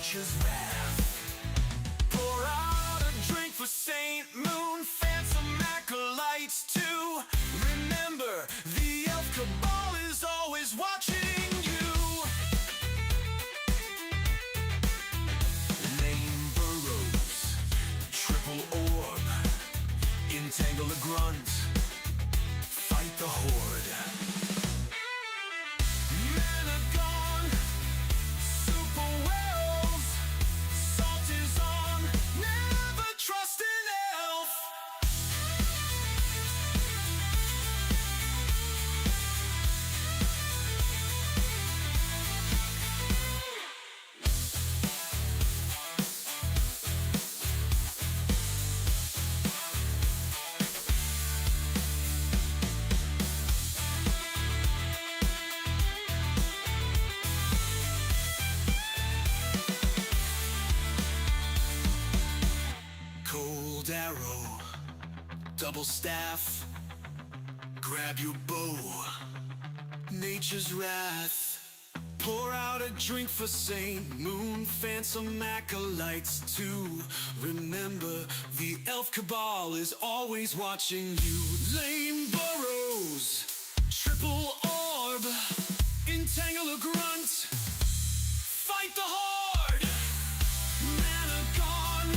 nature's wrath. Pour out a drink for Saint Moon, phantom acolytes too. Remember, the elf cabal is always watching you. Lame burrows, triple orb, entangle the grunt, fight the horde. Mana gone, super wells, salt is on, never trust an elf. Cold arrow, double staff, grab your bow, nature's wrath. Pour out a drink for Saint Moon, phantom acolytes too. Remember, the elf cabal is always watching you. Lame burrows, triple orb, entangle a grunt, fight the horde. Mana gone,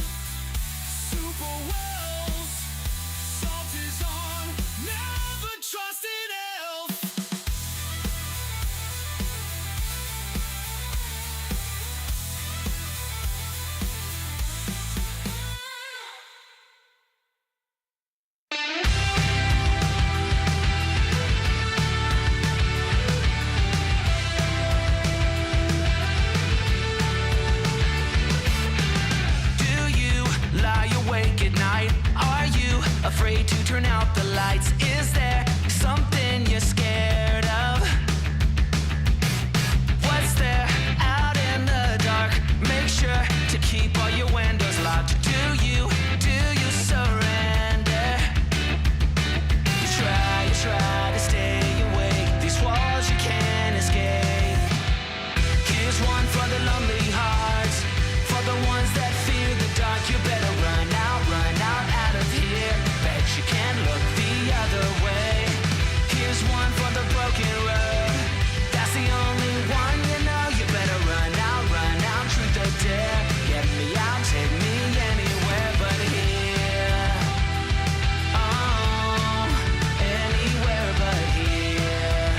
super wells, salt is on, never trust an elf. Do you lie awake at night? Are you afraid to turn out the lights? Is there something you're scared of? What's there out in the dark? Make sure to keep all your windows locked. Do you surrender? You try to stay awake. These walls you can't escape. Here's one for the lonely hearts, for the ones that fear the dark. You better run out of here. Bet you can't look the other way. Here's one for the broken road. That's the only one you know. You better run out, truth or dare. Get me out, take me anywhere but here. Oh, anywhere but here.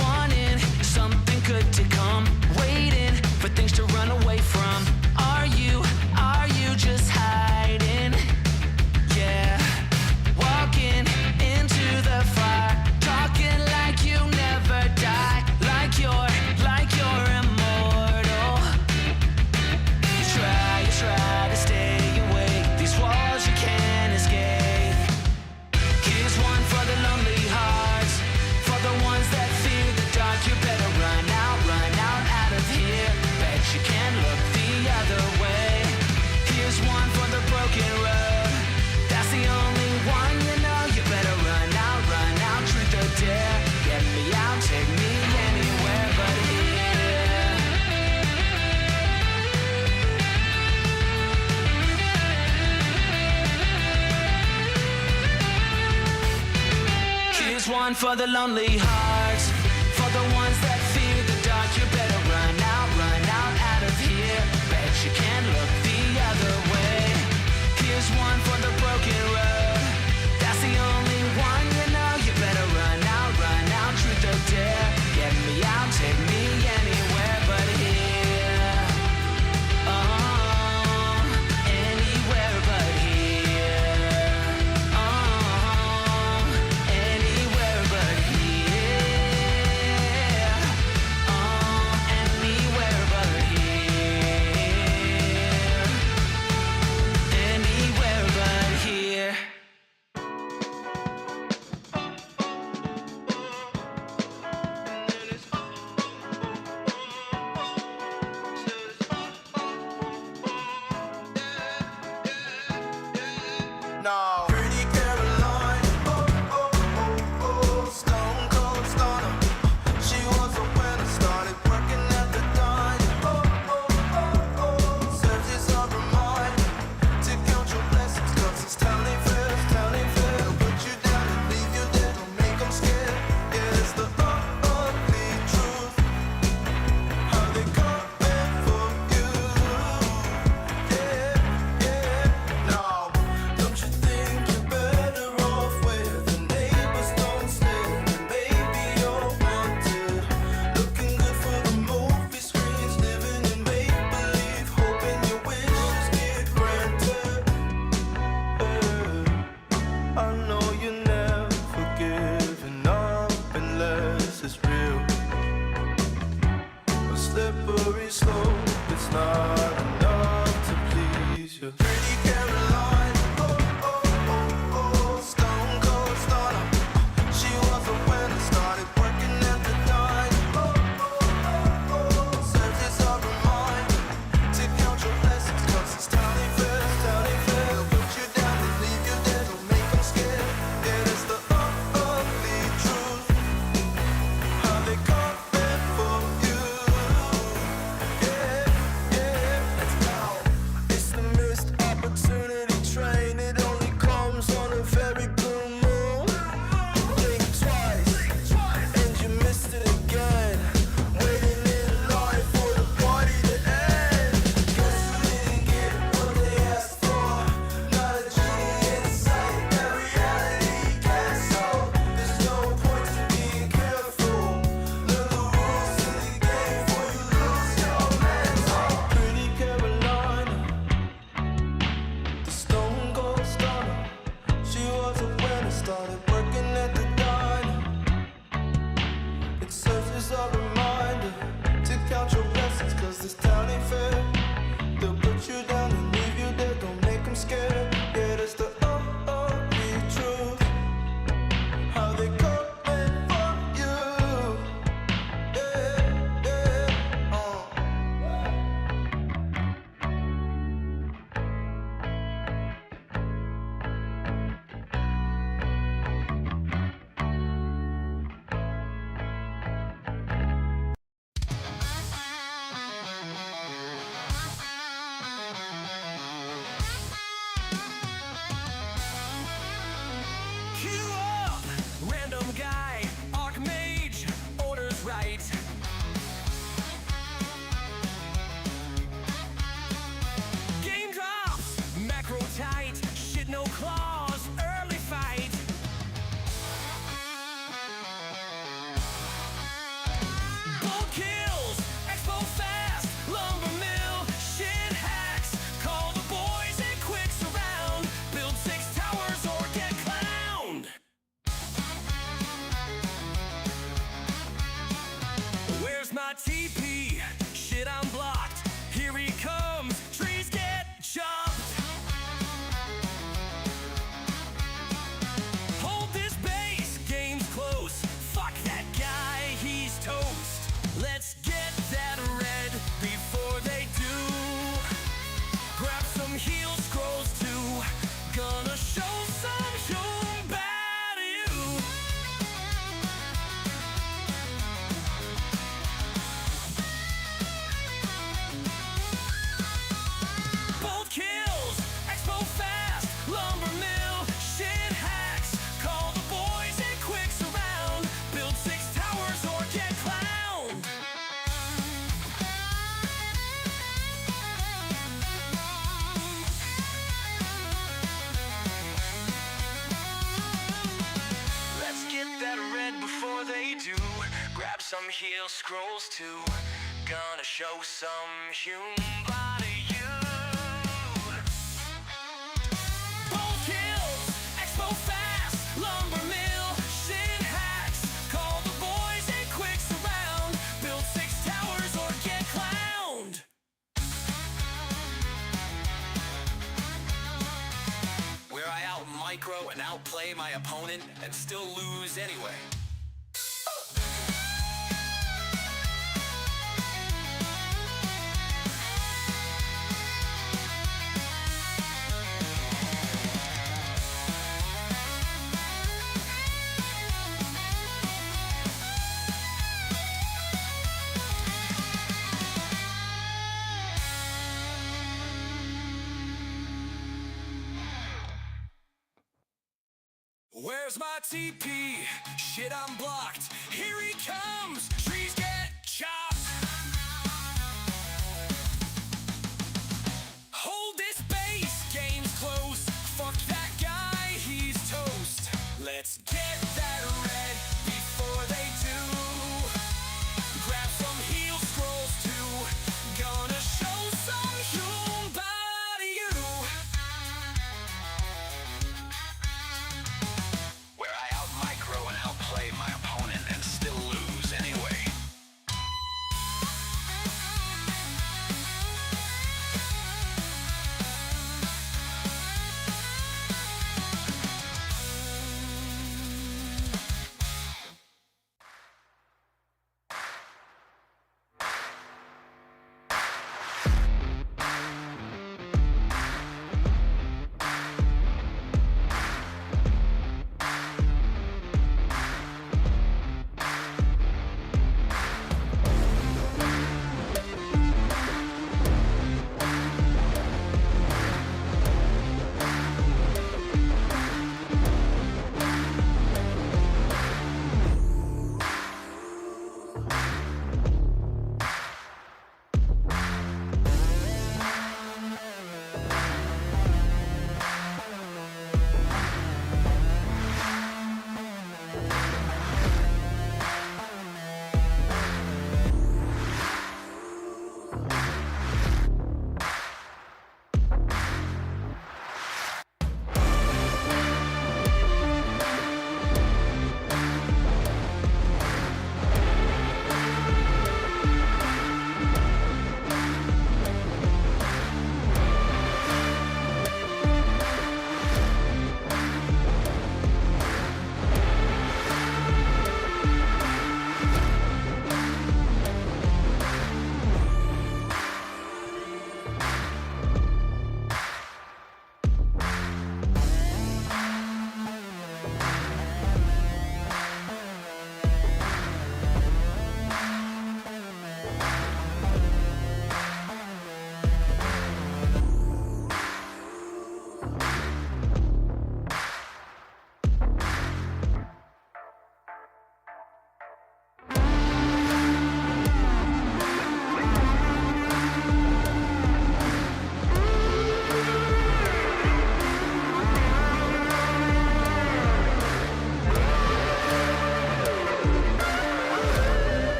Wanting something good to come, waiting for things to run away from. Are you just hiding? Yeah, walking into the fire, talking like you never die, like you're immortal. You try to stay awake. These walls you can't escape. Here's one for the lonely hearts, for the ones that fear the dark. You better run out of here. Bet you can't look the other way. Here's one for the broken road. That's the only one you know. You better run out, truth or dare. Get me out, take me anywhere but here. Here's one for the lonely hearts, for the ones that fear the dark. You better run out of here. Bet you can't look the other way. Here's one for the broken road. That's the only one you know. You better run out, truth or dare. Get me out, take me anywhere but here. Oh, anywhere but here. Oh, anywhere but here. Oh, anywhere but here. Anywhere but here. this is real. A slippery slope, it's not enough to please you. Pretty Caroline, oh, oh, oh, oh, stone cold stunner. She was a winner, started working at the dime. Oh, oh, oh, oh, surface of her mind. To count your blessings, cause this town ain't fair, town ain't fair. They'll put you down and leave you dead, don't make them scared. Yeah, that's the ugly truth. How they come in for you. Yeah, yeah, let's go. It's the missed opportunity train. It only comes on a very blue moon. You blink twice, and you missed it again. Waiting in line for the party to end. Guess you didn't get what they asked for. Not a genie in sight, that reality castle. There's no point to being careful. Learn the rules of the game before you lose your mental. Pretty Carolina, the stone cold stunner. She was a winner, started working at the diner. It serves as a reminder to count your blessings, cause this town ain't fair. They'll put you down and leave you dead, don't make them scared. Yeah, that's the ugly truth. How they coming for you. Yeah, yeah, Queue up! Random guy, Archmage, orders right. Game drops, macro tight, shit no claws, early fight. Bull kills, expo fast, lumber mill, shit hacks. Call the boys and quicks around. Build 6 towers or get clowned. Where's my TP? Shit, I'm blocked. Here he comes. Trees get chopped. Hold this base. Game's close. Fuck that guy. He's toast. Let's get that red before they do. Grab some heal scrolls too. Gonna show some bad you. Bolt kills, expo fast, lumber mill, shit hacks. Call the boys and quicks around. Build 6 towers or get clowned. Let's get that red before they do. Grab some heal scrolls too. Gonna show some body you. Bolt kills, expo fast, lumber mill, shit hacks. Call the boys and quicks around. Build 6 towers or get clowned. Where I out micro and outplay my opponent and still lose anyway. Where's my TP? Shit, I'm blocked. Here he comes. Trees get chopped. Hold this base. Game's close. Fuck that guy. He's toast. Let's get that red before they do. Grab some heal scrolls too. Gonna show some body you. Where I out micro and outplay my opponent and still lose.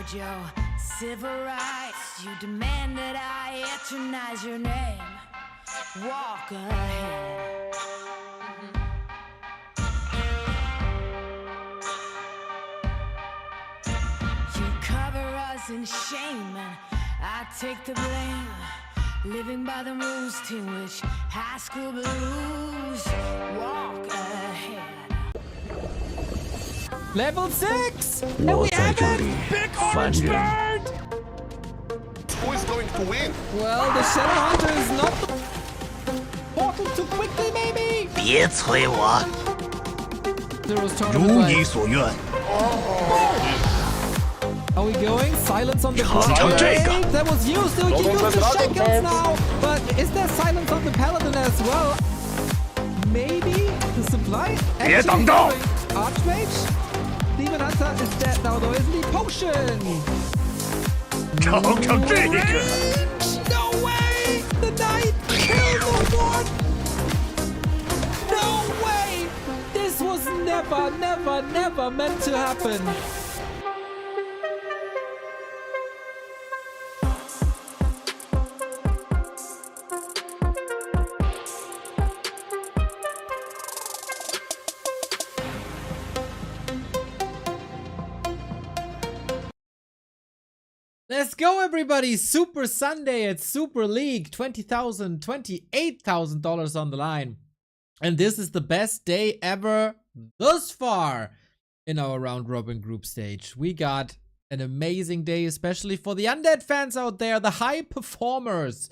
about your civil rights. You demand that I eternize your name. Walk ahead. You cover us in shame, and I take the blame. Living by the rules to which high school blues. Walk ahead. Level 6! And we have it! Big orange bird! Who is going to win? Well, the Shadow Hunter is not the portal too quickly, maybe! 别催我， Zero's 如 tournament 你 right. 所愿。 Are we going? Silence on the 尝尝这个。 That was used, so you can use the shackles now! But is there silence on the paladin as well? Maybe the supply? 别挡道。 Archmage? Demon Hunter is dead now though, isn't he? Potion! 尝尝这个。 No way! The knight killed the one! No way! This was never meant to happen. Let's go, everybody! Super Sunday at Super League. $20,000, $28,000 on the line. And this is the best day ever thus far in our round robin group stage. We got an amazing day, especially for the Undead fans out there. The high performers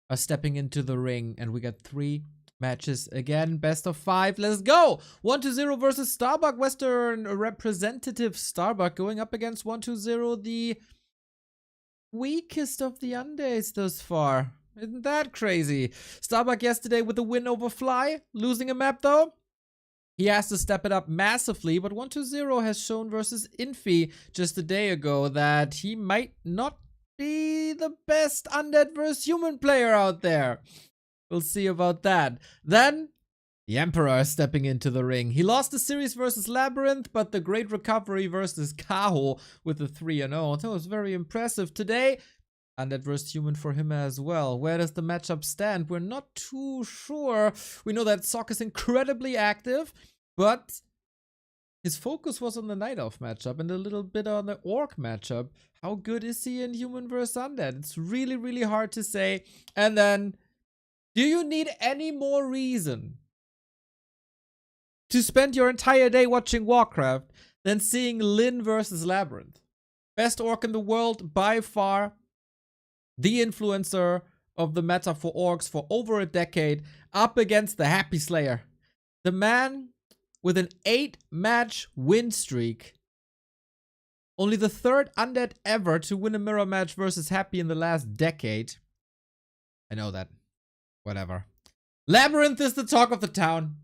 are stepping into the ring, and we got 3 matches again. Best of 5. Let's go! 1-0 versus Starbuck, Western representative Starbuck going up against 1-0, the weakest of the Undays thus far. Isn't that crazy? Starbuck yesterday with a win over Fly, losing a map though. He has to step it up massively, but 1-0 has shown versus Infi just a day ago that he might not be the best Undead versus human player out there. We'll see about that. Then the Emperor is stepping into the ring. He lost the series versus LabyRinth, but the great recovery versus Kaho with the 3-0. That was very impressive. Today, Undead versus human for him as well. Where does the matchup stand? We're not too sure. We know that Sok is incredibly active, but his focus was on the Night Elf matchup and a little bit on the Orc matchup. How good is he in human versus Undead? It's really, really hard to say. And then, do you need any more reason to spend your entire day watching Warcraft than seeing Lyn versus LabyRinth? Best orc in the world by far. The influencer of the meta for orcs for over a decade, up against the Happy Slayer. The man with an 8-match win streak. Only the 3rd Undead ever to win a mirror match versus Happy in the last decade. I know that. Whatever. LabyRinth is the talk of the town.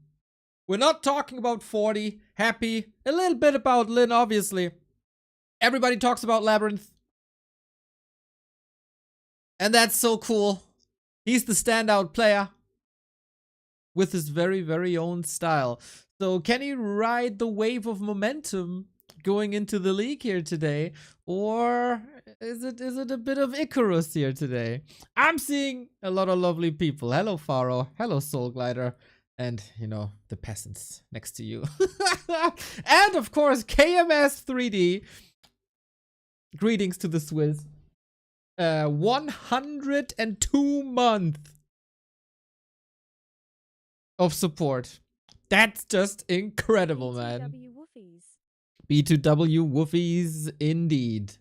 We're not talking about 40, Happy, a little bit about Lyn, obviously. Everybody talks about LabyRinth. And that's so cool. He's the standout player with his very, very own style. So can he ride the wave of momentum going into the league here today? Or is it a bit of Icarus here today? I'm seeing a lot of lovely people. Hello, Pharaoh. Hello, Soul Glider. And, you know, the peasants next to you. And, of course, KMS 3D. Greetings to the Swiss. 102 month of support. That's just incredible, man. B2W Woofies, indeed.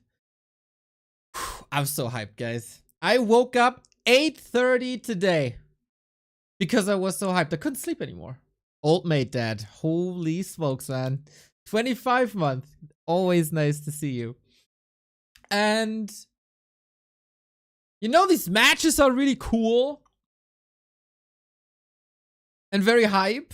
I'm so hyped, guys. I woke up 8:30 today because I was so hyped. I couldn't sleep anymore. Old mate dad. Holy smokes, man. 25 month. Always nice to see you. And you know, these matches are really cool and very hype.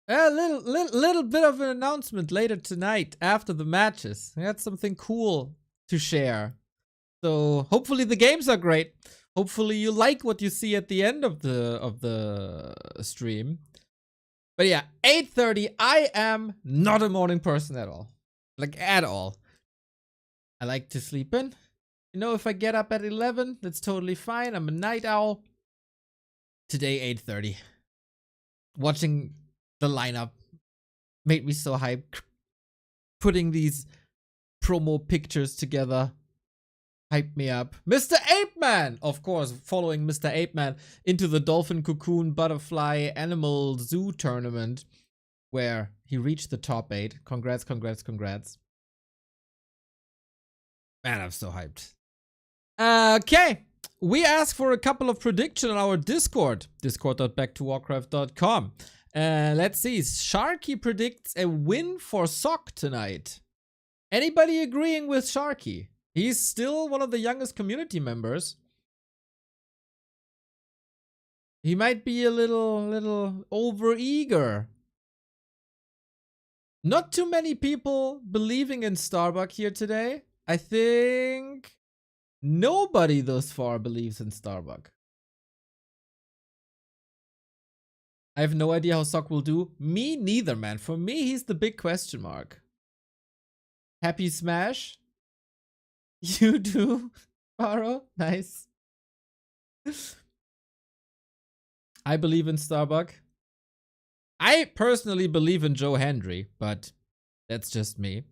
A little bit of an announcement later tonight after the matches. I got something cool to share. So hopefully the games are great. Hopefully you like what you see at the end of the stream. But yeah, 8:30. I am not a morning person at all. Like, at all. I like to sleep in. You know, if I get up at 11, that's totally fine. I'm a night owl. Today, 8:30. Watching the lineup made me so hyped. Putting these promo pictures together hyped me up. Mr. Ape Man! Of course, following Mr. Ape Man into the Dolphin Cocoon Butterfly Animal Zoo tournament, where he reached the top 8. Congrats, congrats, congrats. Man, I'm so hyped. Okay. We asked for a couple of predictions on our Discord. Discord.backtowarcraft.com. Let's see. Sharky predicts a win for Sock tonight. Anybody agreeing with Sharky? He's still one of the youngest community members. He might be a little over-eager. Not too many people believing in Starbuck here today. I think nobody thus far believes in Starbuck. I have no idea how Sock will do. Me neither, man. For me, he's the big question mark. Happy Smash? You do, Faro? Nice. I believe in Starbuck. I personally believe in Joe Hendry, but that's just me.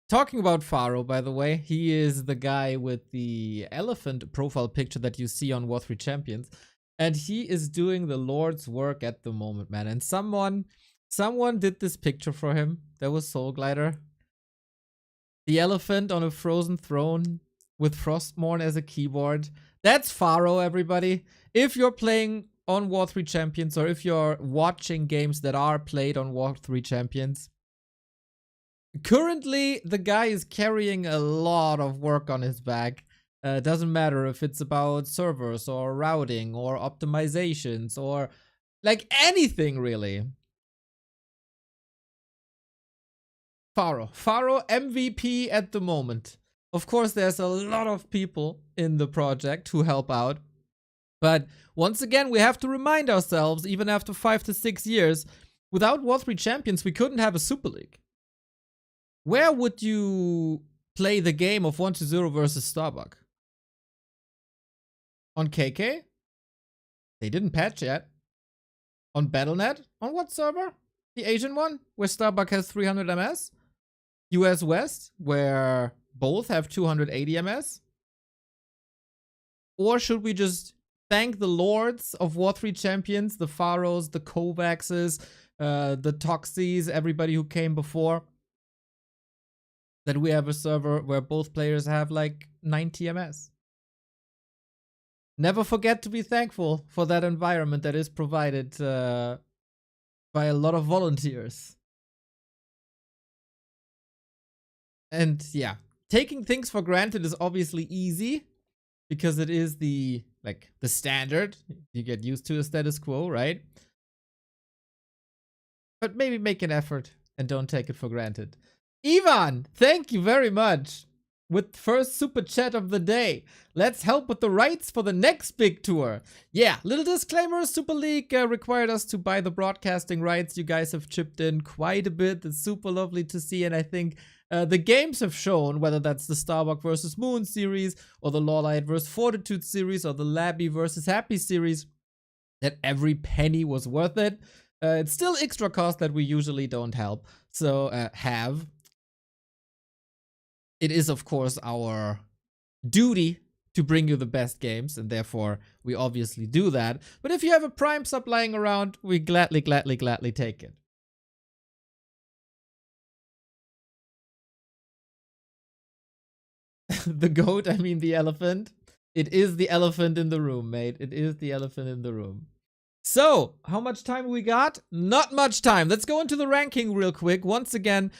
Talking about Faro, by the way, he is the guy with the elephant profile picture that you see on War 3 Champions. And he is doing the Lord's work at the moment, man. And someone did this picture for him. That was Soul Glider. The elephant on a frozen throne with Frostmourne as a keyboard. That's Faro, everybody. If you're playing on War 3 Champions, or if you're watching games that are played on War 3 Champions, currently the guy is carrying a lot of work on his back. Doesn't matter if it's about servers or routing or optimizations or like anything really. Faro MVP at the moment. Of course, there's a lot of people in the project who help out. But once again, we have to remind ourselves, even after 5 to 6 years, without War 3 Champions, we couldn't have a Super League. Where would you play the game of 1-0 versus Starbuck? On KK? They didn't patch yet. On Battle.net? On what server? The Asian one? Where Starbuck has 300 MS? US West? Where both have 280 MS? Or should we just thank the lords of War 3 Champions, the Pharos, the Kovaxes, the Toxies, everybody who came before, that we have a server where both players have like 90 MS? Never forget to be thankful for that environment that is provided by a lot of volunteers. And yeah, taking things for granted is obviously easy because it is the standard. You get used to the status quo, right? But maybe make an effort and don't take it for granted. Ivan, thank you very much. With first super chat of the day. Let's help with the rights for the next big tour. Yeah, little disclaimer, Super League required us to buy the broadcasting rights. You guys have chipped in quite a bit. It's super lovely to see, and I think the games have shown, whether that's the Starbuck versus Moon series, or the Lawlight versus Fortitude series, or the Labby versus Happy series, that every penny was worth it. It's still extra cost that we usually don't have. It is, of course, our duty to bring you the best games, and therefore we obviously do that. But if you have a Prime sub lying around, we gladly take it. The goat, I mean the elephant. It is the elephant in the room, mate. It is the elephant in the room. So, how much time we got? Not much time. Let's go into the ranking real quick. Once again,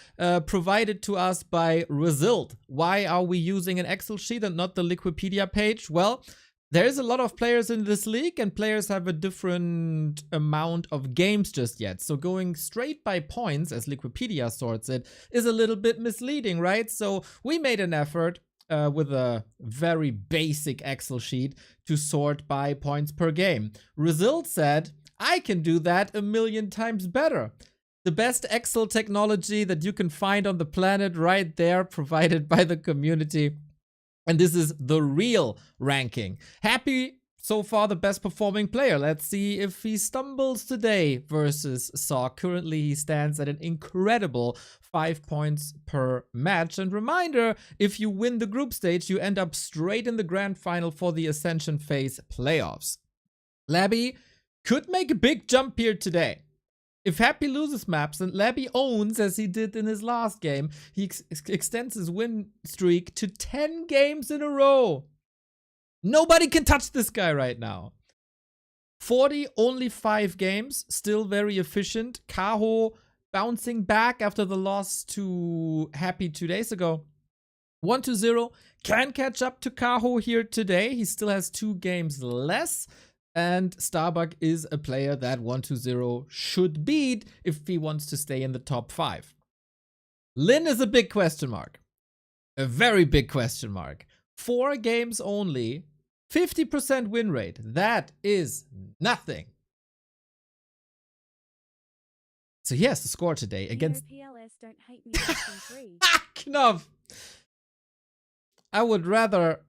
provided to us by Result. Why are we using an Excel sheet and not the Liquipedia page? Well, there's a lot of players in this league, and players have a different amount of games just yet. So going straight by points, as Liquipedia sorts it, is a little bit misleading, right? So we made an effort with a very basic Excel sheet to sort by points per game. Result said, I can do that 1,000,000 times better. The best Excel technology that you can find on the planet right there, provided by the community. And this is the real ranking. Happy so far the best performing player. Let's see if he stumbles today versus Saw. Currently he stands at an incredible 5 points per match. And reminder, if you win the group stage, you end up straight in the grand final for the Ascension Phase playoffs. Labby could make a big jump here today. If Happy loses maps and Labby owns, as he did in his last game, he extends his win streak to 10 games in a row. Nobody can touch this guy right now. 40, only 5 games, still very efficient. Kaho bouncing back after the loss to Happy 2 days ago. 1-0, can catch up to Kaho here today. He still has 2 games less. And Starbuck is a player that 1-0 should beat if he wants to stay in the top 5. Lin is a big question mark. A very big question mark. 4 games only, 50% win rate. That is nothing. So he has to score today against... PLS don't hate me less than 3. Knopf! I would rather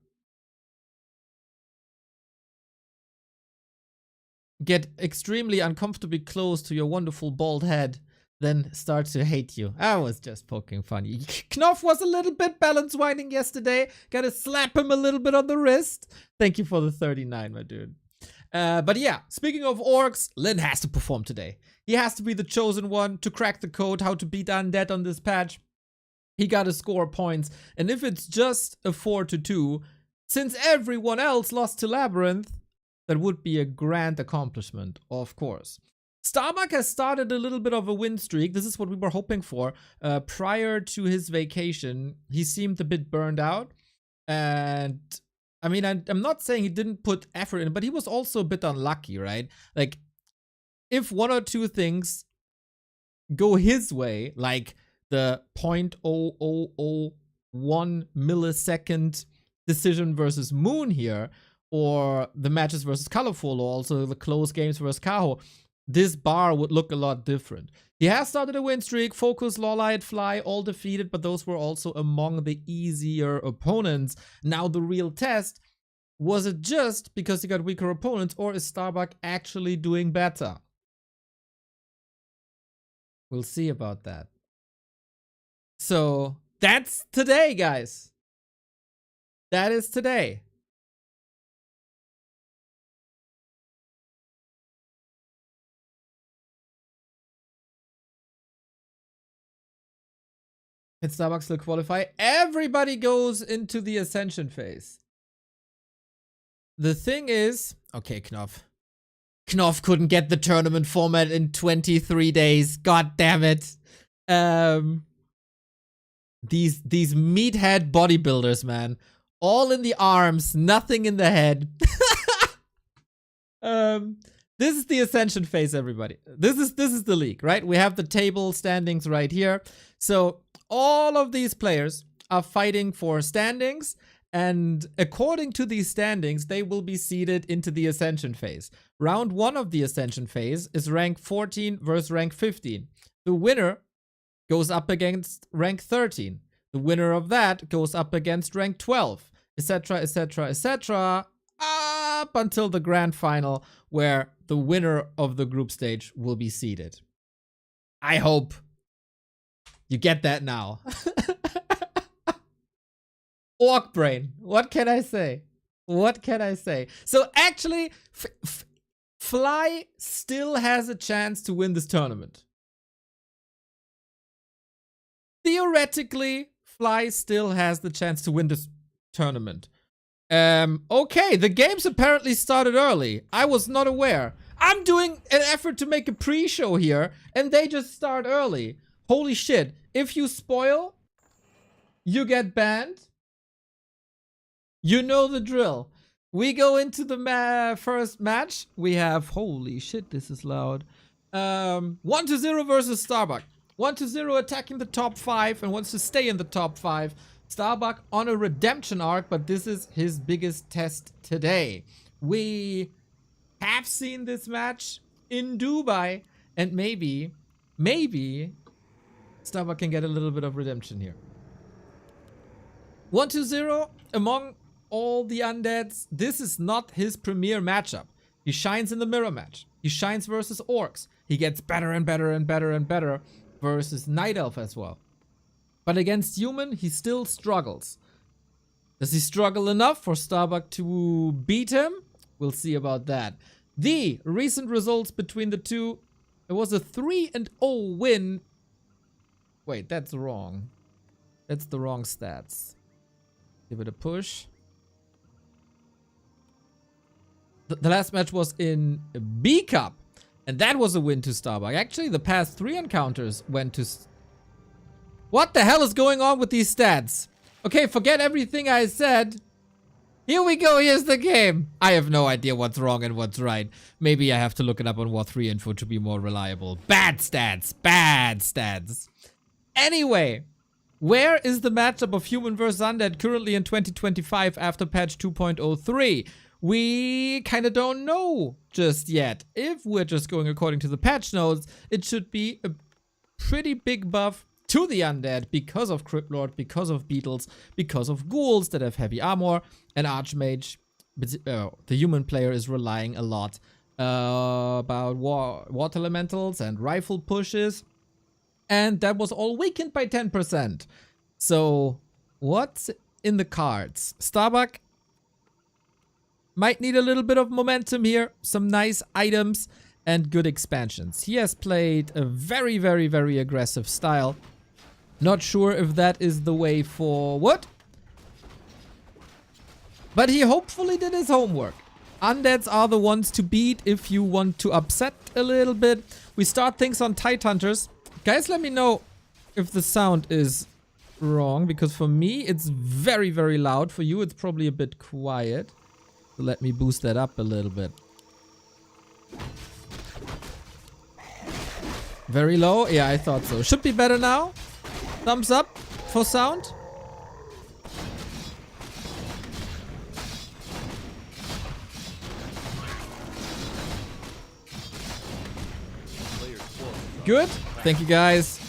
get extremely uncomfortably close to your wonderful bald head than start to hate you. I was just poking fun. Knopf was a little bit balance winding yesterday. Gotta slap him a little bit on the wrist. Thank you for the 39, my dude. But yeah, speaking of orcs, Lin has to perform today. He has to be the chosen one to crack the code how to beat Undead on this patch. He gotta score points. And if it's just a 4-2, since everyone else lost to LabyRinth, that would be a grand accomplishment, of course. Starbuck has started a little bit of a win streak. This is what we were hoping for. Prior to his vacation, he seemed a bit burned out. And I mean, I'm not saying he didn't put effort in, but he was also a bit unlucky, right? Like, if 1 or 2 things go his way, like the 0.0001 millisecond decision versus Moon here, or the matches versus Colorful, or also the close games versus Kaho, this bar would look a lot different. He has started a win streak, Focus, Lawlight, Fly, all defeated, but those were also among the easier opponents. Now the real test, was it just because he got weaker opponents, or is Starbuck actually doing better? We'll see about that. So, that's today, guys. That is today. Can Starbucks still qualify? Everybody goes into the Ascension phase. The thing is... Okay, Knopf. Knopf couldn't get the tournament format in 23 days. God damn it. These meathead bodybuilders, man. All in the arms, nothing in the head. This is the Ascension phase, everybody. This is the league, right? We have the table standings right here. So all of these players are fighting for standings, and according to these standings, they will be seeded into the Ascension phase. Round 1 of the Ascension phase is rank 14 versus rank 15. The winner goes up against rank 13. The winner of that goes up against rank 12, etc., etc., etc., up until the grand final, where the winner of the group stage will be seeded. I hope you get that now. Orc brain. What can I say? What can I say? So actually, Fly still has a chance to win this tournament. Theoretically, Fly still has the chance to win this tournament. Okay, the games apparently started early. I was not aware. I'm doing an effort to make a pre-show here, and they just start early. Holy shit. If you spoil, you get banned. You know the drill. We go into the first match. We have, holy shit, this is loud. 1-0 versus Starbuck. 1-0 attacking the top 5 and wants to stay in the top 5. Starbuck on a redemption arc, but this is his biggest test today. We have seen this match in Dubai, and maybe maybe Starbuck can get a little bit of redemption here. 1-2-0 among all the undeads. This is not his premier matchup. He shines in the mirror match. He shines versus orcs. He gets better and better and better and better versus night elf as well. But against human, he still struggles. Does he struggle enough for Starbuck to beat him? We'll see about that. The recent results between the two, it was a 3-0 win. Wait, that's wrong. That's the wrong stats. Give it a push. The last match was in B Cup, and that was a win to Starbuck. Actually, the past 3 encounters went to... What the hell is going on with these stats? Okay, forget everything I said. Here we go, here's the game. I have no idea what's wrong and what's right. Maybe I have to look it up on War 3 info to be more reliable. Bad stats, bad stats. Anyway, where is the matchup of human versus undead currently in 2025 after patch 2.03? We kind of don't know just yet. If we're just going according to the patch notes, it should be a pretty big buff to the undead because of Cryptlord, because of beetles, because of ghouls that have heavy armor, and Archmage. The human player is relying a lot about water elementals and rifle pushes, and that was all weakened by 10%. So what's in the cards? Starbuck might need a little bit of momentum here, some nice items and good expansions. He has played a very, very, very aggressive style. Not sure if that is the way forward, but he hopefully did his homework. Undeads are the ones to beat if you want to upset a little bit. We start things on Tide Hunters. Guys, let me know if the sound is wrong, because for me it's very, very loud. For you it's probably a bit quiet. So let me boost that up a little bit. Very low? Yeah, I thought so. Should be better now. Thumbs up for sound. Good. Thank you, guys.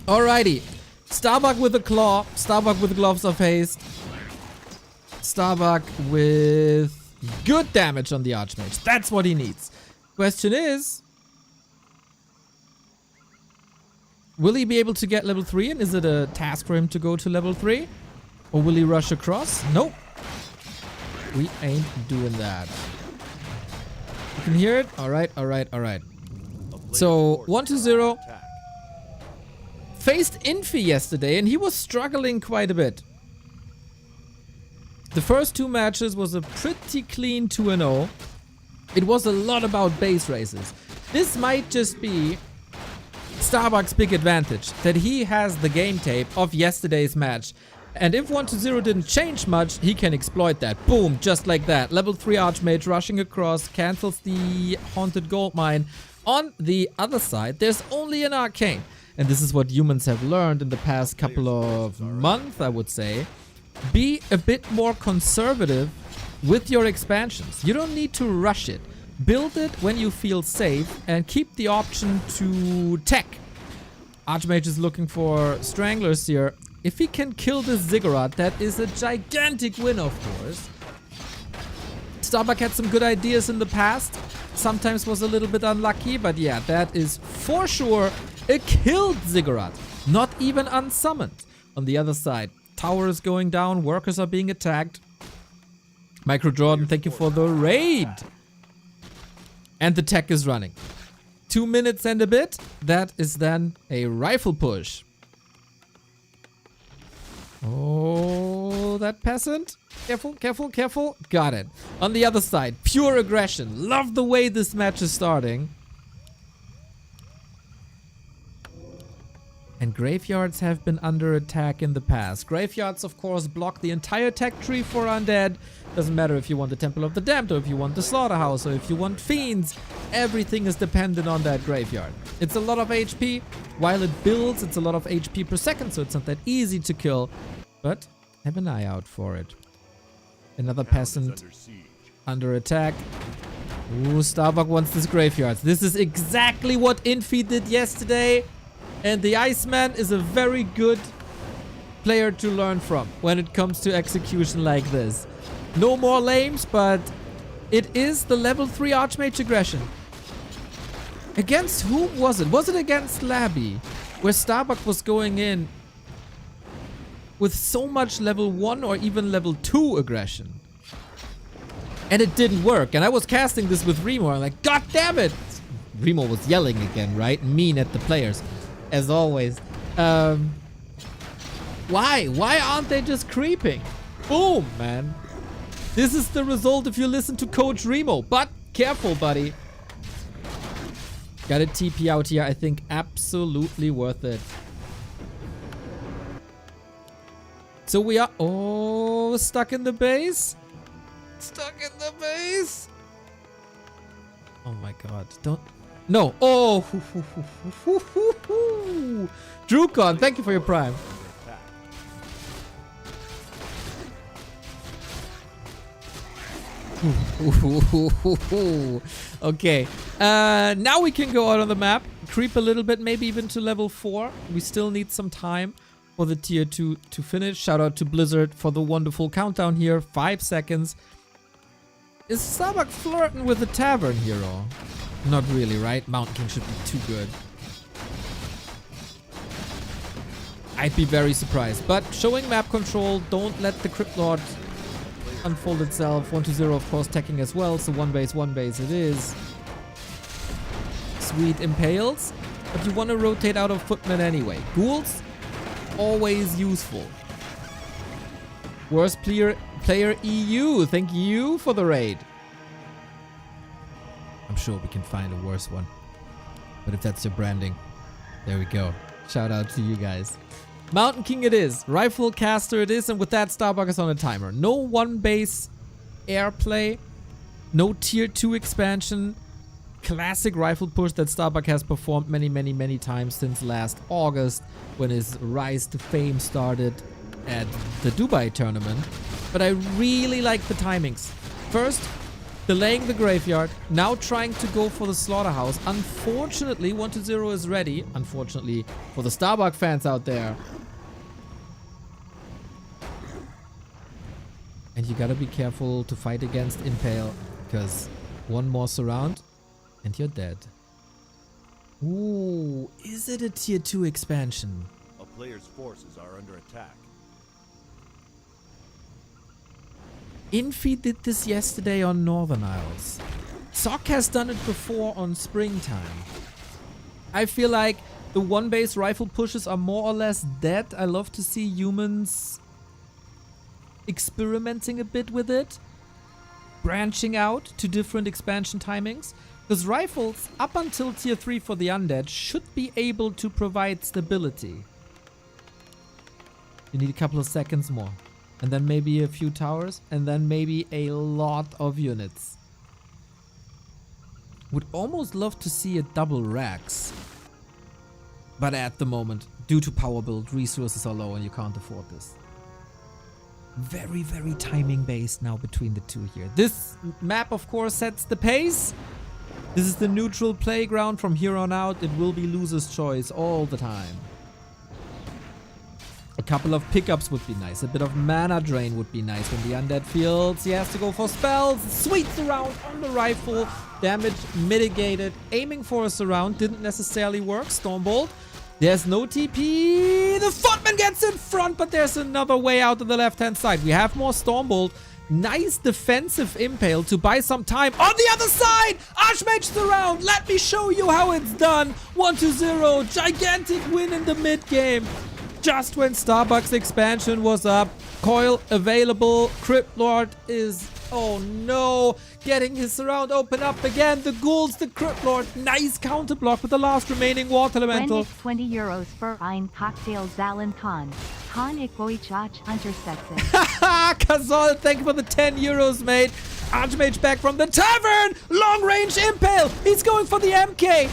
Alrighty. Starbuck with a claw. Starbuck with gloves of haste. Starbuck with good damage on the Archmage. That's what he needs. Question is, will he be able to get level 3? And is it a task for him to go to level 3? Or will he rush across? Nope. We ain't doing that. You can hear it? Alright, alright, alright. So, 1-0. Faced Infi yesterday, and he was struggling quite a bit. The first 2 matches was a pretty clean 2-0. It was a lot about base races. This might just be Starbuck's big advantage, that he has the game tape of yesterday's match. And if 1-0 didn't change much, he can exploit that. Boom, just like that. Level 3 Archmage rushing across, cancels the Haunted Gold Mine. On the other side, there's only an Arcane. And this is what humans have learned in the past couple of months, I would say. Be a bit more conservative with your expansions. You don't need to rush it. Build it when you feel safe and keep the option to tech. Archmage is looking for Stranglers here. If he can kill this Ziggurat, that is a gigantic win, of course. Starbuck had some good ideas in the past. Sometimes was a little bit unlucky, but yeah, that is for sure a killed Ziggurat. Not even unsummoned. On the other side, tower is going down, workers are being attacked. Micro Jordan, thank you for the raid. And the tech is running. 2 minutes and a bit. That is then a rifle push. Oh, that peasant. Careful, careful, careful. Got it. On the other side, pure aggression. Love the way this match is starting. And graveyards have been under attack in the past. Graveyards, of course, block the entire tech tree for Undead. Doesn't matter if you want the Temple of the Damned, or if you want the Slaughterhouse, or if you want Fiends. Everything is dependent on that graveyard. It's a lot of HP. While it builds, it's a lot of HP per second, so it's not that easy to kill. But have an eye out for it. Another peasant under attack. Ooh, Starbuck wants this graveyard. This is exactly what Infi did yesterday. And the Iceman is a very good player to learn from when it comes to execution like this. No more lames, but it is the level 3 Archmage aggression. Against who was it? Was it against Labby? Where Starbuck was going in with so much level 1 or even level 2 aggression. And it didn't work. And I was casting this with Remo. I'm like, God damn it! Remo was yelling again, right? Mean at the players. As always. Why? Why aren't they just creeping? Boom, man. This is the result if you listen to Coach Remo. But careful, buddy. Got a TP out here. I think absolutely worth it. So we are... Oh, stuck in the base. Stuck in the base. Oh my god. Don't... No. Oh. Drukon, thank you for your prime. Okay. Now we can go out on the map. Creep a little bit, maybe even to level 4. We still need some time for the tier 2 to finish. Shout out to Blizzard for the wonderful countdown here. 5 seconds. Is Starbuck flirting with the tavern hero? Not really, right? Mountain King should be too good. I'd be very surprised. But showing map control, don't let the Crypt Lord unfold itself. 1-0, of course, teching as well. So one base it is. Sweet impales. But you want to rotate out of footmen anyway. Ghouls, always useful. Worst player EU. Thank you for the raid. I'm sure we can find a worse one. But if that's your branding, there we go. Shout out to you guys. Mountain King it is. Rifle caster it is. And with that, Starbuck is on a timer. No one base airplay. No tier 2 expansion. Classic rifle push that Starbuck has performed many times since last August when his rise to fame started at the Dubai tournament. But I really like the timings. First, delaying the graveyard. Now trying to go for the slaughterhouse. Unfortunately, 1-0 is ready. Unfortunately for the Starbuck fans out there. And you gotta be careful to fight against Impale, because one more surround and you're dead. Ooh, is it a tier 2 expansion? A player's forces are under attack. Infi did this yesterday on Northern Isles. Sock has done it before on Springtime. I feel like the one base rifle pushes are more or less dead. I love to see humans experimenting a bit with it. Branching out to different expansion timings. Because rifles, up until tier 3 for the Undead, should be able to provide stability. You need a couple of seconds more. And then maybe a few towers. And then maybe a lot of units. Would almost love to see a double Rax. But at the moment, due to power build, resources are low and you can't afford this. Very timing based now between the two here. This map, of course, sets the pace. This is the neutral playground. From here on out, it will be loser's choice all the time. A couple of pickups would be nice. A bit of mana drain would be nice when the Undead fields. He has to go for spells. Sweet surround on the rifle. Damage mitigated. Aiming for a surround didn't necessarily work. Stormbolt. There's no TP. The footman gets in front, but there's another way out on the left-hand side. We have more Stormbolt. Nice defensive impale to buy some time. On the other side, Archmage surround. Let me show you how it's done. 1-0. Gigantic win in the mid-game. Just when Starbuck's expansion was up. Coil available. Crypt Lord is... Oh no. Getting his surround open up again. The ghouls, the Crypt Lord. Nice counter block with the last remaining water elemental. 20 euros für ein Cocktail Zalen Khan. Khan ich euch untersetzen. Kazol, thank you for the 10 euros, mate. Archmage back from the tavern. Long range impale. He's going for the MK.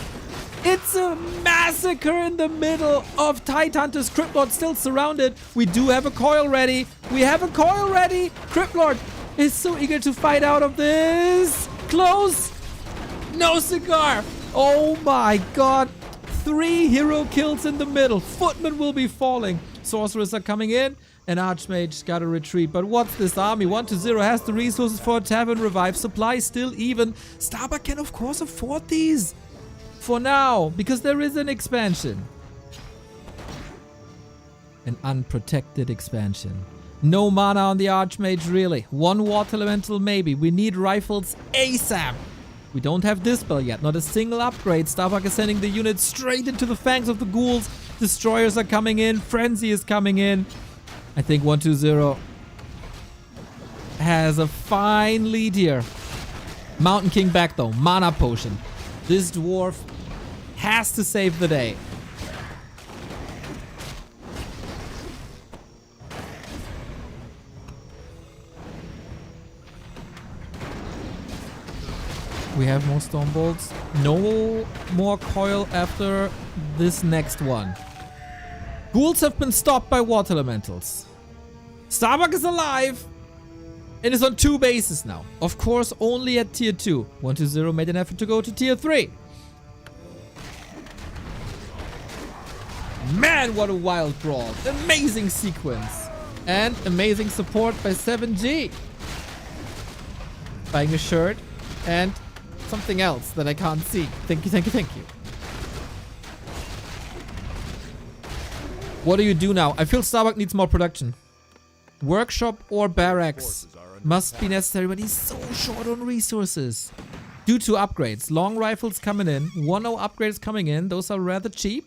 It's a massacre in the middle of Tidehunter's. Crypt Lord still surrounded. We do have a coil ready. We have a coil ready. Crypt Lord is so eager to fight out of this. Close. No cigar! Oh my god! 3 hero kills in the middle. Footmen will be falling. Sorcerers are coming in. And Archmage got to retreat. But what's this army? 1-0 has the resources for a tavern revive. Supply still even. Starbuck can of course afford these. For now. Because there is an expansion. An unprotected expansion. No mana on the Archmage really. 1 Water Elemental maybe. We need rifles ASAP. We don't have Dispel yet. Not a single upgrade. Starbuck is sending the unit straight into the fangs of the ghouls. Destroyers are coming in. Frenzy is coming in. I think 1-2-0 has a fine lead here. Mountain King back though. Mana Potion. This dwarf has to save the day. We have more Stone Bolts. No more coil after this next one. Ghouls have been stopped by Water Elementals. Starbuck is alive and is on 2 bases now. Of course, only at tier 2. 1-0 made an effort to go to tier 3. Man, what a wild brawl. Amazing sequence. And amazing support by 7G. Buying a shirt and something else that I can't see. Thank you, thank you, thank you. What do you do now? I feel Starbuck needs more production. Workshop or barracks must be necessary, but he's so short on resources. Due to upgrades. Long rifles coming in. 1-0 upgrades coming in. Those are rather cheap.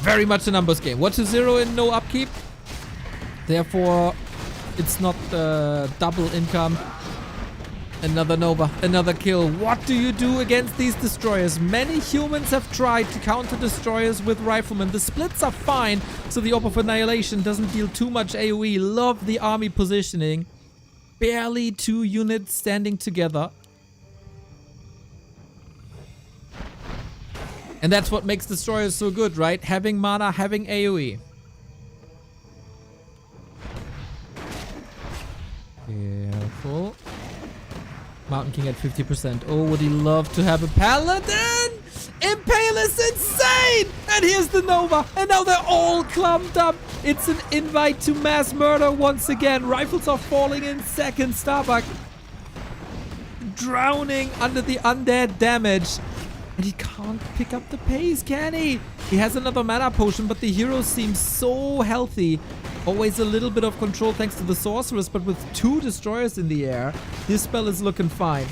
Very much a numbers game. 1-0 in no upkeep. Therefore, it's not double income. Another Nova, another kill. What do you do against these destroyers? Many humans have tried to counter destroyers with riflemen. The splits are fine, so the Orb of Annihilation doesn't deal too much AoE. Love the army positioning. Barely 2 units standing together. And that's what makes destroyers so good, right? Having mana, having AoE. Careful. Mountain King at 50%. Oh, would he love to have a Paladin? Impale is insane! And here's the Nova. And now they're all clumped up. It's an invite to mass murder once again. Rifles are falling in seconds. Starbuck drowning under the undead damage. And he can't pick up the pace, can he? He has another mana potion, but the hero seems so healthy. Always a little bit of control thanks to the sorceress, but with 2 destroyers in the air, this spell is looking fine.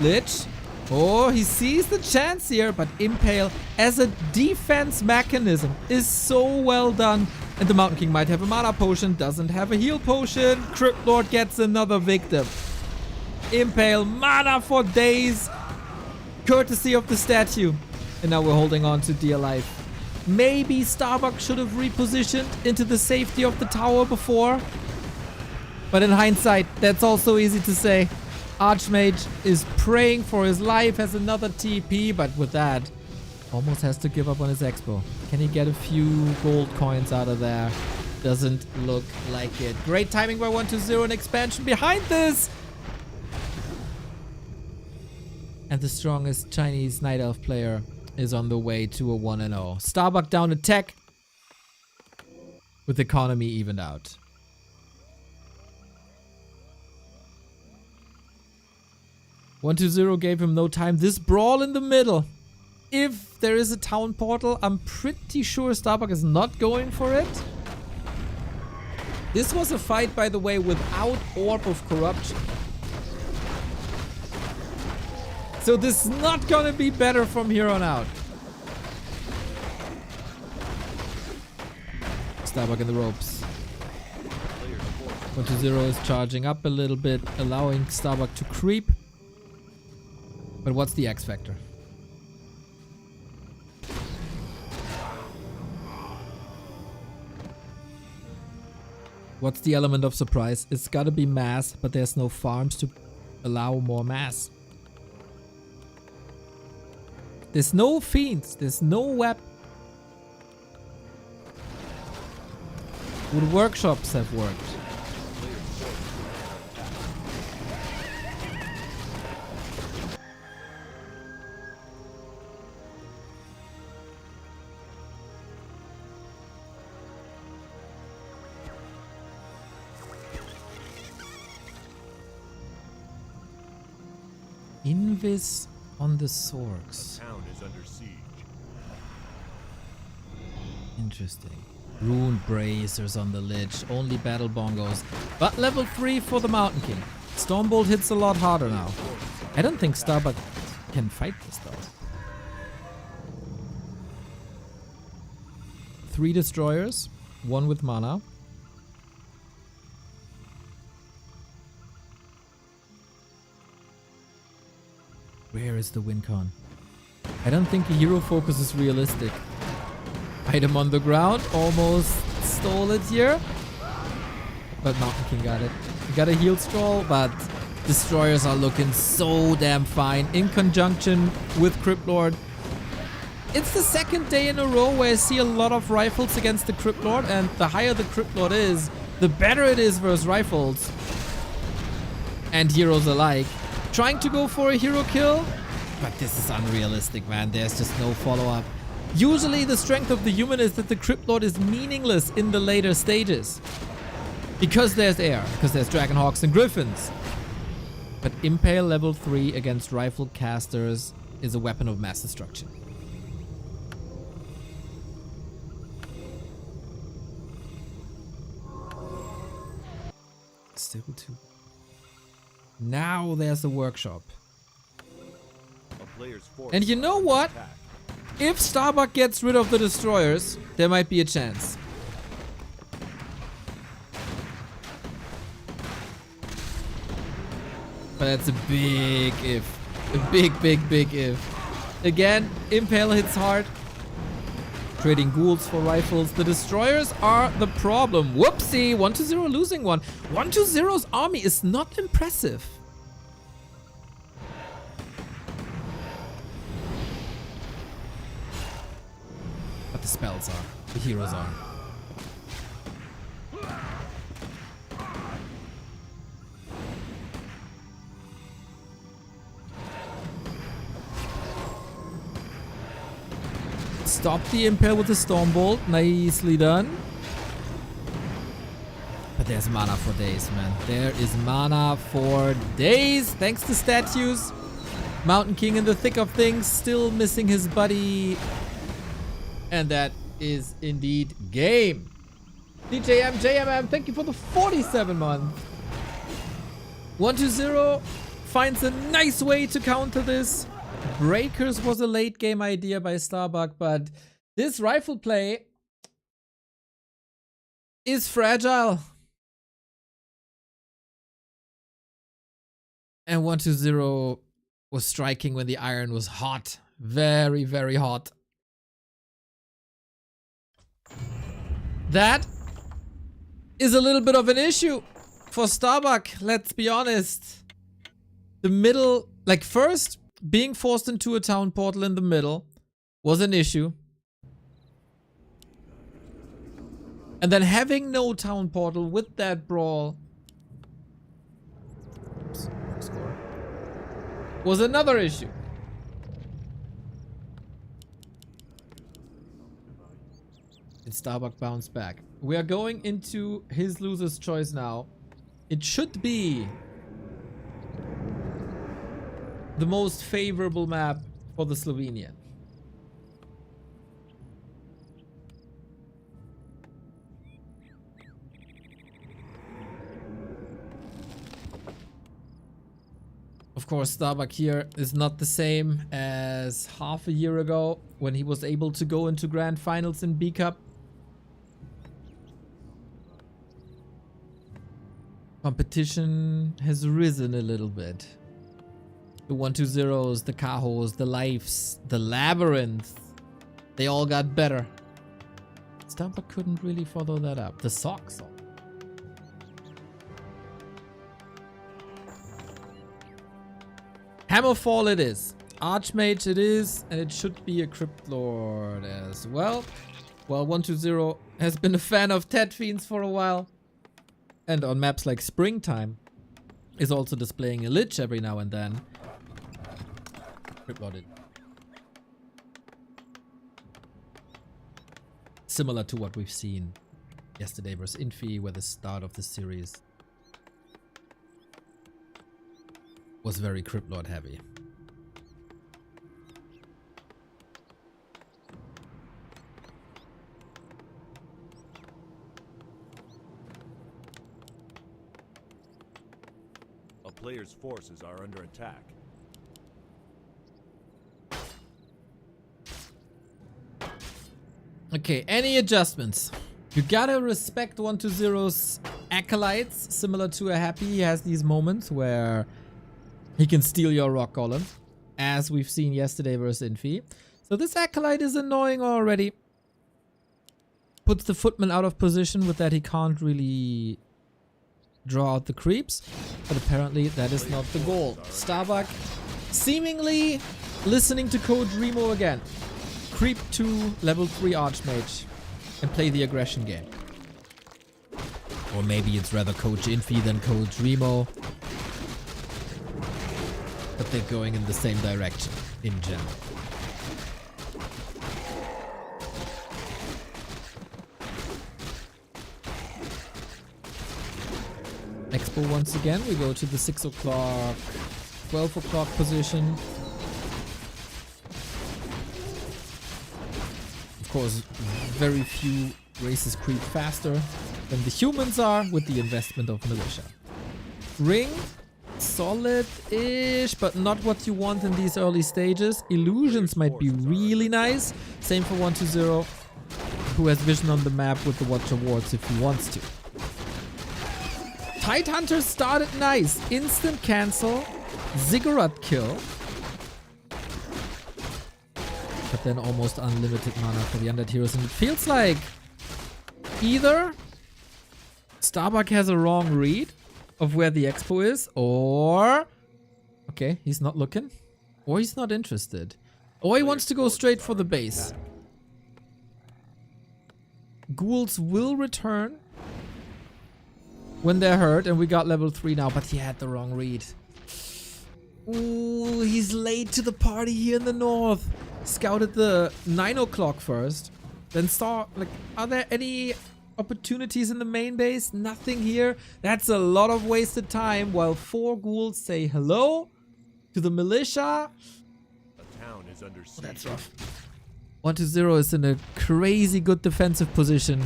Lich. Oh, he sees the chance here, but Impale as a defense mechanism is so well done. And the Mountain King might have a mana potion, doesn't have a heal potion. Crypt Lord gets another victim. Impale, mana for days. Courtesy of the statue. And now we're holding on to dear life. Maybe Starbuck should have repositioned into the safety of the tower before. But in hindsight, that's also easy to say. Archmage is praying for his life, has another TP, but with that, almost has to give up on his expo. Can he get a few gold coins out of there? Doesn't look like it. Great timing by 1-0 and expansion behind this. And the strongest Chinese Night Elf player is on the way to a 1-0. Starbuck down to tech with economy evened out. One 2-0 gave him no time. This brawl in the middle. If there is a town portal, I'm pretty sure Starbuck is not going for it. This was a fight, by the way, without Orb of Corruption. So this is not gonna be better from here on out. Starbuck in the ropes. 1-0 is charging up a little bit, allowing Starbuck to creep. But what's the X factor? What's the element of surprise? It's gotta be mass, but there's no farms to allow more mass. There's no fiends. There's no web. Would workshops have worked? Invis on the Sorks. Town is under siege. Interesting. Rune Bracers on the Lich. Only battle bongos. But level 3 for the Mountain King. Stormbolt hits a lot harder now. I don't think Starbuck can fight this though. 3 destroyers. 1 with mana. Where is the win con? I don't think a hero focus is realistic. Item on the ground. Almost stole it here. But Mountain King got it. He got a heal scroll, but destroyers are looking so damn fine in conjunction with Crypt Lord. It's the second day in a row where I see a lot of rifles against the Crypt Lord, and the higher the Crypt Lord is, the better it is versus rifles and heroes alike. Trying to go for a hero kill, but this is unrealistic, man. There's just no follow-up. Usually the strength of the human is that the Crypt Lord is meaningless in the later stages. Because there's air, because there's Dragonhawks and Griffins. But Impale level 3 against rifle casters is a weapon of mass destruction. Still 2. Now there's a workshop. A player's force And you know what? attack. If Starbuck gets rid of the destroyers, there might be a chance. But that's a big if. A big if. Again, Impale hits hard. Trading ghouls for rifles. The destroyers are the problem. Whoopsie! 1-0 losing one. 1-0's army is not impressive. But the spells are. The heroes are. Stop the Impale with the Stormbolt. Nicely done. But there's mana for days, man. There is mana for days. Thanks to statues. Mountain King in the thick of things. Still missing his buddy. And that is indeed game. DJM, JMM, thank you for the 47 month. 1-0 finds a nice way to counter this. Breakers was a late game idea by Starbuck, but this rifle play is fragile. And 1-0 was striking when the iron was hot. Very, very hot. That is a little bit of an issue for Starbuck, let's be honest. The middle, like first, being forced into a town portal in the middle was an issue. And then having no town portal with that brawl was another issue. Did Starbuck bounce back? We are going into his loser's choice now. It should be the most favorable map for the Slovenian. Of course, Starbuck here is not the same as half a year ago when he was able to go into grand finals in B Cup. Competition has risen a little bit. The 1-2-0s, the Cajos, the Lives, the LabyRinth, they all got better. Starbuck couldn't really follow that up. The socks. Hammerfall it is. Archmage it is. And it should be a Crypt Lord as well. Well, 1-2-0 has been a fan of Ted Fiends for a while. And on maps like Springtime is also displaying a Lich every now and then. Crypt Lord it. Similar to what we've seen yesterday versus Infi, where the start of the series was very Crypt Lord heavy. player's forces are under attack. Okay, any adjustments? You gotta respect 120's acolytes. Similar to a Happy, he has these moments where he can steal your rock golem, as we've seen yesterday versus Infi. So this acolyte is annoying already. Puts the footman out of position with that he can't really draw out the creeps. But apparently that is not the goal. Starbuck seemingly listening to Code Remo again. Creep to level 3 Archmage and play the aggression game. Or maybe it's rather Coach Infi than Coach Remo. But they're going in the same direction in general. Expo once again. We go to the 6 o'clock, 12 o'clock position. Of course, very few races creep faster than the humans are with the investment of militia. Ring, solid-ish, but not what you want in these early stages. Illusions might be really nice. Same for 120, who has vision on the map with the Watcher wards if he wants to. Tide Hunter started nice. Instant cancel. Ziggurat kill. But then almost unlimited mana for the Undead heroes. And it feels like either Starbuck has a wrong read of where the expo is, or... Okay, he's not looking. Or he's not interested. Or he wants to go straight for the base. Ghouls will return when they're hurt, and we got level 3 now, but he had the wrong read. Ooh, he's late to the party here in the north. Scouted the 9 o'clock first, then saw, like, are there any opportunities in the main base? Nothing here. That's a lot of wasted time while 4 ghouls say hello to the militia. A town is under siege. Oh, that's rough. 120 is in a crazy good defensive position.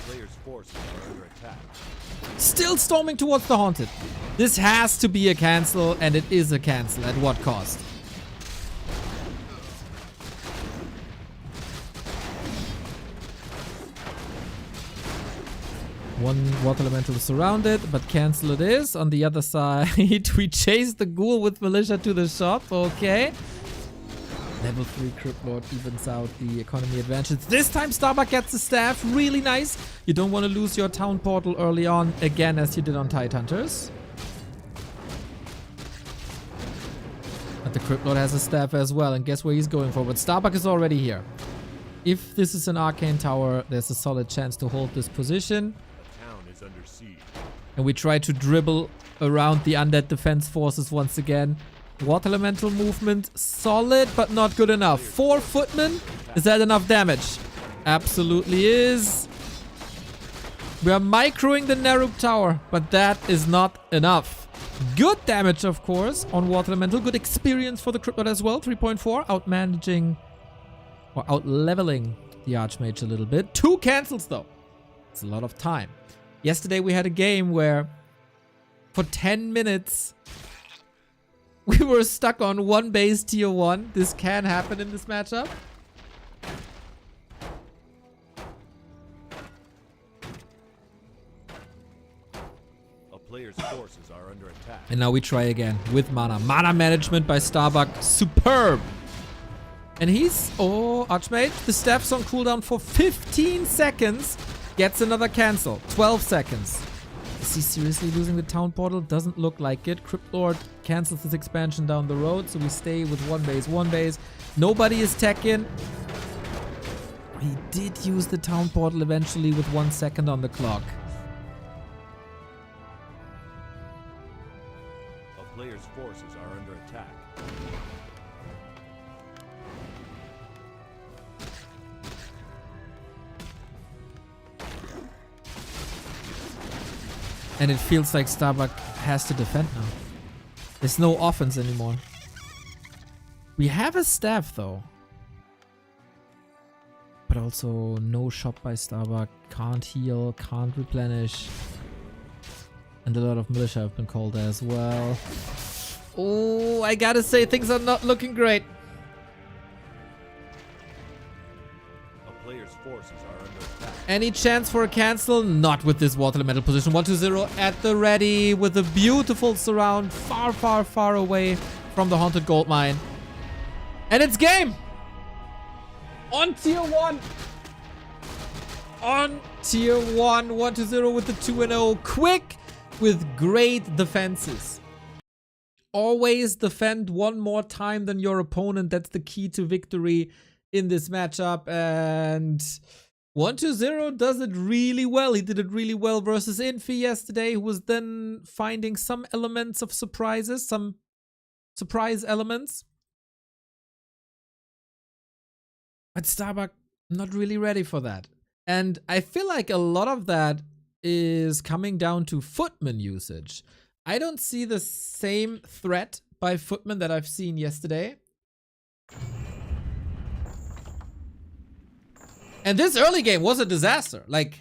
Player's forces are under attack. Still storming towards the Haunted. This has to be a cancel, and it is a cancel. At what cost? One water elemental is surrounded, but cancel it is. On the other side, we chase the ghoul with militia to the shop. Okay. Level 3 Crypt Lord evens out the economy advantage. This time Starbuck gets the staff. Really nice. You don't want to lose your town portal early on again as you did on Tide Hunters. But the Crypt Lord has a staff as well. And guess where he's going for? But Starbuck is already here. If this is an Arcane Tower, there's a solid chance to hold this position. The town is under siege. And we try to dribble around the Undead defense forces once again. Water Elemental movement, solid, but not good enough. 4 footmen, is that enough damage? Absolutely is. We are microing the Naruk Tower, but that is not enough. Good damage, of course, on Water Elemental. Good experience for the Crypt Lord as well. 3.4, out-managing, or out-leveling the Archmage a little bit. 2 cancels, though. It's a lot of time. Yesterday, we had a game where for 10 minutes... we were stuck on 1 base tier 1. This can happen in this matchup. A player's forces are under attack. And now we try again with mana. Mana management by Starbuck. Superb. And he's... oh, Archmage. The staff's on cooldown for 15 seconds. Gets another cancel. 12 seconds. Is he seriously losing the town portal? Doesn't look like it. Crypt Lord cancels his expansion down the road, so we stay with 1 base, 1 base. Nobody is tech-in. He did use the town portal eventually with 1 second on the clock. A player's forces are under attack. And it feels like Starbuck has to defend now. There's no offense anymore. We have a staff though. But also no shop by Starbuck. Can't heal, can't replenish. And a lot of militia have been called as well. Oh, I gotta say, things are not looking great. A player's forces are under attack. Any chance for a cancel? Not with this water elemental position. 1-2-0 at the ready with a beautiful surround far, far, far away from the haunted gold mine. And it's game! On tier 1! On tier 1, 1-0 with the 2-0. Quick with great defenses. Always defend one more time than your opponent. That's the key to victory in this matchup. And 1-0 does it really well. He did it really well versus Infi yesterday, who was then finding some elements of surprises, some surprise elements. But Starbuck, not really ready for that. And I feel like a lot of that is coming down to footman usage. I don't see the same threat by footman that I've seen yesterday. And this early game was a disaster. Like,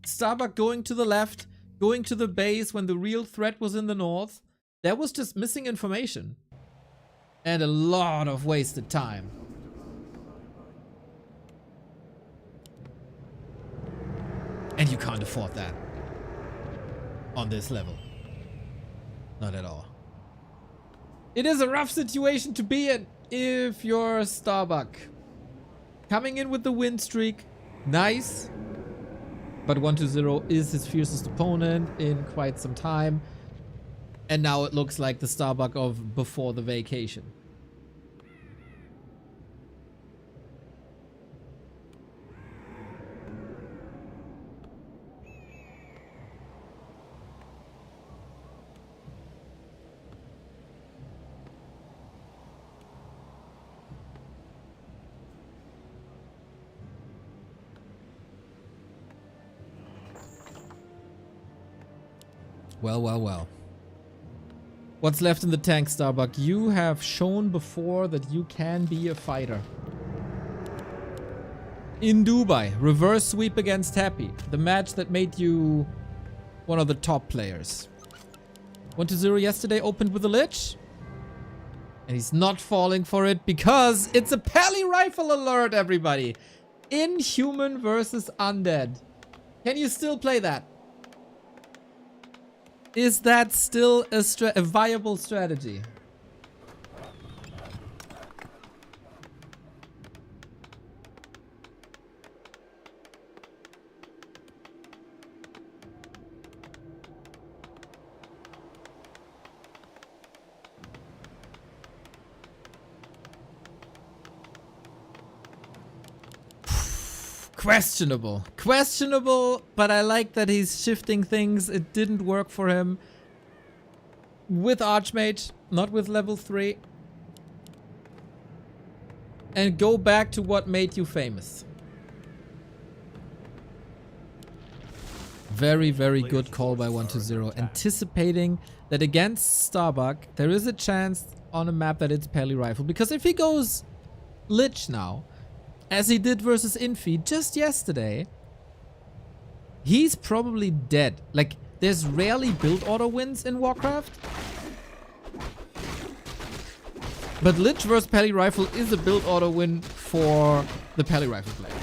Starbuck going to the left, going to the base when the real threat was in the north. That was just missing information. And a lot of wasted time. And you can't afford that on this level. Not at all. It is a rough situation to be in if you're Starbuck. Coming in with the win streak. Nice. But 1-0 is his fiercest opponent in quite some time. And now it looks like the Starbuck of before the vacation. Well, well, well. What's left in the tank, Starbuck? You have shown before that you can be a fighter. In Dubai, reverse sweep against Happy. The match that made you one of the top players. 1-0 yesterday opened with a Lich. And he's not falling for it because it's a Pally Rifle alert, everybody. Inhuman versus Undead. Can you still play that? Is that still a viable strategy? Questionable. Questionable, but I like that he's shifting things. It didn't work for him with Archmage, not with level 3. And go back to what made you famous. Very, very good call by 1-0. Anticipating that against Starbuck, there is a chance on a map that it's Pally Rifle. Because if he goes Lich now, as he did versus Infi just yesterday, he's probably dead. Like, there's rarely build auto wins in Warcraft. But Lich versus Pally Rifle is a build auto win for the Pally Rifle player.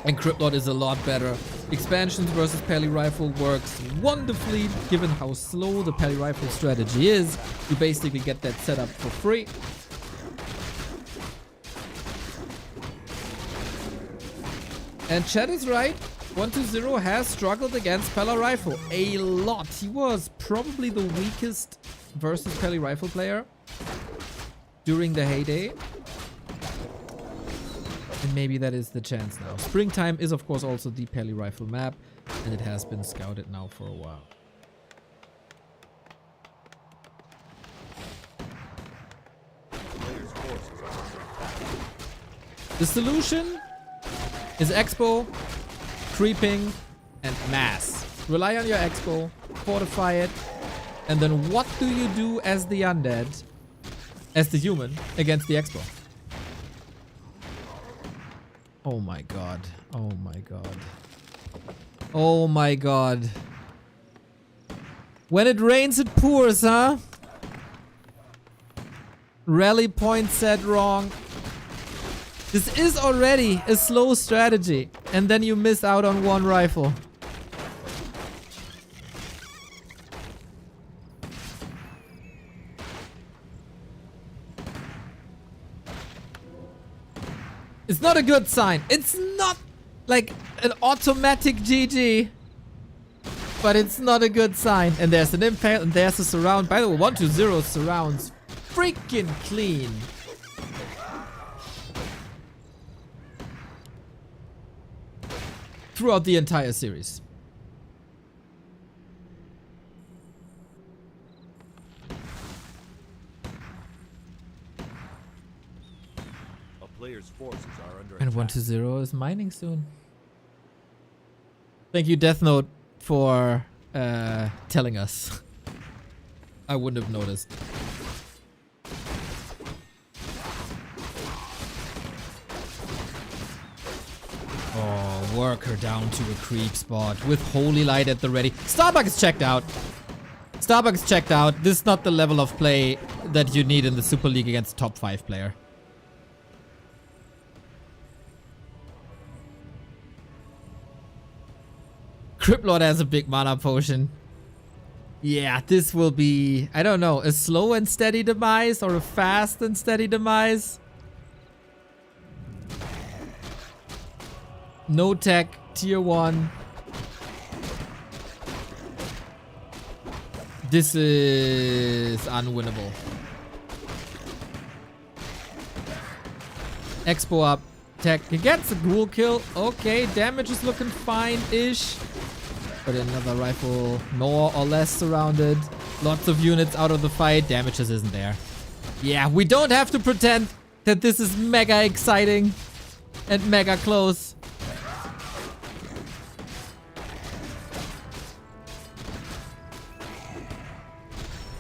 And Cryptlord is a lot better. Expansions versus Pally Rifle works wonderfully given how slow the Pally Rifle strategy is. You basically get that set up for free. And Chad is right. 1-0 has struggled against Pally Rifle a lot. He was probably the weakest versus Pally Rifle player during the heyday. And maybe that is the chance now. Springtime is of course also the Pally Rifle map, and it has been scouted now for a while. The solution is Expo, creeping, and mass. Rely on your Expo, fortify it, and then what do you do as the Undead, as the human, against the Expo? Oh my god. Oh my god. Oh my god. When it rains, it pours, huh? Rally point set wrong. This is already a slow strategy. And then you miss out on one rifle. It's not a good sign. It's not like an automatic GG. But it's not a good sign. And there's an impale and there's a surround. By the way, 120 surrounds freaking clean. Throughout the entire series. A player's forces are under And attack. 120 is mining soon. Thank you, Death Note, for telling us. I wouldn't have noticed. Oh, worker down to a creep spot with Holy Light at the ready. Starbuck is checked out. Starbuck is checked out. This is not the level of play that you need in the Super League against a top 5 player. Criplord has a big mana potion. Yeah, this will be, I don't know, a slow and steady demise or a fast and steady demise. No tech, tier 1. This is unwinnable. Expo up. Tech. He gets a ghoul kill. Okay, damage is looking fine-ish. But another rifle, more or less surrounded. Lots of units out of the fight. Damage just isn't there. Yeah, we don't have to pretend that this is mega exciting and mega close.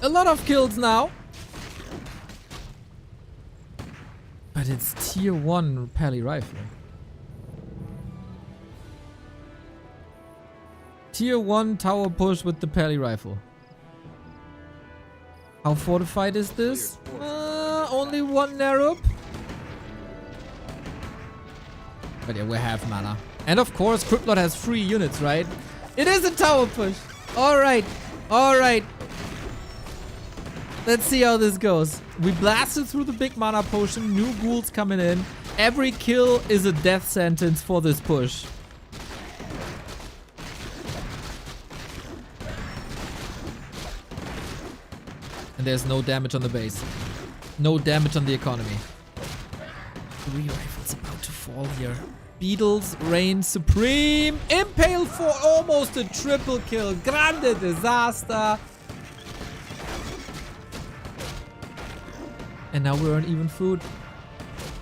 A lot of kills now. But it's tier 1 Pally rifle. Tier 1 tower push with the Pally rifle. How fortified is this? Only 1 Narup. But yeah, we're half mana. And of course, Criplord has 3 units, right? It is a tower push. Alright. Alright. Let's see how this goes. We blasted through the big mana potion. New ghouls coming in. Every kill is a death sentence for this push. And there's no damage on the base. No damage on the economy. 3 rifles about to fall here. Beetles reign supreme. Impale for almost a triple kill. Grande disaster. And now we're on even food.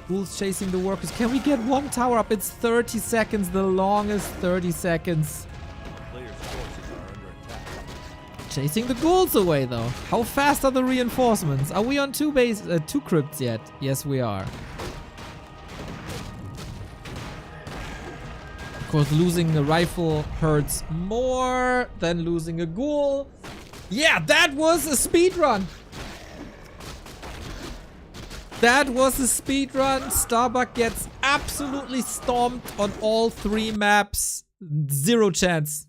Ghouls chasing the workers. Can we get 1 tower up? It's 30 seconds. The longest 30 seconds. A player's forces are under attack. Chasing the ghouls away though. How fast are the reinforcements? Are we on 2 crypts yet? Yes, we are. Of course, losing a rifle hurts more than losing a ghoul. Yeah, that was a speed run. That was a speed run. Starbuck gets absolutely stomped on all 3 maps. 0 chance.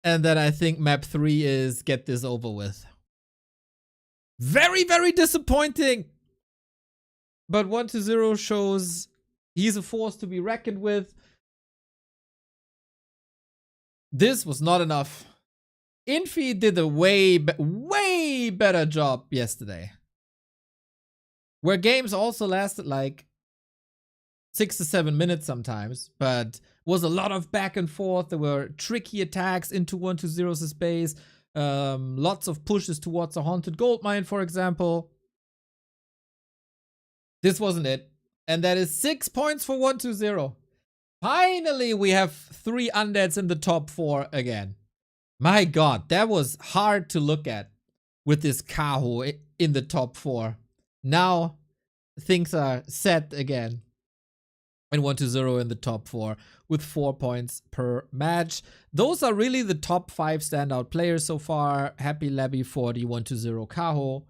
And then I think map 3 is get this over with. Very, very disappointing. But 120 shows he's a force to be reckoned with. This was not enough. Infi did a way better job yesterday. Where games also lasted like 6 to 7 minutes sometimes, but was a lot of back and forth. There were tricky attacks into 120's base. Lots of pushes towards a haunted gold mine, for example. This wasn't it. And that is 6 points for 120. Finally, we have 3 undeads in the top 4 again. My god, that was hard to look at with this Kaho in the top 4. Now, things are set again. And 1-0 in the top 4 with 4 points per match. Those are really the top 5 standout players so far. Happy, Labby, 40, 1-0, Kaho.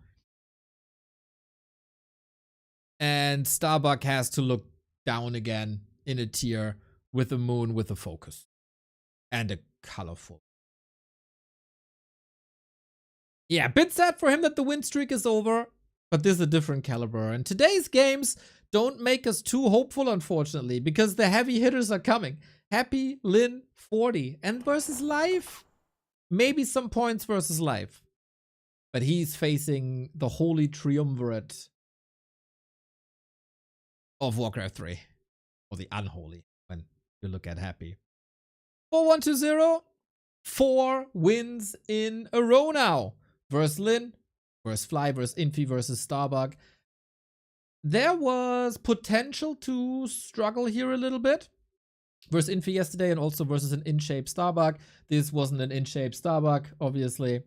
And Starbuck has to look down again in a tier with a moon with a focus. And a colorful. Yeah, a bit sad for him that the win streak is over. But this is a different caliber. And today's games don't make us too hopeful, unfortunately, because the heavy hitters are coming. Happy, Lin, 40. And versus Life? Maybe some points versus Life. But he's facing the holy triumvirate of Warcraft 3. Or the unholy, when you look at Happy. 4-1-2-0. 4 wins in a row now. Versus Lin, versus Fly, versus Infi, versus Starbuck. There was potential to struggle here a little bit. Versus Infi yesterday and also versus an in-shape Starbuck. This wasn't an in-shape Starbuck, obviously.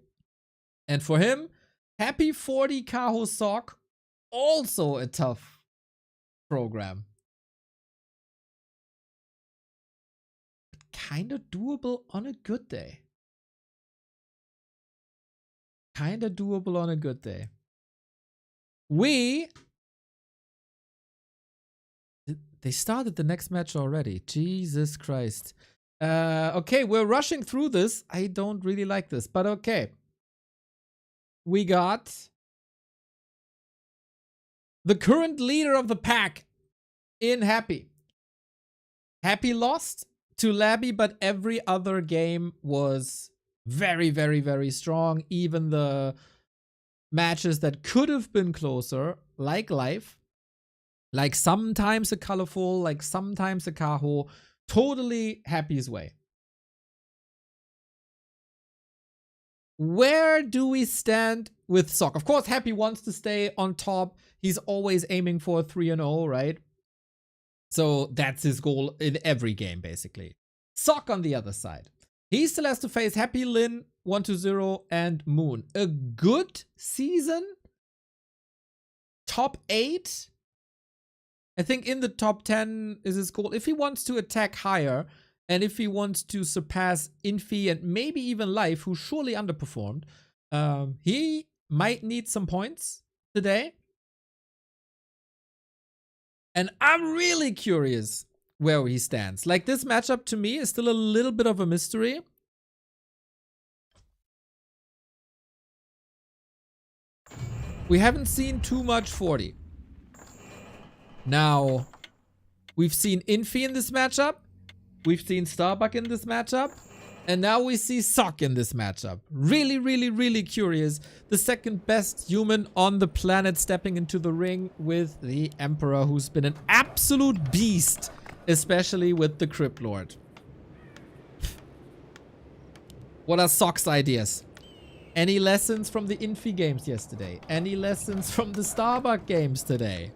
And for him, Happy 40 Kaho Sock. Also a tough program. Kind of doable on a good day. Kind of doable on a good day. They started the next match already. Jesus Christ. Okay, we're rushing through this. I don't really like this, but okay. We got the current leader of the pack in Happy. Happy lost to Labby, but every other game was very, very, very strong. Even the matches that could have been closer, like Life, like sometimes a Colorful, like sometimes a Kaho, totally Happy's way. Where do we stand with Sock? Of course, Happy wants to stay on top. He's always aiming for 3-0, right? So that's his goal in every game, basically. Sock on the other side. He still has to face Happy, Lin, 1-0, and Moon. A good season. Top 8. I think in the top 10 is his goal. If he wants to attack higher, and if he wants to surpass Infi and maybe even Life, who surely underperformed, he might need some points today. And I'm really curious where he stands. Like, this matchup to me is still a little bit of a mystery. We haven't seen too much 40. Now, we've seen Infi in this matchup. We've seen Starbuck in this matchup. And now we see Sock in this matchup. Really, really, really curious. The second best human on the planet stepping into the ring with the Emperor, who's been an absolute beast, especially with the Crypt Lord. What are Sock's ideas? Any lessons from the Infi games yesterday? Any lessons from the Starbuck games today?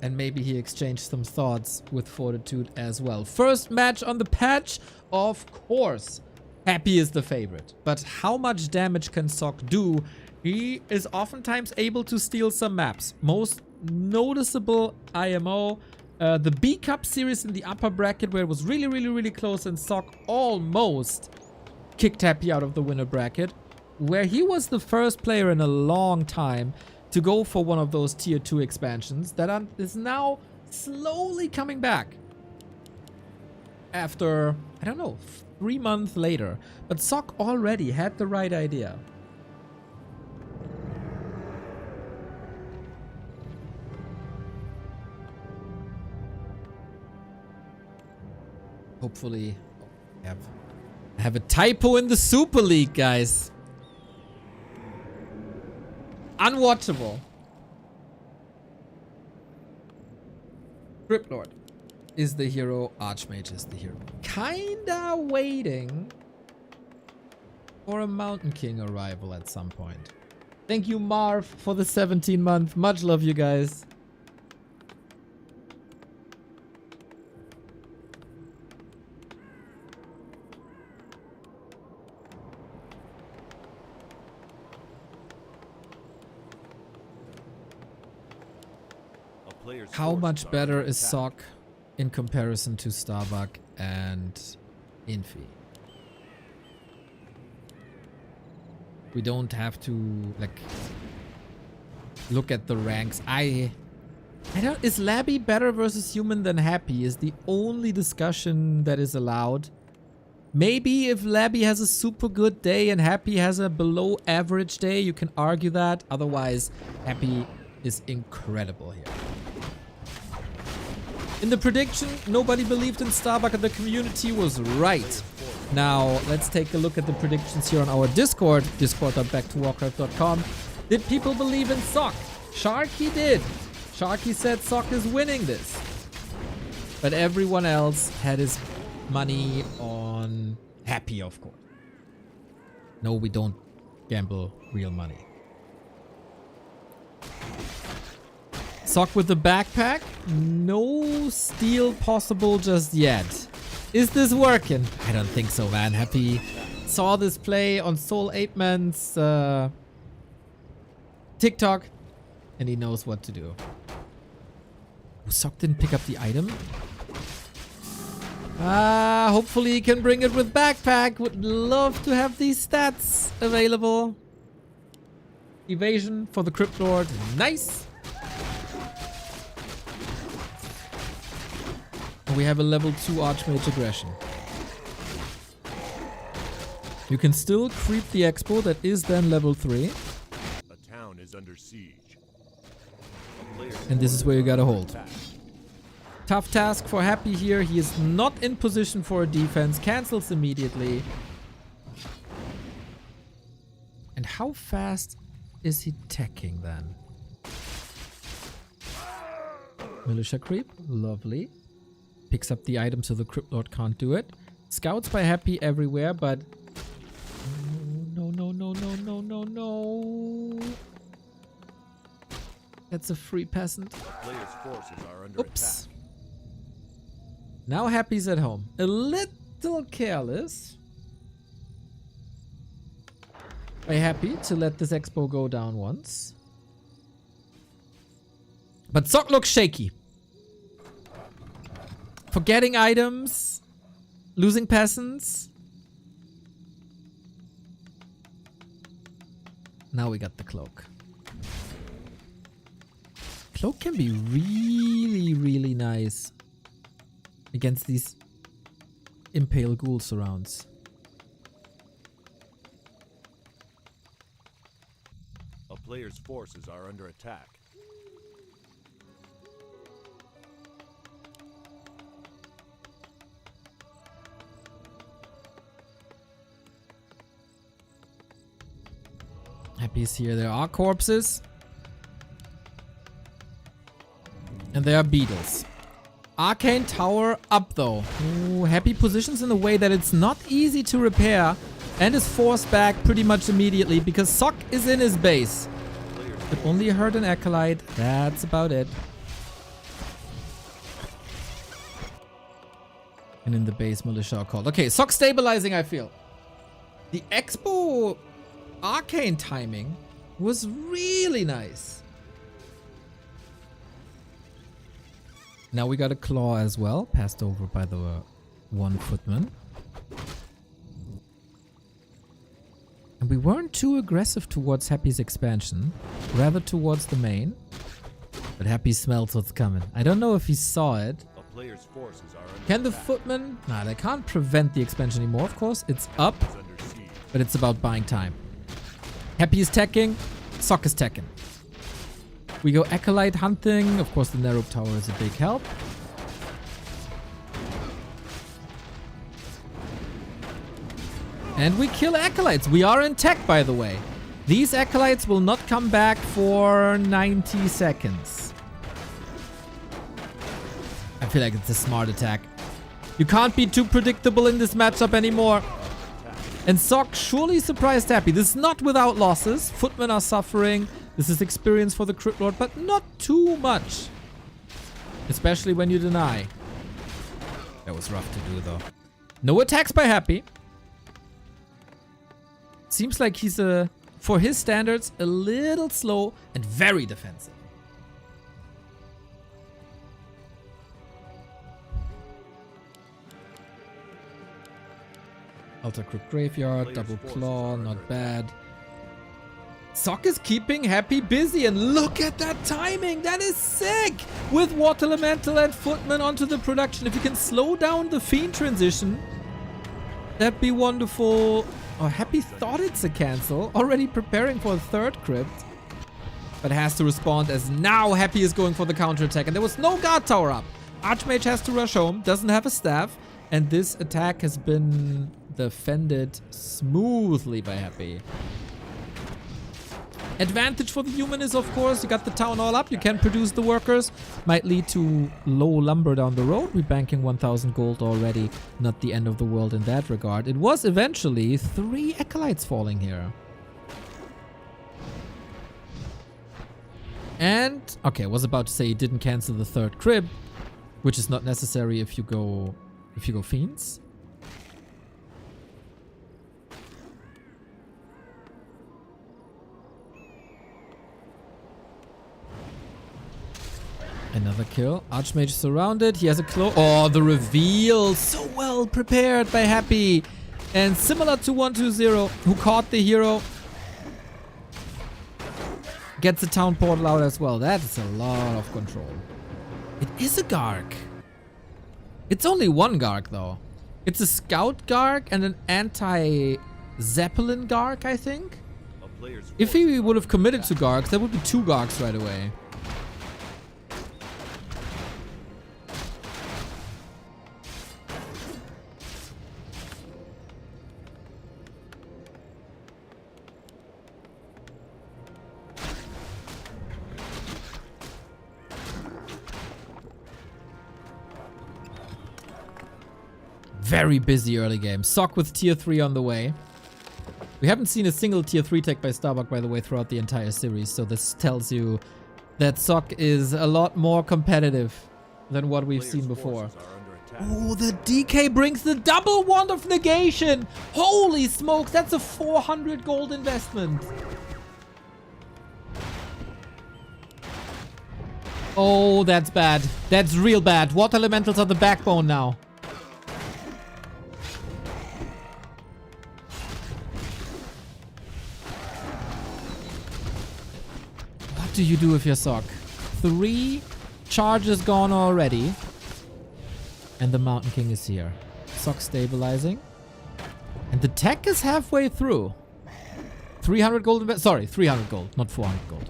And maybe he exchanged some thoughts with Fortitude as well. First match on the patch, of course. Happy is the favorite. But how much damage can Sock do? He is oftentimes able to steal some maps. Most noticeable IMO. The B Cup series in the upper bracket where it was really, really, really close and Sock almost kicked Happy out of the winner bracket. Where he was the first player in a long time to go for one of those tier 2 expansions that is now slowly coming back. After, I don't know, 3 months later. But Sock already had the right idea. Hopefully, I have a typo in the Super League, guys. Unwatchable. Crypt Lord is the hero. Archmage is the hero. Kinda waiting for a Mountain King arrival at some point. Thank you, Marv, for the 17-month. Much love, you guys. player's How forces much are better under is attack. Sock in comparison to Starbuck and Infi? We don't have to like look at the ranks. I don't. Is Labby better versus human than Happy? Is the only discussion that is allowed. Maybe if Labby has a super good day and Happy has a below average day, you can argue that. Otherwise, Happy is incredible here. In the prediction, nobody believed in Starbuck and the community was right. Now, let's take a look at the predictions here on our Discord. Discord.backtowarcraft.com. Did people believe in Sock? Sharky did. Sharky said Sock is winning this. But everyone else had his money on Happy, of course. No, we don't gamble real money. Sock with the backpack. No steal possible just yet. Is this working? I don't think so, man. Happy saw this play on Soul Apeman's TikTok and he knows what to do. Oh, Sock didn't pick up the item. Hopefully he can bring it with backpack. Would love to have these stats available. Evasion for the Crypt Lord. Nice. And we have a level 2 Archmage Aggression. You can still creep the Expo. That is then level 3. A town is under siege. A player's And this is where you gotta hold. attack. Tough task for Happy here. He is not in position for a defense. Cancels immediately. And how fast is he teching then? Militia creep. Lovely. Picks up the item so the Crypt Lord can't do it. Scouts by Happy everywhere, but... No, no, no, no, no, no, no. That's a free peasant. Player's forces are under Oops. attack. Now Happy's at home. A little careless by Happy to let this Expo go down once. But Sock looks shaky. Forgetting items. Losing peasants. Now we got the cloak. Cloak can be really, really nice against these Impale Ghoul surrounds. A player's forces are under attack. Happy's here. There are corpses. And there are beetles. Arcane Tower up though. Ooh, Happy positions in a way that it's not easy to repair and is forced back pretty much immediately because Sock is in his base. But only hurt an Acolyte. That's about it. And in the base, Militia are called. Okay, Sock stabilizing, I feel. The Expo Arcane timing was really nice. Now we got a claw as well, passed over by the one footman. And we weren't too aggressive towards Happy's expansion, rather towards the main. But Happy smells what's coming. I don't know if he saw it. A player's forces are under Can the attack. footman... Nah, they can't prevent the expansion anymore, of course. It's up, Is under siege. but it's about buying time. Happy is teching, Sock is teching. We go Acolyte hunting. Of course, the Narrow Tower is a big help. And we kill Acolytes. We are in tech, by the way. These Acolytes will not come back for 90 seconds. I feel like it's a smart attack. You can't be too predictable in this matchup anymore. And Sock surely surprised Happy. This is not without losses. Footmen are suffering. This is experience for the Crypt Lord, but not too much. Especially when you deny. That was rough to do, though. No attacks by Happy. Seems like he's, for his standards, a little slow and very defensive. Altar Crypt Graveyard, Double Claw, not bad. Sock is keeping Happy busy, and look at that timing. That is sick. With Water Elemental and Footman onto the production. If you can slow down the Fiend transition, that'd be wonderful. Oh, Happy thought it's a cancel. Already preparing for a third crypt. But has to respond as now Happy is going for the counterattack. And there was no guard tower up. Archmage has to rush home. Doesn't have a staff. And this attack has been defended smoothly by Happy. Advantage for the human is, of course, you got the town all up. You can produce the workers. Might lead to low lumber down the road. We're banking 1,000 gold already. Not the end of the world in that regard. It was eventually 3 acolytes falling here. And, okay, I was about to say he didn't cancel the third crib, which is not necessary if you go fiends. Another kill. Archmage surrounded. He has a claw. Oh, the reveal. So well prepared by Happy. And similar to 120, who caught the hero. Gets the town portal out as well. That is a lot of control. It is a Garg. It's only one Garg though. It's a Scout Garg and an anti-Zeppelin Garg, I think. If he would have committed to Gargs, there would be 2 Gargs right away. Very busy early game. Sock with tier 3 on the way. We haven't seen a single tier 3 tech by Starbuck, by the way, throughout the entire series. So this tells you that Sock is a lot more competitive than what we've seen before. Oh, the DK brings the double wand of negation. Holy smokes, that's a 400 gold investment. Oh, that's bad. That's real bad. Water elementals are the backbone now. What do you do with your Sock? 3 charges gone already. And the Mountain King is here. Sock stabilizing. And the tech is halfway through. 300 gold. Sorry, 300 gold, not 400 gold.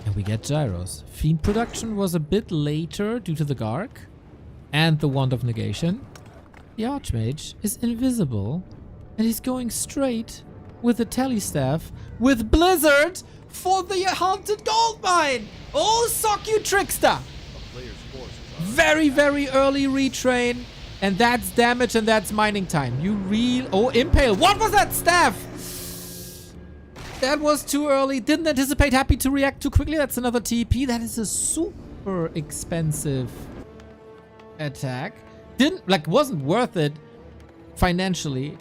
And we get gyros. Fiend production was a bit later due to the Garg and the Wand of Negation. The Archmage is invisible. And he's going straight with the Telestaff with Blizzard for the Haunted Gold Mine. Oh, Sock, you trickster. Very, very early retrain. And that's damage and that's mining time. You real... Oh, Impale. What was that staff? That was too early. Didn't anticipate Happy to react too quickly. That's another TP. That is a super expensive attack. Wasn't worth it financially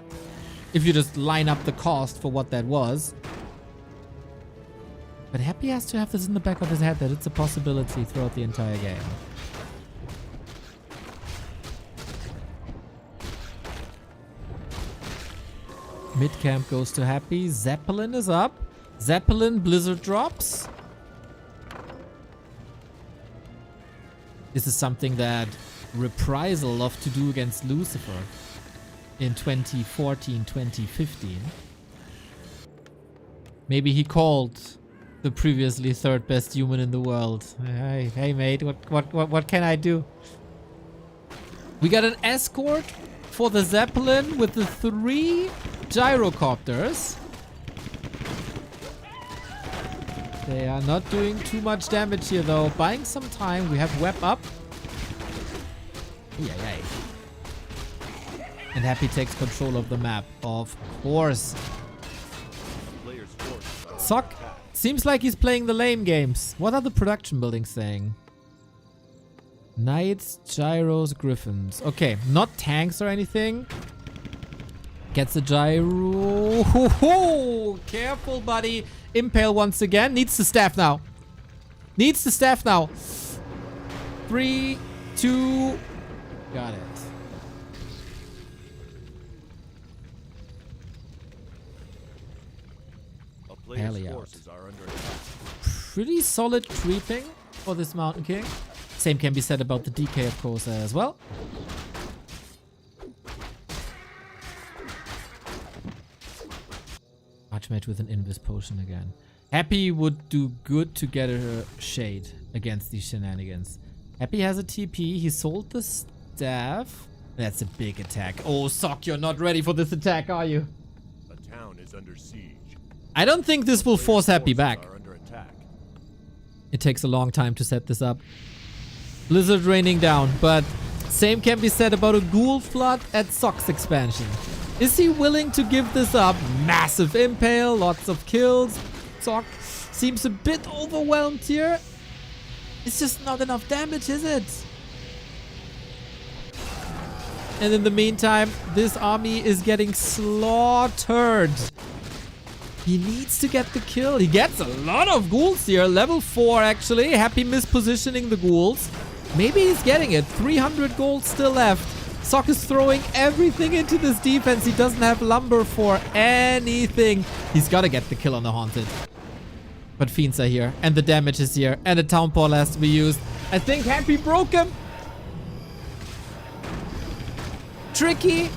if you just line up the cost for what that was. But Happy has to have this in the back of his head that it's a possibility throughout the entire game. Mid camp goes to Happy. Zeppelin is up. Zeppelin Blizzard drops. This is something that Reprisal loved to do against Lucifer in 2014, 2015. Maybe he called the previously third best human in the world. Hey mate, what can I do? We got an escort for the Zeppelin with the 3 gyrocopters. They are not doing too much damage here though. Buying some time. We have web up. Yay. And Happy takes control of the map. Of course. Sock seems like he's playing the lame games. What are the production buildings saying? Knights, gyros, griffins. Okay, not tanks or anything. Gets a gyro. Ho-ho! Careful, buddy. Impale once again. Needs the staff now. 3, 2, Got it. A player's Heli out. forces are under attack. Pretty solid creeping for this Mountain King. Same can be said about the DK, of course, as well. Archmage with an Invis potion again. Happy would do good to get a shade against these shenanigans. Happy has a TP. He sold the staff. That's a big attack. Oh, Sock, you're not ready for this attack, are you? A town is under siege. I don't think this will force Happy back. Are under attack. It takes a long time to set this up. Blizzard raining down, but same can be said about a Ghoul Flood at Sock's expansion. Is he willing to give this up? Massive impale, lots of kills. Sock seems a bit overwhelmed here. It's just not enough damage, is it? And in the meantime, this army is getting slaughtered. He needs to get the kill. He gets a lot of ghouls here. Level 4, actually. Happy mispositioning the ghouls. Maybe he's getting it. 300 gold still left. Sock is throwing everything into this defense. He doesn't have lumber for anything. He's got to get the kill on the Haunted. But Fiends are here. And the damage is here. And the Town Portal has to be used. I think Happy broke him. Tricky.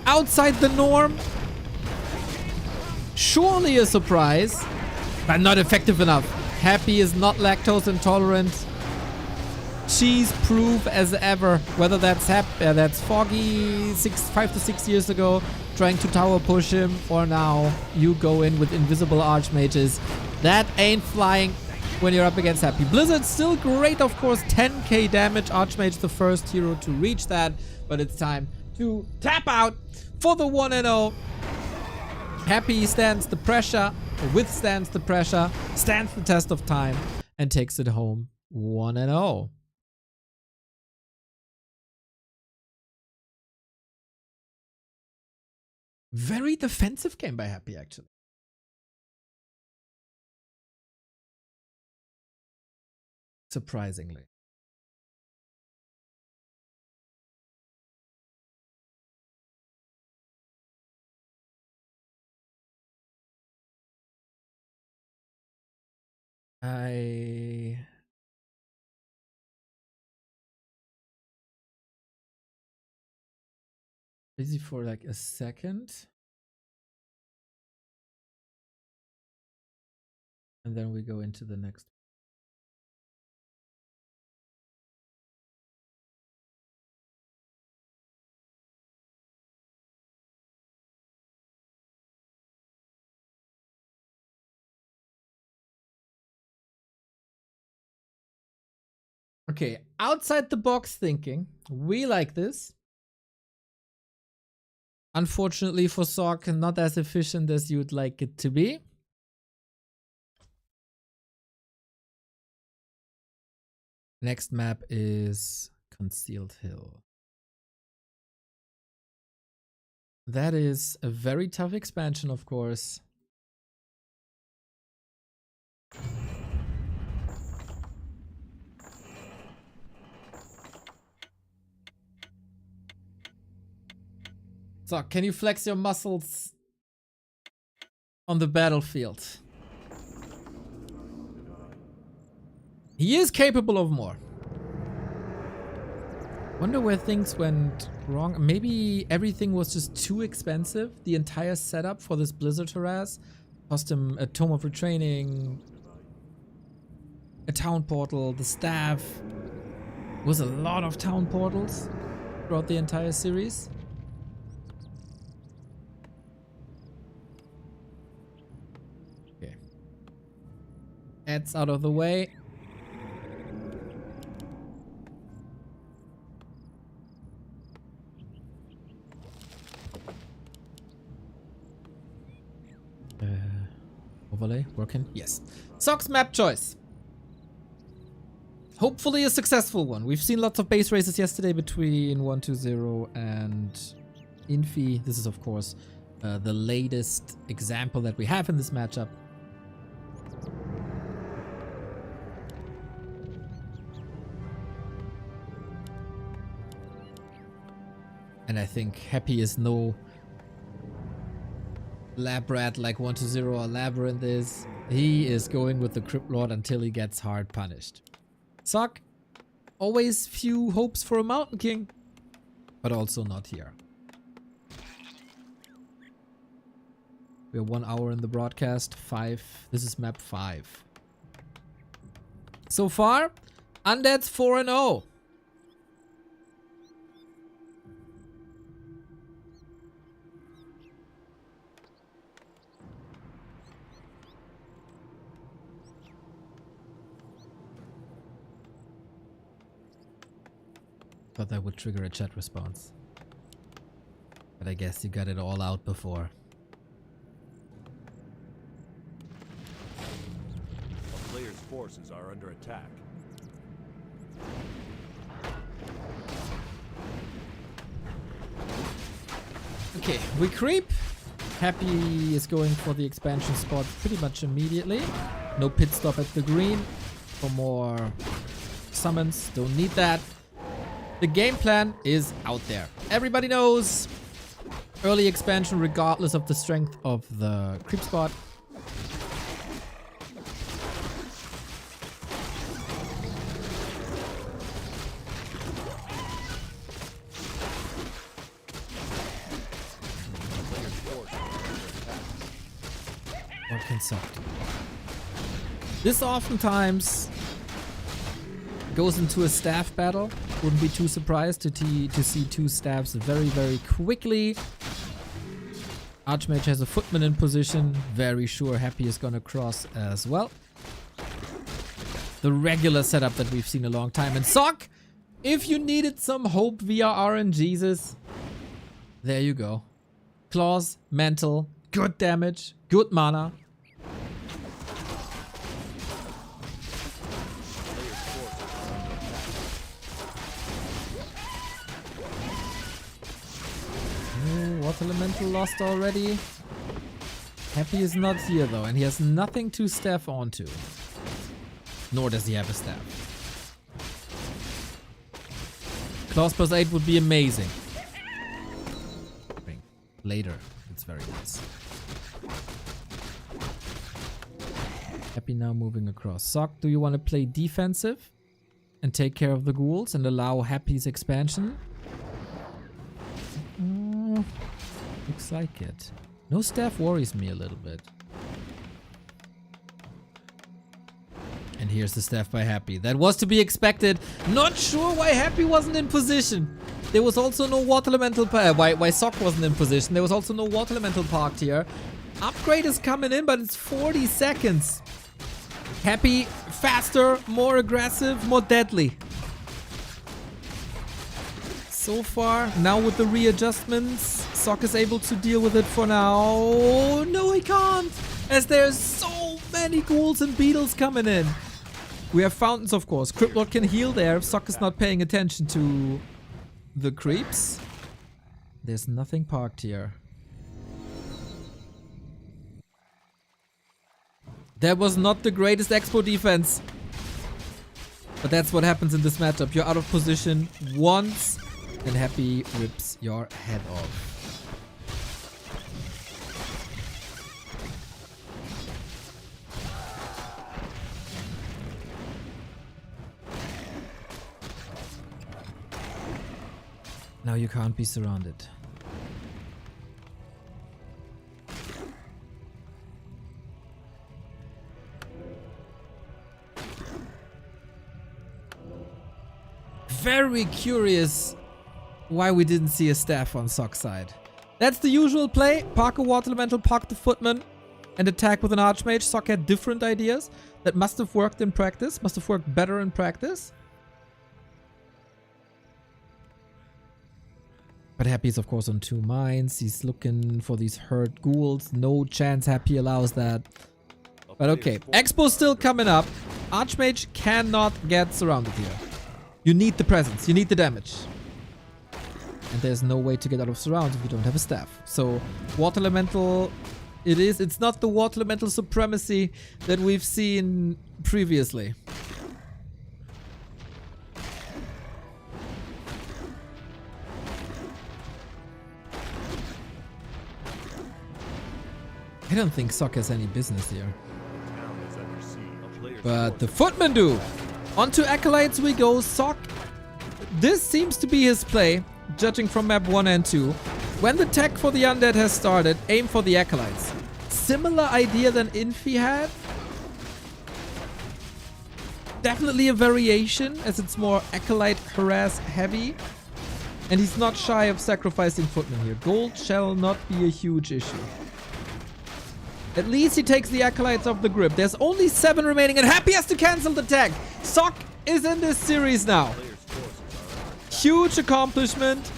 Outside the norm. Surely a surprise. But not effective enough. Happy is not lactose intolerant. Cheese proof as ever. Whether that's that's Foggy 5 to 6 years ago trying to tower push him, or now you go in with invisible archmages. That ain't flying when you're up against Happy. Blizzard still great, of course. 10k damage. Archmage the first hero to reach that, but it's time to tap out for the 1-0. Happy stands the pressure, or withstands the pressure, stands the test of time, and takes it home 1-0. Very defensive game by Happy, actually. Surprisingly. Busy for like a second. And then we go into the next. Okay, outside the box thinking. We like this. Unfortunately for Sock, not as efficient as you'd like it to be. Next map is Concealed Hill. That is a very tough expansion, of course. So, can you flex your muscles on the battlefield? He is capable of more. Wonder where things went wrong. Maybe everything was just too expensive. The entire setup for this Blizzard harass cost him a Tome of Retraining, a Town Portal, the staff. It was a lot of Town Portals throughout the entire series. Okay. That's out of the way. Overlay working? Yes. Sock's map choice. Hopefully a successful one. We've seen lots of base races yesterday between 1-2-0 and Infi. This is, of course, the latest example that we have in this matchup. And I think Happy is no lab rat like 1-0 or LabyRinth is. He is going with the Crypt Lord until he gets hard punished. Sock, always few hopes for a Mountain King, but also not here. We're 1 hour in the broadcast. 5. This is map 5. So far, Undead's 4-0. Thought that would trigger a chat response. But I guess you got it all out before. A player's forces are under attack. Okay, we creep. Happy is going for the expansion spot pretty much immediately. No pit stop at the green for more summons. Don't need that. The game plan is out there. Everybody knows early expansion regardless of the strength of the creep spot. What can suck? This oftentimes goes into a staff battle. Wouldn't be too surprised to see 2 staffs very, very quickly. Archmage has a footman in position. Very sure Happy is gonna cross as well. The regular setup that we've seen a long time. And Sock, if you needed some hope via RNGesus, there you go. Claws, mental, good damage, good mana. Water Elemental lost already. Happy is not here though, and he has nothing to staff onto. Nor does he have a staff. Claws plus 8 would be amazing. Later, it's very nice. Happy now moving across. Sock, do you want to play defensive and take care of the ghouls and allow Happy's expansion? Looks like it. No staff worries me a little bit. And here's the staff by Happy. That was to be expected. Not sure why Happy wasn't in position. There was also no water elemental. Why Sock wasn't in position. There was also no water elemental parked here. Upgrade is coming in, but it's 40 seconds. Happy, faster, more aggressive, more deadly. So far, now with the readjustments, Sock is able to deal with it for now. No, he can't, as there's so many ghouls and beetles coming in. We have fountains, of course. Crypt Lord can heal there if Sock is not paying attention to the creeps. There's nothing parked here. That was not the greatest expo defense. But that's what happens in this matchup. You're out of position once, and Happy rips your head off. Now you can't be surrounded. Very curious why we didn't see a staff on Sock's side. That's the usual play. Park a water elemental, park the footman, and attack with an archmage. Sock had different ideas that must have worked in practice, must have worked better in practice. But Happy is of course on 2 mines. He's looking for these hurt ghouls. No chance Happy allows that. But okay, Expo's still coming up. Archmage cannot get surrounded here. You need the presence, you need the damage. And there's no way to get out of surround if you don't have a staff. So water elemental it is. It's not the water elemental supremacy that we've seen previously. don't think Sock has any business here. Town is under siege. A player's But the forces footmen do. Onto Acolytes we go. Sock. This seems to be his play, judging from map 1 and 2. When the tech for the Undead has started, aim for the Acolytes. Similar idea than Infi had. Definitely a variation, as it's more Acolyte harass heavy. And he's not shy of sacrificing footmen here. Gold shall not be a huge issue. At least he takes the Acolytes off the grip. There's only 7 remaining, and Happy has to cancel the tag. Sock is in this series now. player's forces are Huge accomplishment.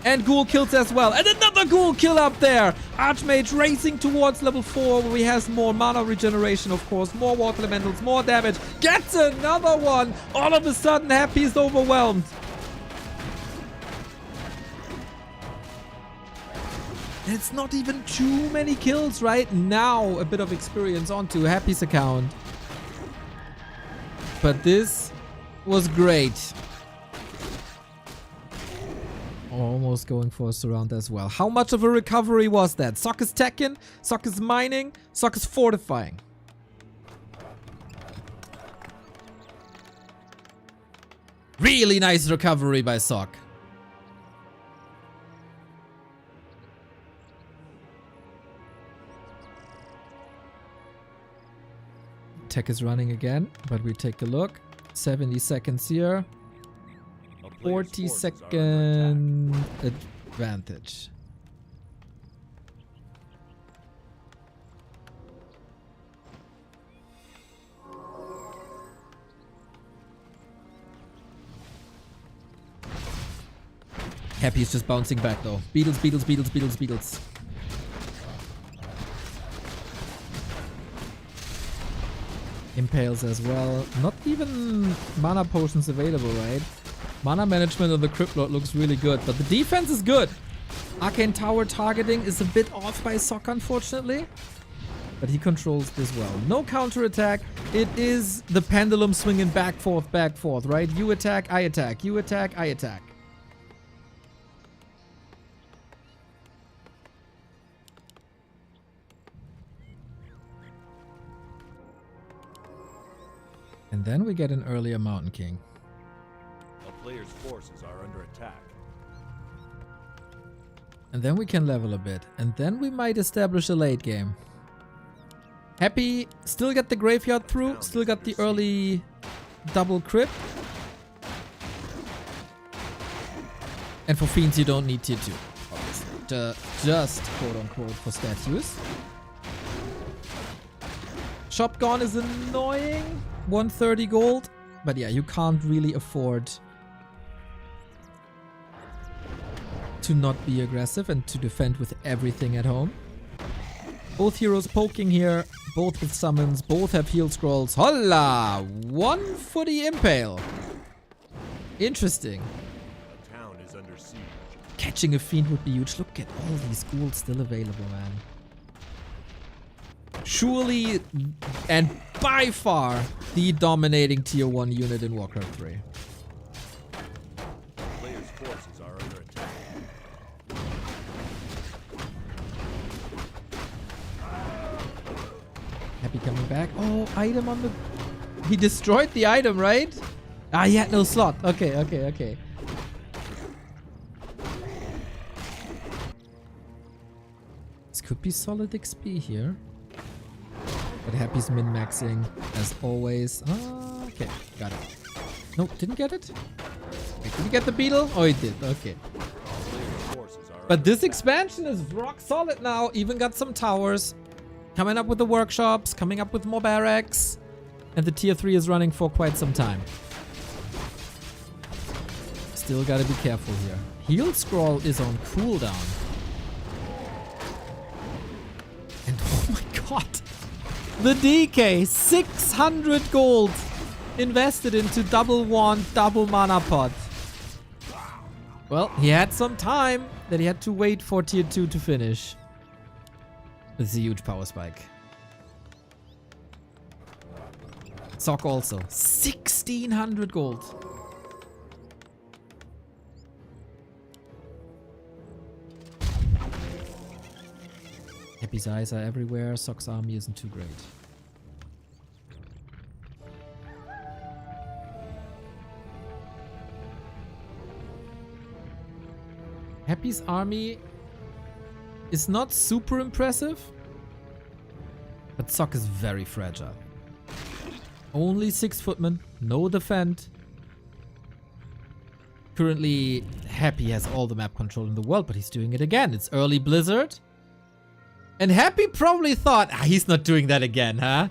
And ghoul kills as well. And another ghoul kill up there. Archmage racing towards level 4, where he has more mana regeneration, of course. More water elementals, more damage. Gets another one. All of a sudden, Happy is overwhelmed. It's not even too many kills right now. A bit of experience onto Happy's account. But this was great. Almost going for a surround as well. How much of a recovery was that? Sock is teching, Sock is mining, Sock is fortifying. Really nice recovery by Sock. Tech is running again, but we take a look. 70 seconds here. a player's 40 forces are under attack. second advantage. Happy is just bouncing back though. Beetles, beetles, beetles, beetles, beetles. Impales as well. Not even mana potions available, right? Mana management on the Crypt Lord looks really good, but the defense is good. Arcane Tower targeting is a bit off by Sock, unfortunately. But he controls this well. No counter attack. It is the pendulum swinging back, forth, right? You attack, I attack. You attack, I attack. And then we get an earlier Mountain King. A player's forces are under attack. And then we can level a bit. And then we might establish a late game. Happy, still get the graveyard through. Still got the early double crit. And for Fiends, you don't need tier 2. Obviously. Just quote unquote for stat use. Shop gone is annoying. 130 gold. But yeah, you can't really afford to not be aggressive and to defend with everything at home. Both heroes poking here, both with summons, both have heal scrolls. Holla! One for the impale. Interesting. A town is under siege. Catching a fiend would be huge. Look at all these ghouls still available, man. Surely, and by far, the dominating tier 1 unit in Warcraft 3. Player's forces are under attack. Happy coming back. Oh, item on the... He destroyed the item, right? Ah, he had no slot. Okay, okay, okay. This could be solid XP here. But Happy's min-maxing, as always. Ah, okay, got it. Nope, didn't get it? Wait, did he get the beetle? Oh, he did. Okay. Player's forces are But this expansion is rock solid now. Even got some towers. Coming up with the workshops, coming up with more barracks. And the tier 3 is running for quite some time. Still gotta be careful here. Heal scroll is on cooldown. And oh my god. The DK, 600 gold invested into double wand, double mana pot. Well, he had some time that he had to wait for tier 2 to finish. This is a huge power spike. Sock also, 1600 gold. Happy's eyes are everywhere. Sock's army isn't too great. Happy's army is not super impressive, but Sock is very fragile. Only 6 footmen, no defend. Currently, Happy has all the map control in the world, but he's doing it again. It's early Blizzard. And Happy probably thought, he's not doing that again, huh?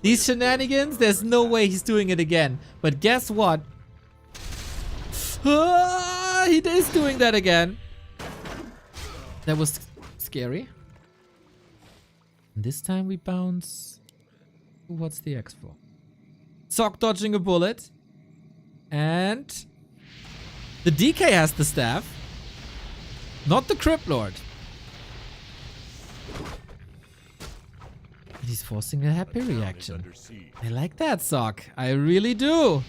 These shenanigans, there's no way he's doing it again. But guess what? He is doing that again. That was scary. And this time we bounce. What's the X for? Sock dodging a bullet. And the DK has the staff. Not the Crypt Lord. He's forcing a happy reaction. I like that, Sock. I really do.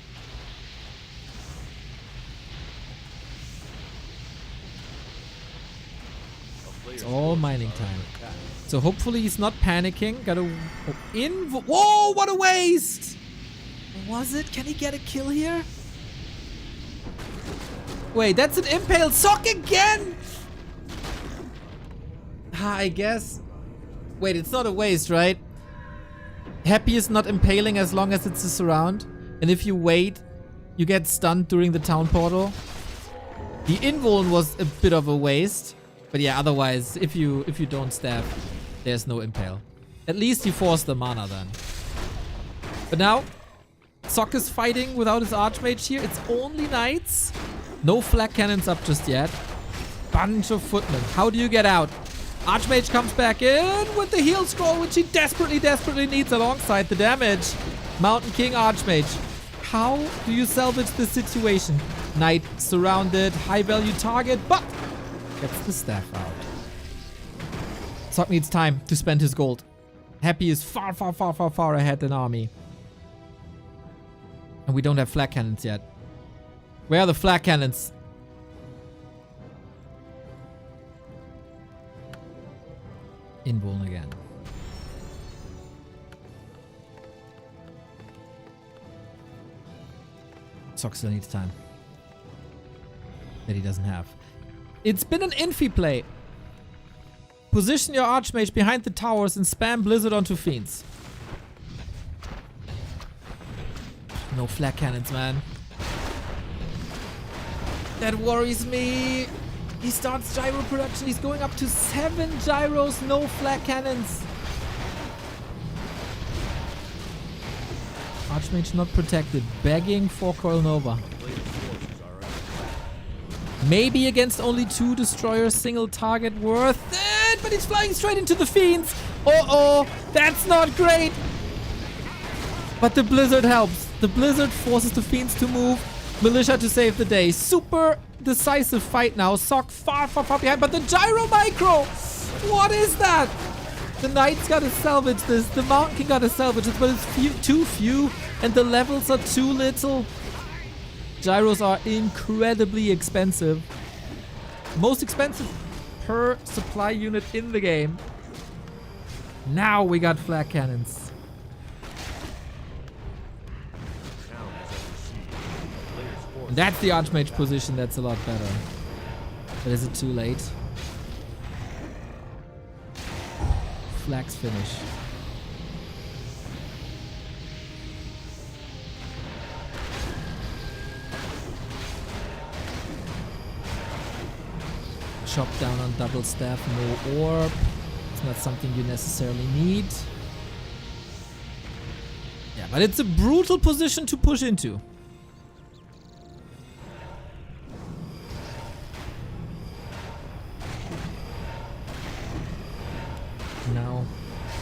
It's all mining time. So hopefully he's not panicking. Gotta whoa, what a waste! Was it? Can he get a kill here? Wait, that's an impale. Sock again! I guess. Wait, it's not a waste, right? Happy is not impaling as long as it's a surround. And if you wait, you get stunned during the town portal. The invuln was a bit of a waste. But yeah, otherwise, if you don't staff, there's no impale. At least he forced the mana then. But now, Sock is fighting without his Archmage here. It's only knights. No flak cannons up just yet. Bunch of footmen. How do you get out? Archmage comes back in with the heal scroll, which he desperately needs alongside the damage. Mountain King Archmage. How do you salvage this situation? Knight surrounded, high value target, but gets the staff out. Sock needs time to spend his gold. Happy is far ahead in army. And we don't have flak cannons yet. Where are the flak cannons? Invuln again. Sock still needs time. That he doesn't have. It's been an infi play. Position your Archmage behind the towers and spam Blizzard onto Fiends. No flak cannons, man. That worries me. He starts gyro production. He's going up to 7 gyros, no flak cannons. Archmage not protected. Begging for Coil Nova. Maybe against only 2 destroyers, single target worth it, but he's flying straight into the Fiends. Uh-oh, that's not great. But the Blizzard helps. The Blizzard forces the Fiends to move. Militia to save the day. Super decisive fight now. Sock far behind, but the gyro micro! What is that? The Knight's gotta salvage this. The Mountain King gotta salvage this, but it's too few, and the levels are too little. Gyros are incredibly expensive. Most expensive per supply unit in the game. Now we got flak cannons. That's the Archmage position. That's a lot better. But is it too late? Flags finish. Chop down on double staff, no orb. It's not something you necessarily need. Yeah, but it's a brutal position to push into. Now,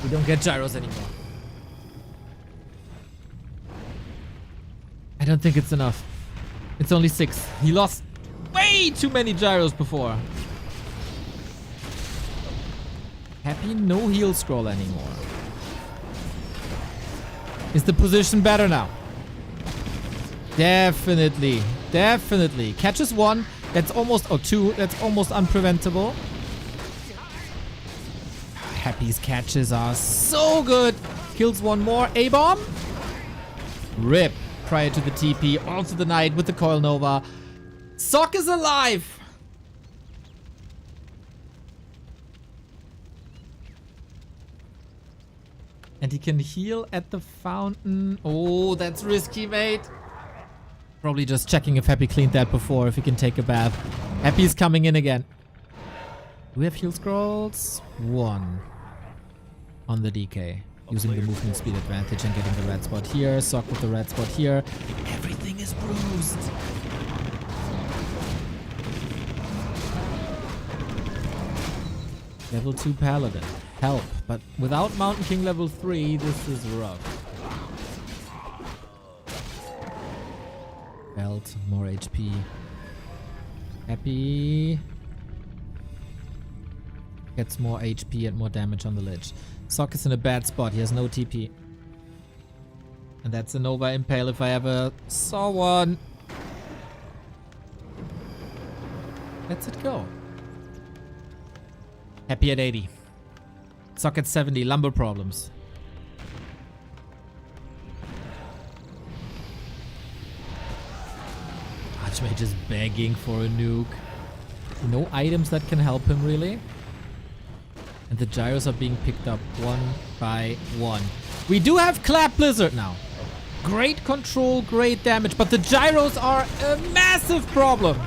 we don't get gyros anymore. I don't think it's enough. It's only 6. He lost way too many gyros before. Happy no heal scroll anymore. Is the position better now? Definitely. Catches 1. That's almost, or 2. That's almost unpreventable. Happy's catches are so good. Kills one more. A-bomb. Rip. Prior to the TP. Also the Knight with the Coil Nova. Sock is alive. And he can heal at the fountain. Oh, that's risky, mate. Probably just checking if Happy cleaned that before, if he can take a bath. Happy's coming in again. Do we have heal scrolls? 1 on the DK. Using the movement speed advantage and getting the red spot here. Sock with the red spot here. Everything is bruised. Level 2 Paladin. Help. But without Mountain King level 3, this is rough. Belt. More HP. Happy. Gets more HP and more damage on the Lich. Sock is in a bad spot. He has no TP. And that's a Nova Impale if I ever saw one. Let's it go. Happy at 80. Sock at 70. Lumber problems. Archmage is begging for a nuke. No items that can help him really. And the gyros are being picked up one by one. We do have Clap Blizzard now. Great control, great damage, but the gyros are a massive problem.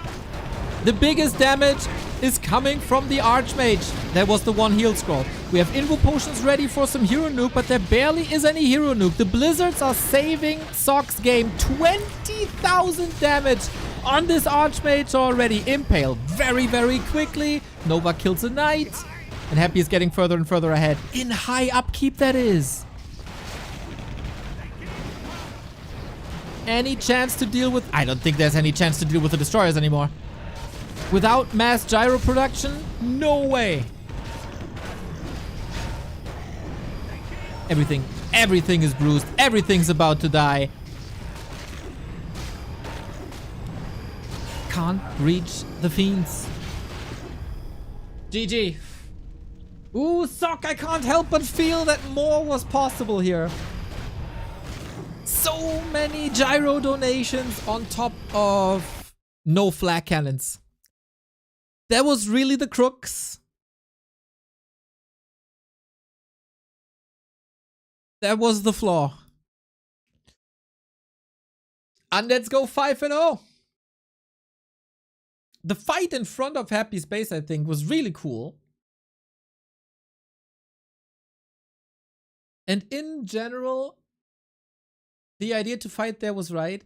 The biggest damage is coming from the Archmage. That was the one heal scroll. We have Invo Potions ready for some hero nuke, but there barely is any hero nuke. The Blizzards are saving Sock's game. 20,000 damage on this Archmage already. Impale very, very quickly. Nova kills a Knight. And Happy is getting further and further ahead. In high upkeep, that is. Any chance to deal with... I don't think there's any chance to deal with the Destroyers anymore. Without mass gyro production? No way. Everything is bruised. Everything's about to die. Can't reach the Fiends. GG. Ooh, Sock, I can't help but feel that more was possible here. So many gyro donations on top of no flag cannons. That was really the crux. That was the flaw. Undeads go 5-0. The fight in front of Happy's base, I think, was really cool. And in general, the idea to fight there was right.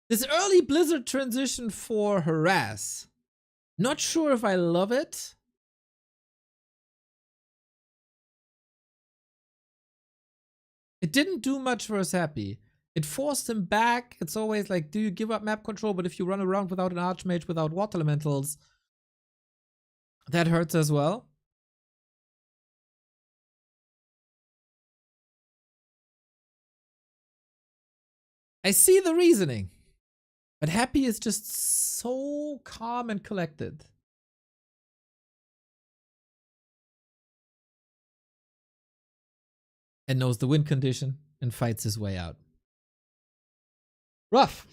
This early Blizzard transition for Harass. Not sure if I love it. It didn't do much for us Happy. It forced him back. It's always like, do you give up map control? But if you run around without an Archmage, without Water Elementals, that hurts as well. I see the reasoning, but Happy is just so calm and collected. And knows the win condition and fights his way out. Rough.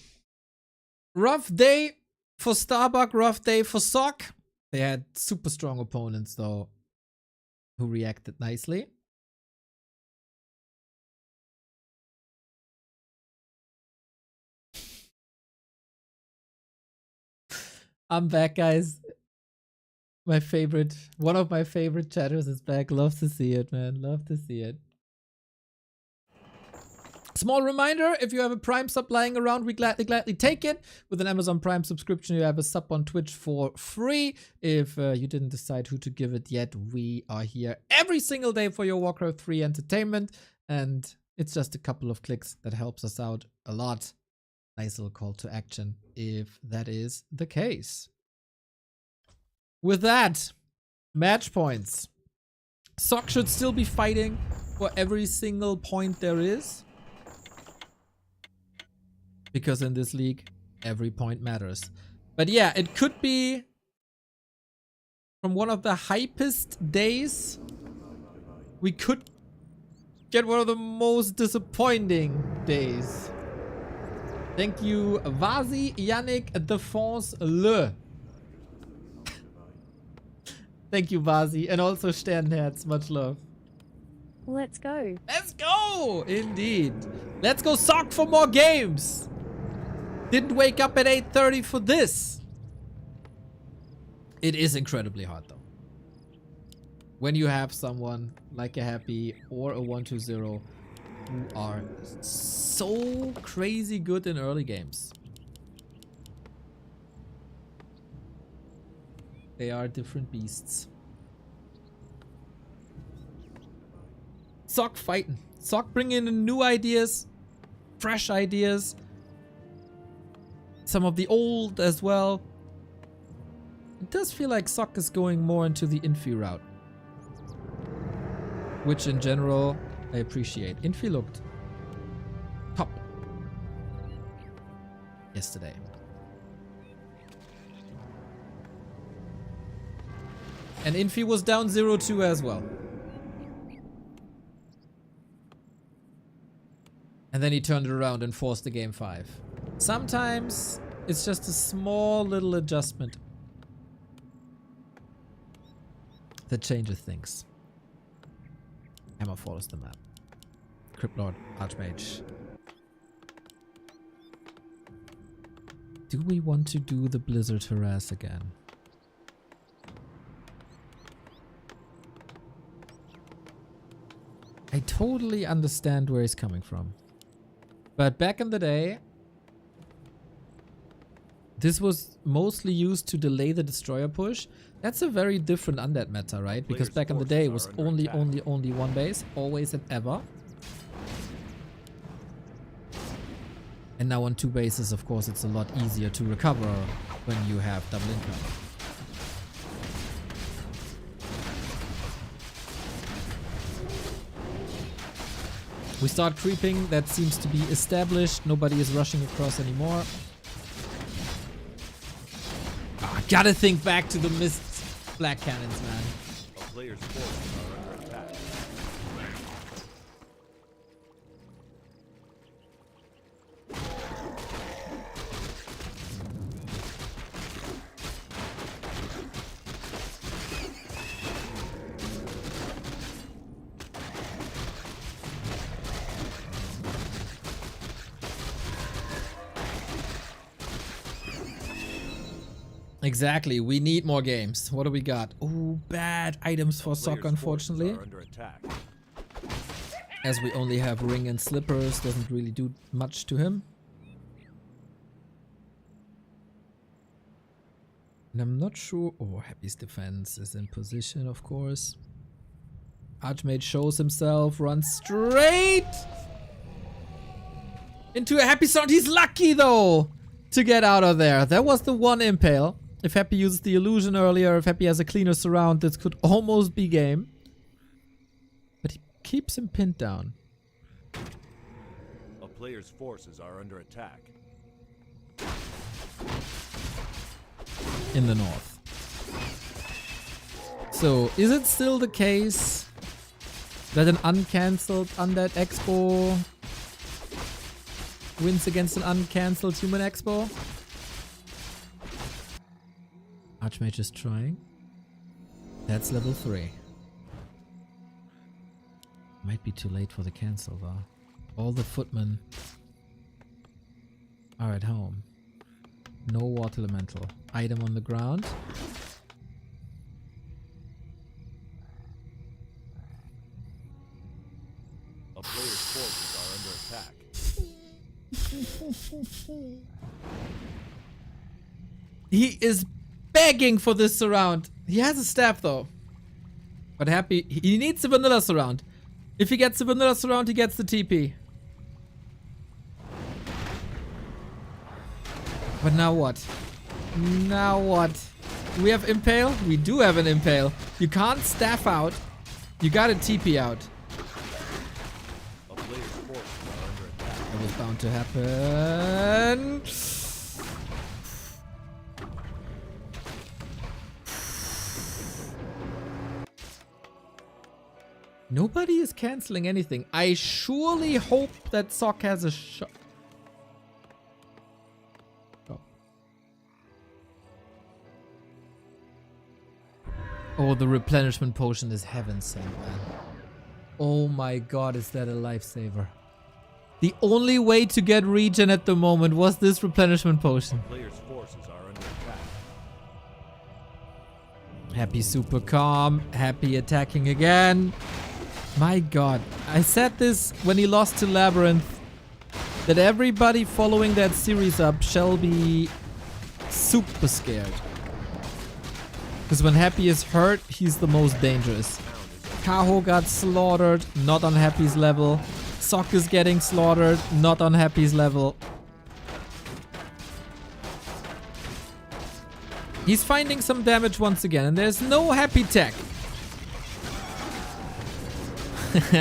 Rough day for Starbuck, rough day for Sock. They had super strong opponents though, who reacted nicely. I'm back, guys. My favorite, one of my favorite chatters is back. Love to see it, man. Love to see it. Small reminder, if you have a Prime sub lying around, we gladly take it. With an Amazon Prime subscription, you have a sub on Twitch for free. If you didn't decide who to give it yet, we are here every single day for your Warcraft 3 entertainment. And it's just a couple of clicks that helps us out a lot. Nice little call to action, if that is the case. With that, match points. Sock should still be fighting for every single point there is. Because in this league, every point matters. But yeah, it could be, from one of the hypest days, we could get one of the most disappointing days. Thank you, Vazi, Yannick, Defonce, Le. Thank you, Vazi, and also Sternherz. Much love. Let's go. Let's go! Indeed. Let's go sock for more games. Didn't wake up at 8:30 for this. It is incredibly hard though. When you have someone like a Happy or a 120 who are so crazy good in early games. They are different beasts. Sock fighting. Sock bringing in new ideas, fresh ideas. Some of the old as well. It does feel like Sock is going more into the Infi route. Which in general, I appreciate. Infi looked top yesterday. And Infi was down 0-2 as well. And then he turned it around and forced the game 5. Sometimes it's just a small little adjustment that changes things. Hammer follows the map. Cryptlord, Archmage. Do we want to do the Blizzard Harass again? I totally understand where he's coming from. But back in the day, this was mostly used to delay the destroyer push. That's a very different Undead meta, right? Because back in the day it was only one base, always and ever. And now on 2 bases, of course, it's a lot easier to recover when you have double income. We start creeping, that seems to be established. Nobody is rushing across anymore. Oh, gotta think back to the missed black cannons, man. A player's forces are under attack. Exactly, we need more games. What do we got? Oh, bad items for Sock, unfortunately. Are under attack. As we only have Ring and Slippers, doesn't really do much to him. And I'm not sure... Oh, Happy's defense is in position, of course. Archmage shows himself, runs straight into a Happy sound. He's lucky, though, to get out of there. That was the one impale. If Happy uses the illusion earlier, if Happy has a cleaner surround, this could almost be game. But he keeps him pinned down. A player's forces are under attack. In the north. So, is it still the case that an uncancelled Undead Expo wins against an uncancelled Human Expo? Archmage is trying. That's level 3. Might be too late for the cancel though. All the footmen are at home. No water elemental. Item on the ground. A player's forces are under attack. He is begging for this surround. He has a staff though. But Happy, he needs the vanilla surround. If he gets the vanilla surround, he gets the TP. But now what? Now what? Do we have impale? We do have an impale. You can't staff out. You got a TP out. A player's forces are under attack. That was bound to happen. Nobody is canceling anything. I surely hope that Sock has a shot. Oh. Oh, the replenishment potion is heaven sent, man. Oh my god, is that a lifesaver? The only way to get regen at the moment was this replenishment potion. Players' forces are under attack. Happy super calm. Happy attacking again. My god. I said this when he lost to LabyRinth. That everybody following that series up shall be super scared. Because when Happy is hurt, he's the most dangerous. Kaho got slaughtered, not on Happy's level. Sock is getting slaughtered, not on Happy's level. He's finding some damage once again, and there's no Happy tech.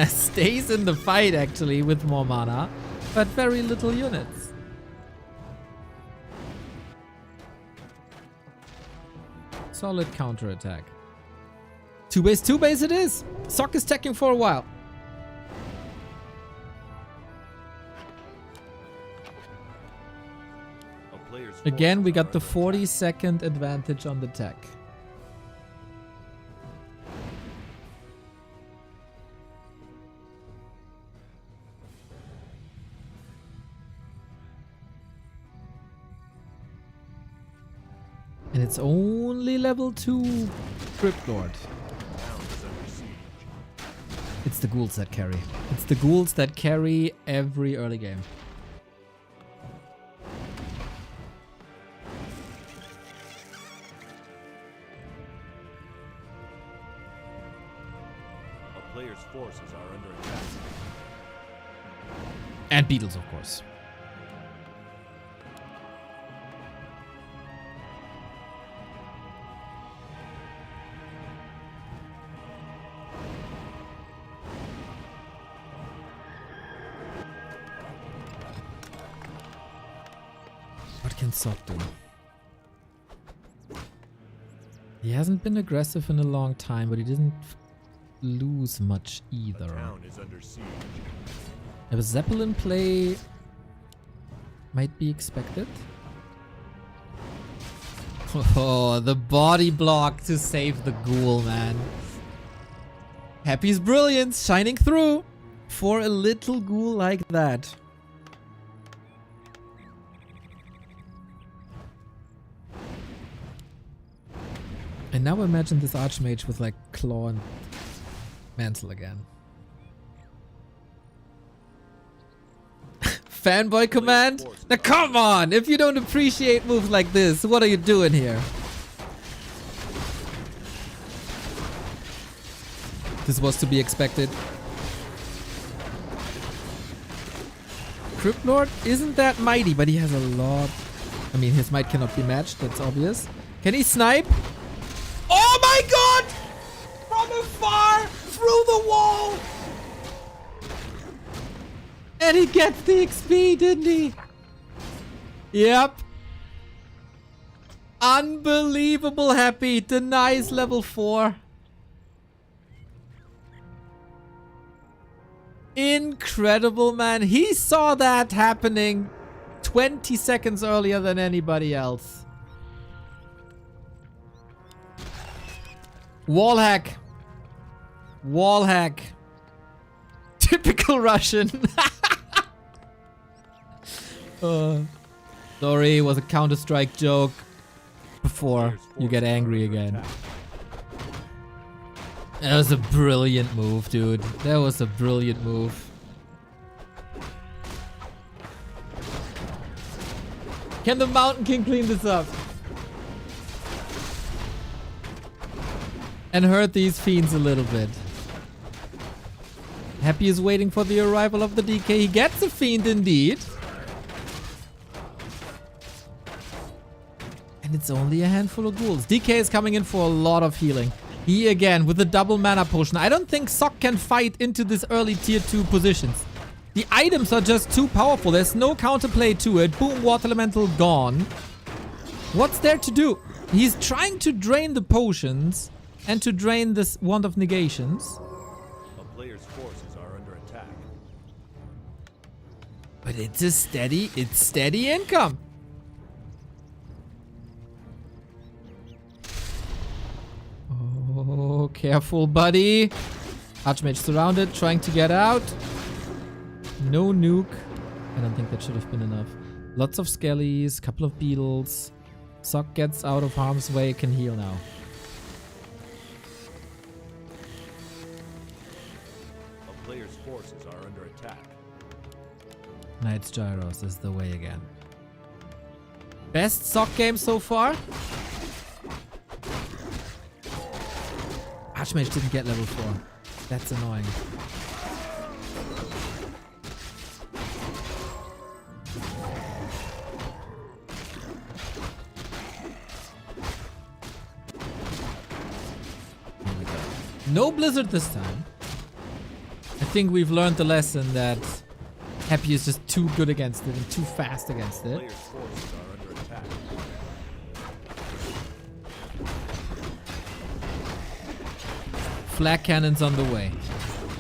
Stays in the fight actually with more mana, but very little units. Solid counterattack. 2 base it is. Sock is teching for a while. A player's Again, we forces got the are under 40-second advantage on the tech. And it's only level 2 Crypt Lord. town is under siege. It's the ghouls that carry. It's the ghouls that carry every early game. A player's forces are under attack. And beetles, of course. What can Sock do? He hasn't been aggressive in a long time, but he didn't lose much either. Town is under siege. A Zeppelin play might be expected. Oh, the body block to save the ghoul, man. Happy's brilliance shining through for a little ghoul like that. And now imagine this Archmage with like claw and mantle again. Fanboy command? Now come on! If you don't appreciate moves like this, what are you doing here? This was to be expected. Crypt Lord isn't that mighty, but he has a lot. I mean, his might cannot be matched, that's obvious. Can he snipe? Oh my god! From afar! Through the wall! And he gets the XP, didn't he? Yep. Unbelievable Happy. Denies level 4. Incredible, man. He saw that happening 20 seconds earlier than anybody else. Wall hack. Wall hack. Typical Russian. Sorry, it was a Counter-Strike joke. Before you get angry again. That was a brilliant move, dude. That was a brilliant move. Can the Mountain King clean this up? And hurt these fiends a little bit. Happy is waiting for the arrival of the DK. He gets a fiend indeed. And it's only a handful of ghouls. DK is coming in for a lot of healing. He again with the double mana potion. I don't think Sock can fight into this early tier 2 positions. The items are just too powerful. There's no counterplay to it. Boom, water elemental gone. What's there to do? He's trying to drain the potions and to drain this Wand of Negations. are under attack. But it's steady income. Oh, careful, buddy. Archmage surrounded, trying to get out. No nuke. I don't think that should have been enough. Lots of skellies, couple of beetles. Sock gets out of harm's way, can heal now. A player's forces are under attack. Knight's Gyros is the way again. Best Sock game so far? Archmage didn't get level 4. That's annoying. Here we go. No Blizzard this time. I think we've learned the lesson that Happy is just too good against it and too fast against it. Player's forces are under attack. Flak cannons on the way.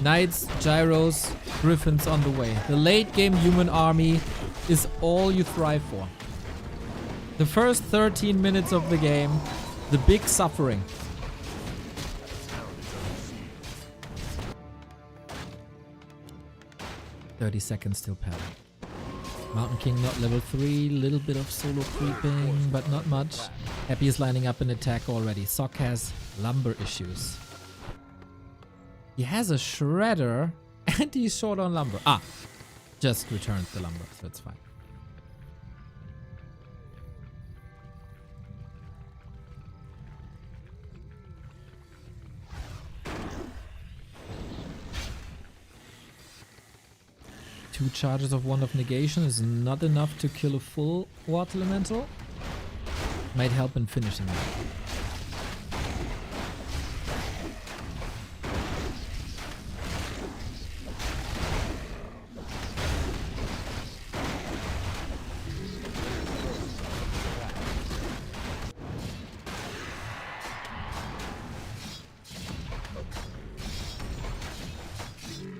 Knights, gyros, griffins on the way. The late game human army is all you thrive for. The first 13 minutes of the game, the big suffering. "30 seconds till paddle." Mountain King not level 3, little bit of solo creeping, but not much. Happy is lining up an attack already. Sock has lumber issues. He has a shredder and he's short on lumber. Ah, just returned the lumber, so it's fine. Two charges of Wand of Negation is not enough to kill a full Water Elemental. Might help in finishing it.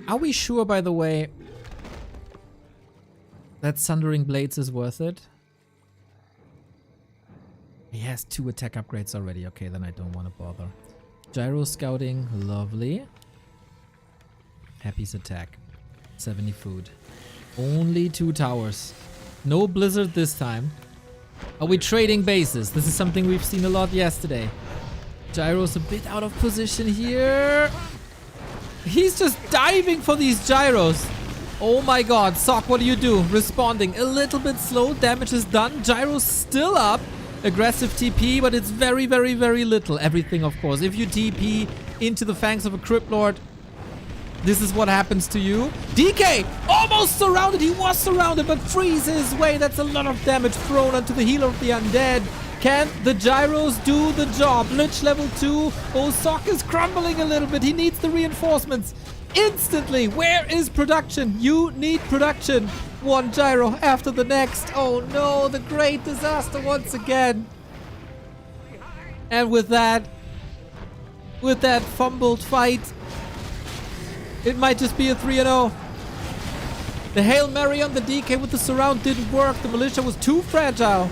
Are we sure, by the way, that Sundering Blades is worth it? He has 2 attack upgrades already. Okay, then I don't want to bother. Gyro Scouting, lovely. Happy's attack. 70 food. Only 2 towers. No Blizzard this time. Are we trading bases? This is something we've seen a lot yesterday. Gyro's a bit out of position here. He's just diving for these gyros. Oh my god, Sock, what do? Responding a little bit slow, damage is done. Gyro's still up. Aggressive TP, but it's very, very, very little. Everything, of course. If you TP into the fangs of a Crypt Lord, this is what happens to you. DK! Almost surrounded! He was surrounded, but freezes his way. That's a lot of damage thrown onto the healer of the Undead. Can the gyros do the job? Lich level 2. Oh, Sock is crumbling a little bit. He needs the reinforcements. Instantly! Where is production? You need production. One gyro after the next. Oh no, the great disaster once again. And with that fumbled fight, it might just be a 3-0. The Hail Mary on the DK with the surround didn't work. The militia was too fragile.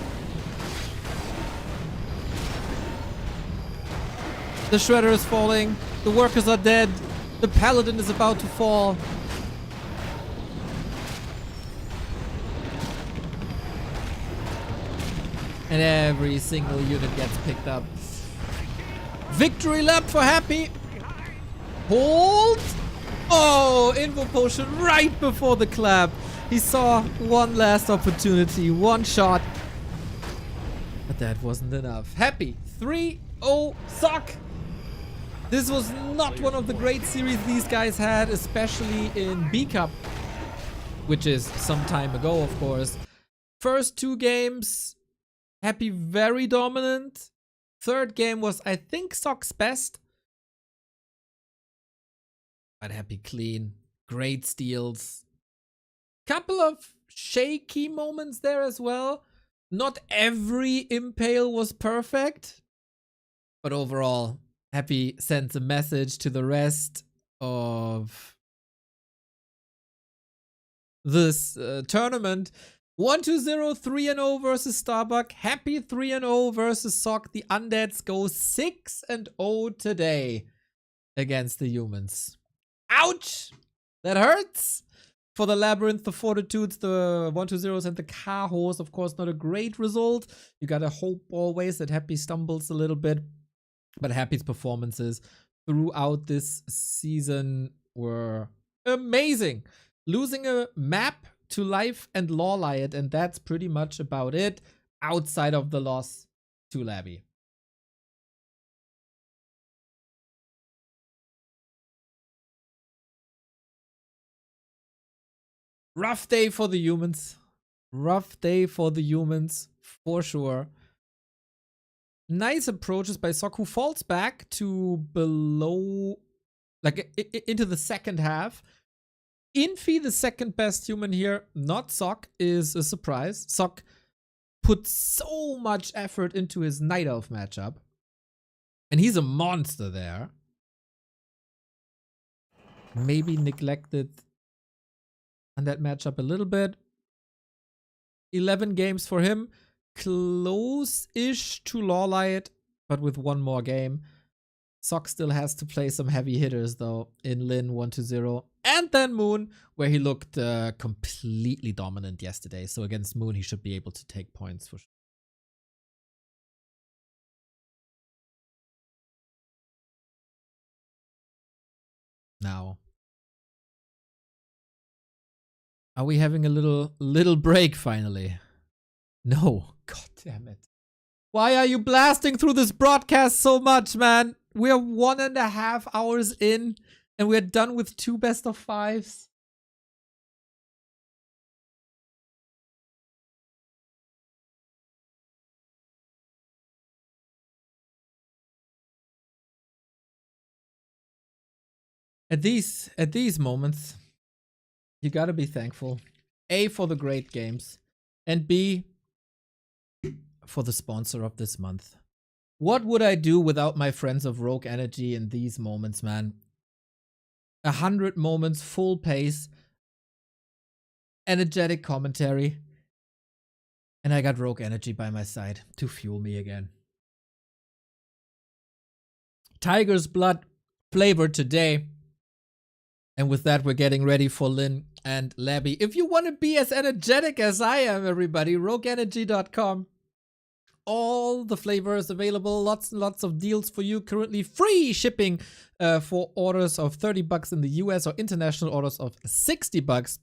The Shredder is falling. The workers are dead. The Paladin is about to fall. And every single unit gets picked up. Victory lap for Happy. Hold. Oh, Invo Potion right before the clap. He saw one last opportunity, one shot. But that wasn't enough. Happy 3-0 Sock. This was not one of the great series these guys had, especially in B Cup, which is some time ago, of course. First 2 games, Happy very dominant. Third game was, I think, Sock's best. But Happy clean. Great steals. Couple of shaky moments there as well. Not every impale was perfect. But overall, Happy sends a message to the rest of this tournament. 1-2-0, 3-0 versus Starbuck. Happy 3-0 versus Sock. The Undeads go 6-0 today against the humans. Ouch! That hurts! For the Labyrinth, the Fortitudes, the 1-2-0s, and the Cajos, of course, not a great result. You gotta hope always that Happy stumbles a little bit. But Happy's performances throughout this season were amazing. Losing a map to Life and Lawliot, and that's pretty much about it outside of the loss to Labby. Rough day for the humans. Rough day for the humans, for sure. Nice approaches by Sok, who falls back to below, like, into the second half. Infi, the second best human here, not Sok, is a surprise. Sok put so much effort into his Night Elf matchup. And he's a monster there. Maybe neglected on that matchup a little bit. 11 games for him. Close-ish to Lawlight, but with one more game. Sok still has to play some heavy hitters, though, in Lin 1-0. And then Moon, where he looked completely dominant yesterday. So against Moon, he should be able to take points for sure. Now, are we having a little break finally? No. God damn it. Why are you blasting through this broadcast so much, man? We're 1.5 hours in and we're done with 2 best of 5s. At these moments, you gotta be thankful. A, for the great games, and B, for the sponsor of this month. What would I do without my friends of Rogue Energy in these moments, man? 100 moments, full pace, energetic commentary, and I got Rogue Energy by my side to fuel me again. Tiger's Blood flavor today. And with that, we're getting ready for Lin and Labby. If you want to be as energetic as I am, everybody, rogueenergy.com. All the flavors available, lots and lots of deals for you. Currently free shipping for orders of $30 in the US or international orders of $60.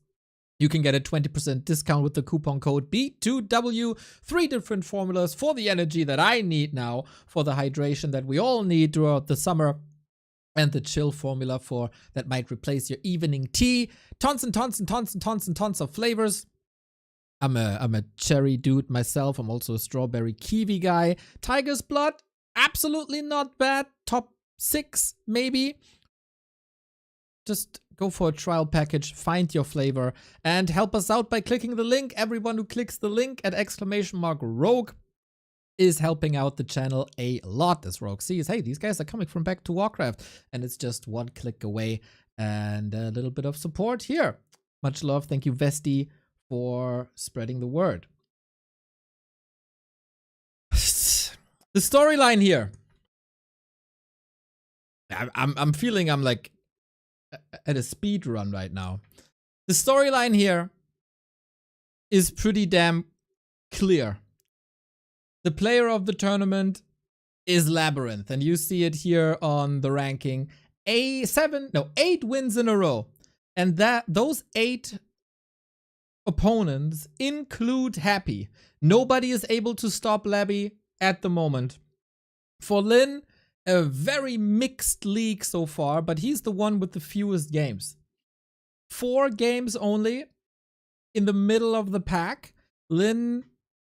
You can get a 20% discount with the coupon code B2W. 3 different formulas for the energy that I need now, for the hydration that we all need throughout the summer, and the chill formula for that might replace your evening tea. Tons and tons and tons and tons and tons of flavors. I'm a cherry dude myself. I'm also a strawberry kiwi guy. Tiger's Blood, absolutely not bad. Top 6 maybe. Just go for a trial package, find your flavor, and help us out by clicking the link. Everyone who clicks the link at !Rogue is helping out the channel a lot, as Rogue sees, hey, these guys are coming from back to Warcraft, and it's just 1 click away and a little bit of support here. Much love. Thank you, Vesti, for spreading the word. The storyline here. I'm feeling I'm like at a speed run right now. The storyline here is pretty damn clear. The player of the tournament is LabyRinth, and you see it here on the ranking. 8 wins in a row. And those 8 opponents include Happy. Nobody is able to stop Labby at the moment. For Lin, a very mixed league so far, but he's the one with the fewest games. 4 games only in the middle of the pack. Lin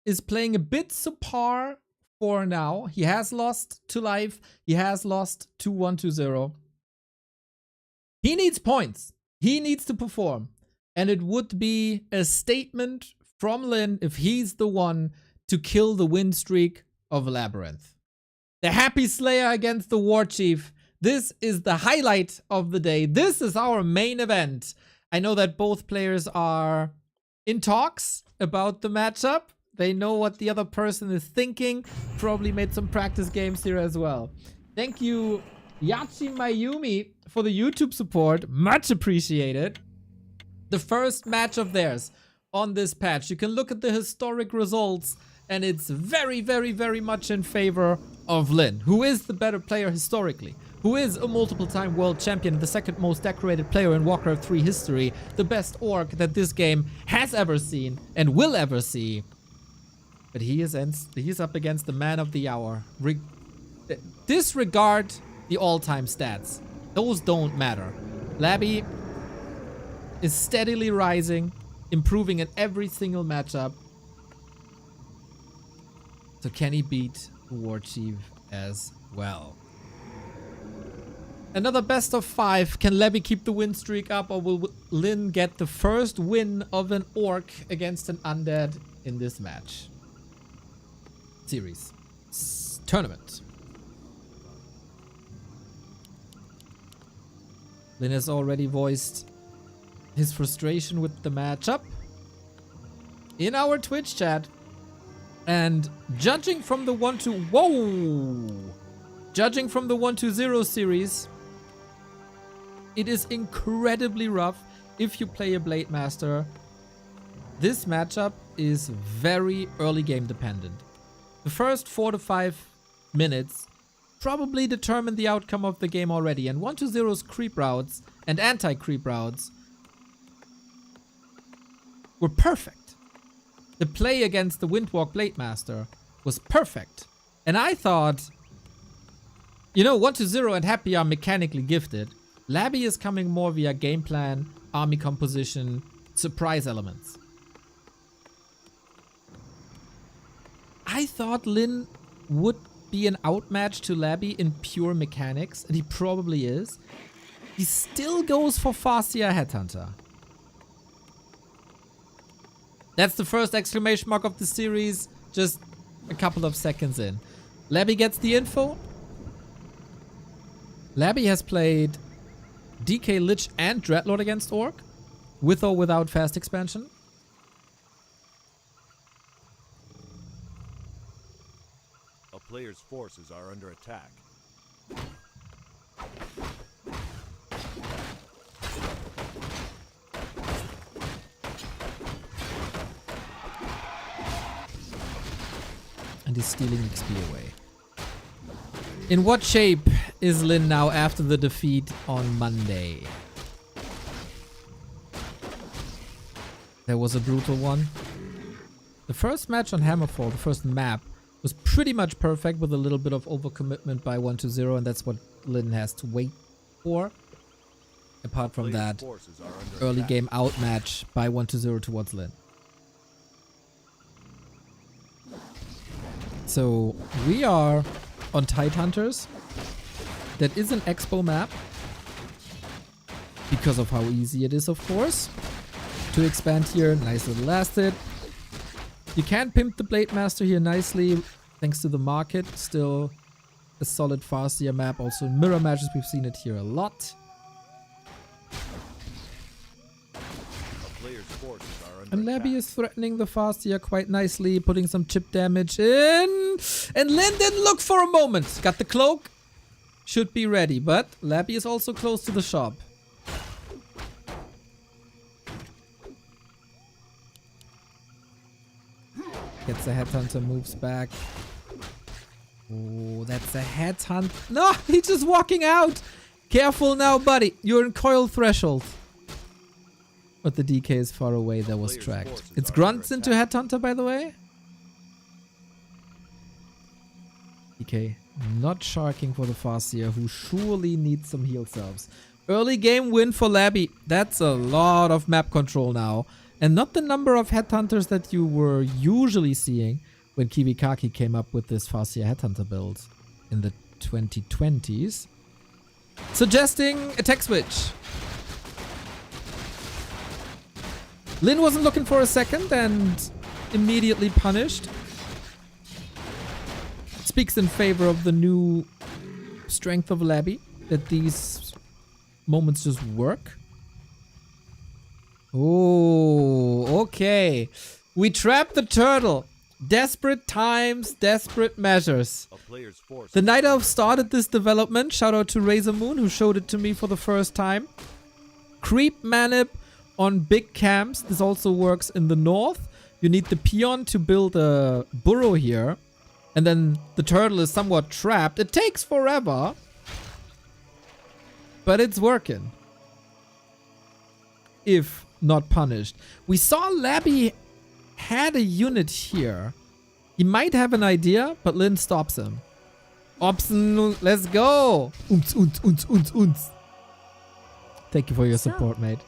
is playing a bit subpar for now. He has lost to Life. He has lost to 1-2-0. He needs points. He needs to perform. And it would be a statement from Lin if he's the one to kill the win streak of LabyRinth. The Happy Slayer against the War Chief. This is the highlight of the day. This is our main event. I know that both players are in talks about the matchup. They know what the other person is thinking. Probably made some practice games here as well. Thank you, Yachi Mayumi, for the YouTube support. Much appreciated. The first match of theirs on this patch. You can look at the historic results, and it's very, very, very much in favor of Lyn, who is the better player historically, who is a multiple-time world champion, the second most decorated player in Warcraft 3 history, the best orc that this game has ever seen and will ever see. But he's up against the man of the hour. Disregard the all-time stats. Those don't matter. Labby is steadily rising, improving in every single matchup. So can he beat War Chief as well? Another best of 5. Can Labby keep the win streak up, or will Lyn get the first win of an orc against an undead in this match? Series. Tournament. Lyn has already voiced his frustration with the matchup in our Twitch chat. And judging from the 1-2-0 series, it is incredibly rough if you play a Blade Master. This matchup is very early game dependent. The first 4 to 5 minutes probably determine the outcome of the game already, and 1-2-0's creep routes and anti-creep routes were perfect. The play against the Windwalk Blade Master was perfect. And I thought, you know, 1-2-0 and Happy are mechanically gifted. Labby is coming more via game plan, army composition, surprise elements. I thought Lyn would be an outmatch to Labby in pure mechanics, and he probably is. He still goes for Farseer Headhunter. That's the first exclamation mark of the series, just a couple of seconds in. Labby gets the info. Labby has played DK Lich and Dreadlord against Orc, with or without fast expansion. A player's forces are under attack. And he's stealing XP away. In what shape is Lyn now after the defeat on Monday? There was a brutal one. The first match on Hammerfall, the first map, was pretty much perfect with a little bit of overcommitment by 1-2-0, and that's what Lyn has to wait for. Apart from that, early game outmatch by 1-2-0 towards Lyn. So we are on Tidehunters. That is an Expo map. Because of how easy it is, of course. To expand here, nice little last hit. You can pimp the Blade Master here nicely, thanks to the market. Still a solid Farseer map. Also in mirror matches, we've seen it here a lot. And Labby is threatening the Farseer quite nicely, putting some chip damage in. And Lyn didn't look for a moment. Got the cloak. Should be ready, but Labby is also close to the shop. Gets a headhunter, moves back. Oh, that's a headhunt. No, he's just walking out. Careful now, buddy. You're in coil threshold. But the DK is far away. That was tracked. It's grunts into headhunter, by the way. DK not sharking for the Farseer, who surely needs some heal salves. Early game win for Labby. That's a lot of map control now. And not the number of headhunters that you were usually seeing when Kiwikaki came up with this Farseer headhunter build in the 2020s. Suggesting a tech switch. Lyn wasn't looking for a second and immediately punished. Speaks in favor of the new strength of Labby, that these moments just work. Oh, okay. We trapped the turtle. Desperate times, desperate measures. A player's force. The Night Elf started this development. Shout out to Razor Moon, who showed it to me for the first time. Creep manip on big camps. This also works in the north. You need the peon to build a burrow here. And then the turtle is somewhat trapped. It takes forever. But it's working. If not punished. We saw Labby had a unit here. He might have an idea, but Lynn stops him. Opsen, let's go! Unz. Thank you for your support, mate.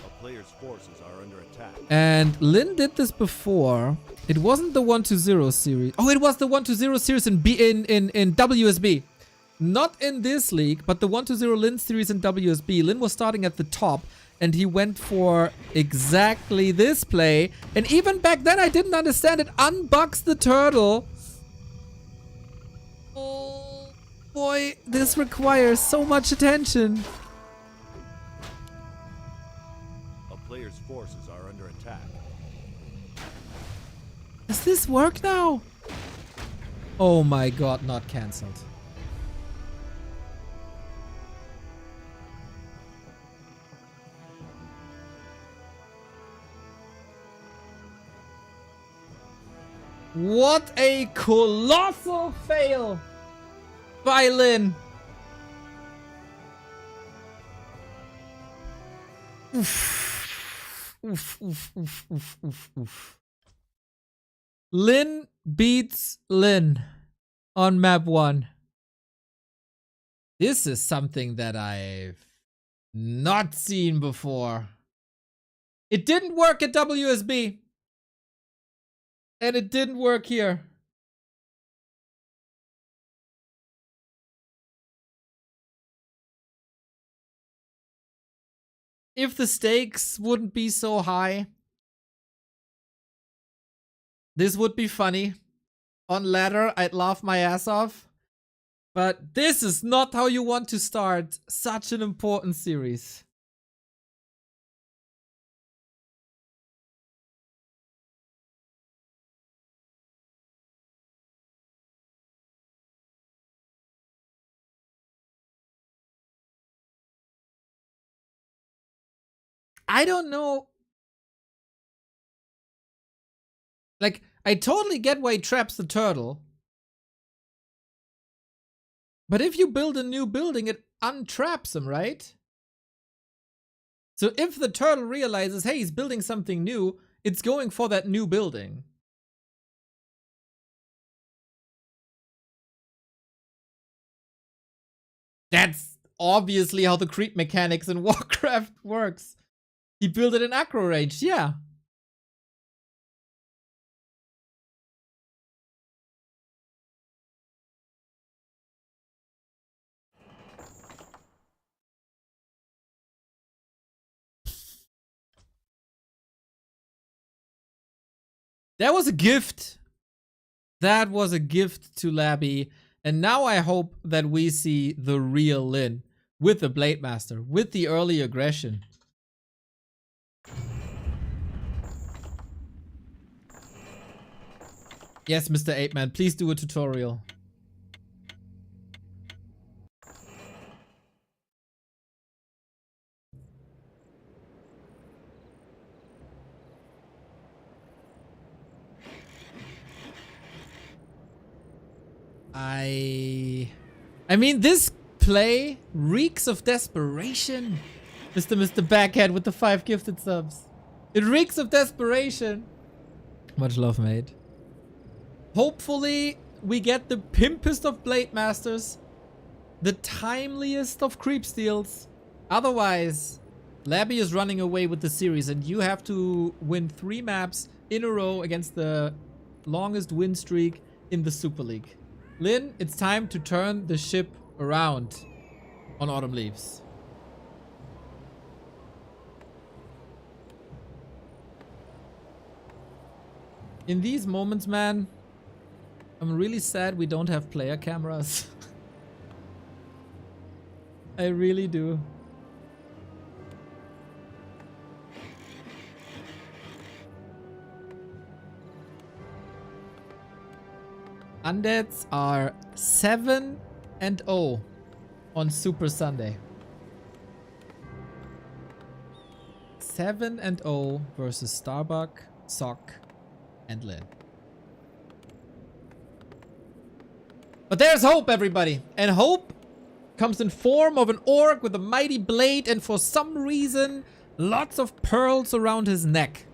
A player's forces are under attack. And Lynn did this before. It wasn't the 1-0 series. Oh, it was the 1-0 series in WSB. Not in this league, but the 1-0 Lynn series in WSB. Lynn was starting at the top, and he went for exactly this play. And even back then, I didn't understand it. Unbugs the turtle. Oh, boy, this requires so much attention. A player's forces are under attack. Does this work now? Oh my god, not cancelled. What a colossal fail by Lynn. Oof. Lynn beats Lynn on map 1. This is something that I've not seen before. It didn't work at WSB. And it didn't work here. If the stakes wouldn't be so high, this would be funny. On ladder, I'd laugh my ass off. But this is not how you want to start such an important series. I don't know. Like, I totally get why he traps the turtle. But if you build a new building, it untraps him, right? So if the turtle realizes, hey, he's building something new, it's going for that new building. That's obviously how the creep mechanics in Warcraft works. He built it in aggro range, yeah. That was a gift. That was a gift to Labby. And now I hope that we see the real Lynn with the Blade Master, with the early aggression. Yes, Mr. 8-Man, please do a tutorial. I mean, this play reeks of desperation. Mr. Backhead with the 5 gifted subs. It reeks of desperation. Much love, mate. Hopefully, we get the pimpest of Blade Masters. The timeliest of creep steals. Otherwise, Labby is running away with the series and you have to win 3 maps in a row against the longest win streak in the Super League. Lynn, it's time to turn the ship around on Autumn Leaves. In these moments, man, I'm really sad we don't have player cameras. I really do. Undeads are 7-0 on Super Sunday. 7-0 versus Starbuck, Sock, and Lynn. But there's hope, everybody. And hope comes in form of an orc with a mighty blade and for some reason, lots of pearls around his neck.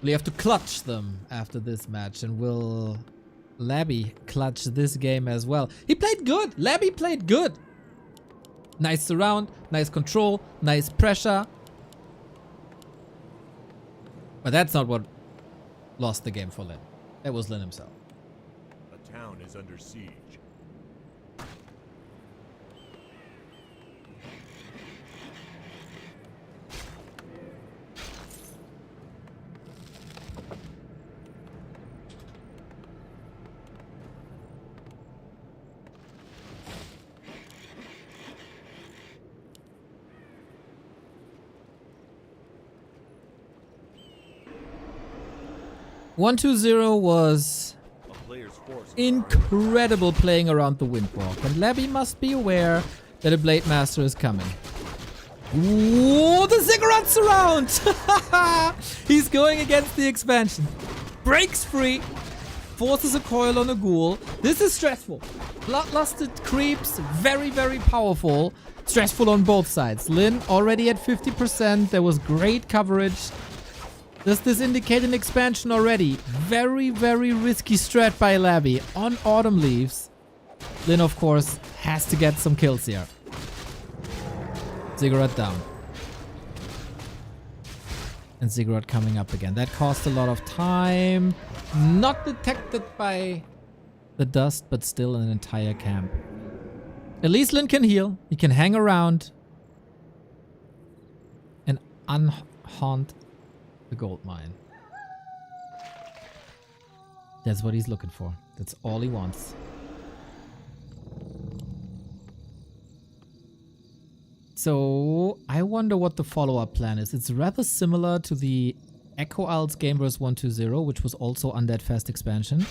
We have to clutch them after this match, and will Labby clutch this game as well? He played good. Labby played good. Nice surround, nice control, nice pressure. But that's not what lost the game for Lynn. That was Lynn himself. The town is under siege. One-2-0 was A player's forces incredible playing around the Windwalk, and Labby must be aware that a Blade Master is coming. Ooh, the Ziggurat surround! He's going against the expansion. Breaks free, forces a coil on a ghoul. This is stressful. Bloodlusted creeps, very, very powerful. Stressful on both sides. Lynn already at 50%. There was great coverage. Does this indicate an expansion already? Very, very risky strat by Labby on Autumn Leaves. Lynn, of course, has to get some kills here. Ziggurat down. And Ziggurat coming up again. That cost a lot of time. Not detected by the dust, but still an entire camp. At least Lynn can heal. He can hang around and unhaunt the gold mine. That's what he's looking for. That's all he wants. So I wonder what the follow-up plan is. It's rather similar to the Echo Owls game versus 1-2-0, which was also Undead Fast expansion.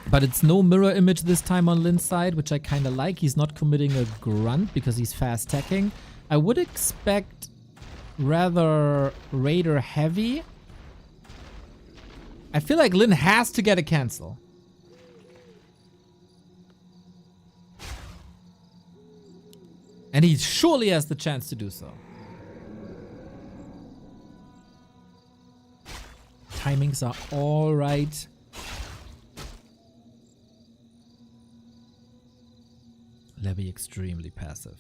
But it's no mirror image this time on Lynn's side, which I kind of like. He's not committing a grunt because he's fast teching. I would expect rather Raider heavy. I feel like Lynn has to get a cancel. And he surely has the chance to do so. Timings are all right. Labby extremely passive.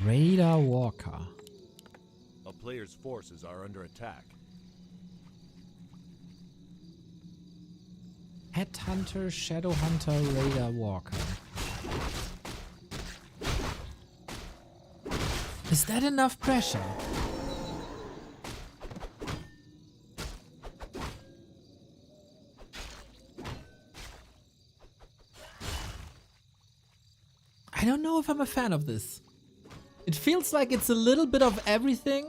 Radar Walker. A player's forces are under attack. Headhunter, Shadowhunter, Radar Walker. Is that enough pressure? I don't know if I'm a fan of this. It feels like it's a little bit of everything.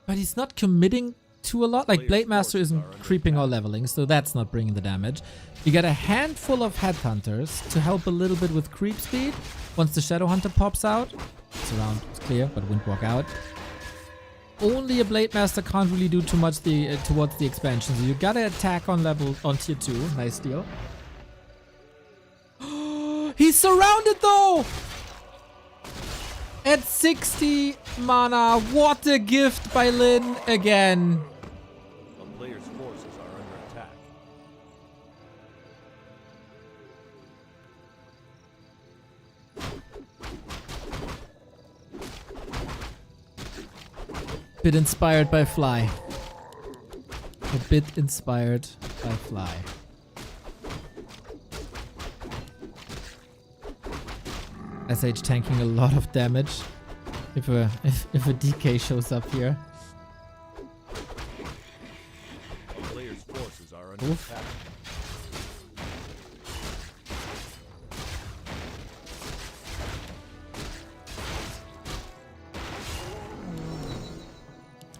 But he's not committing to a lot. Like Blade Master isn't creeping or leveling, so that's not bringing the damage. You get a handful of Headhunters to help a little bit with creep speed. Once the Shadowhunter pops out, it's around, it's clear, but Windwalk out. Only a Blade Master can't really do too much towards the expansion, so you gotta attack on tier 2. Nice deal. He's surrounded though! At 60 mana, what a gift by Lynn again. A player's forces are under attack. Bit inspired by Fly. A bit inspired by Fly. SH tanking a lot of damage if a DK shows up here. forces are under Oof. attack.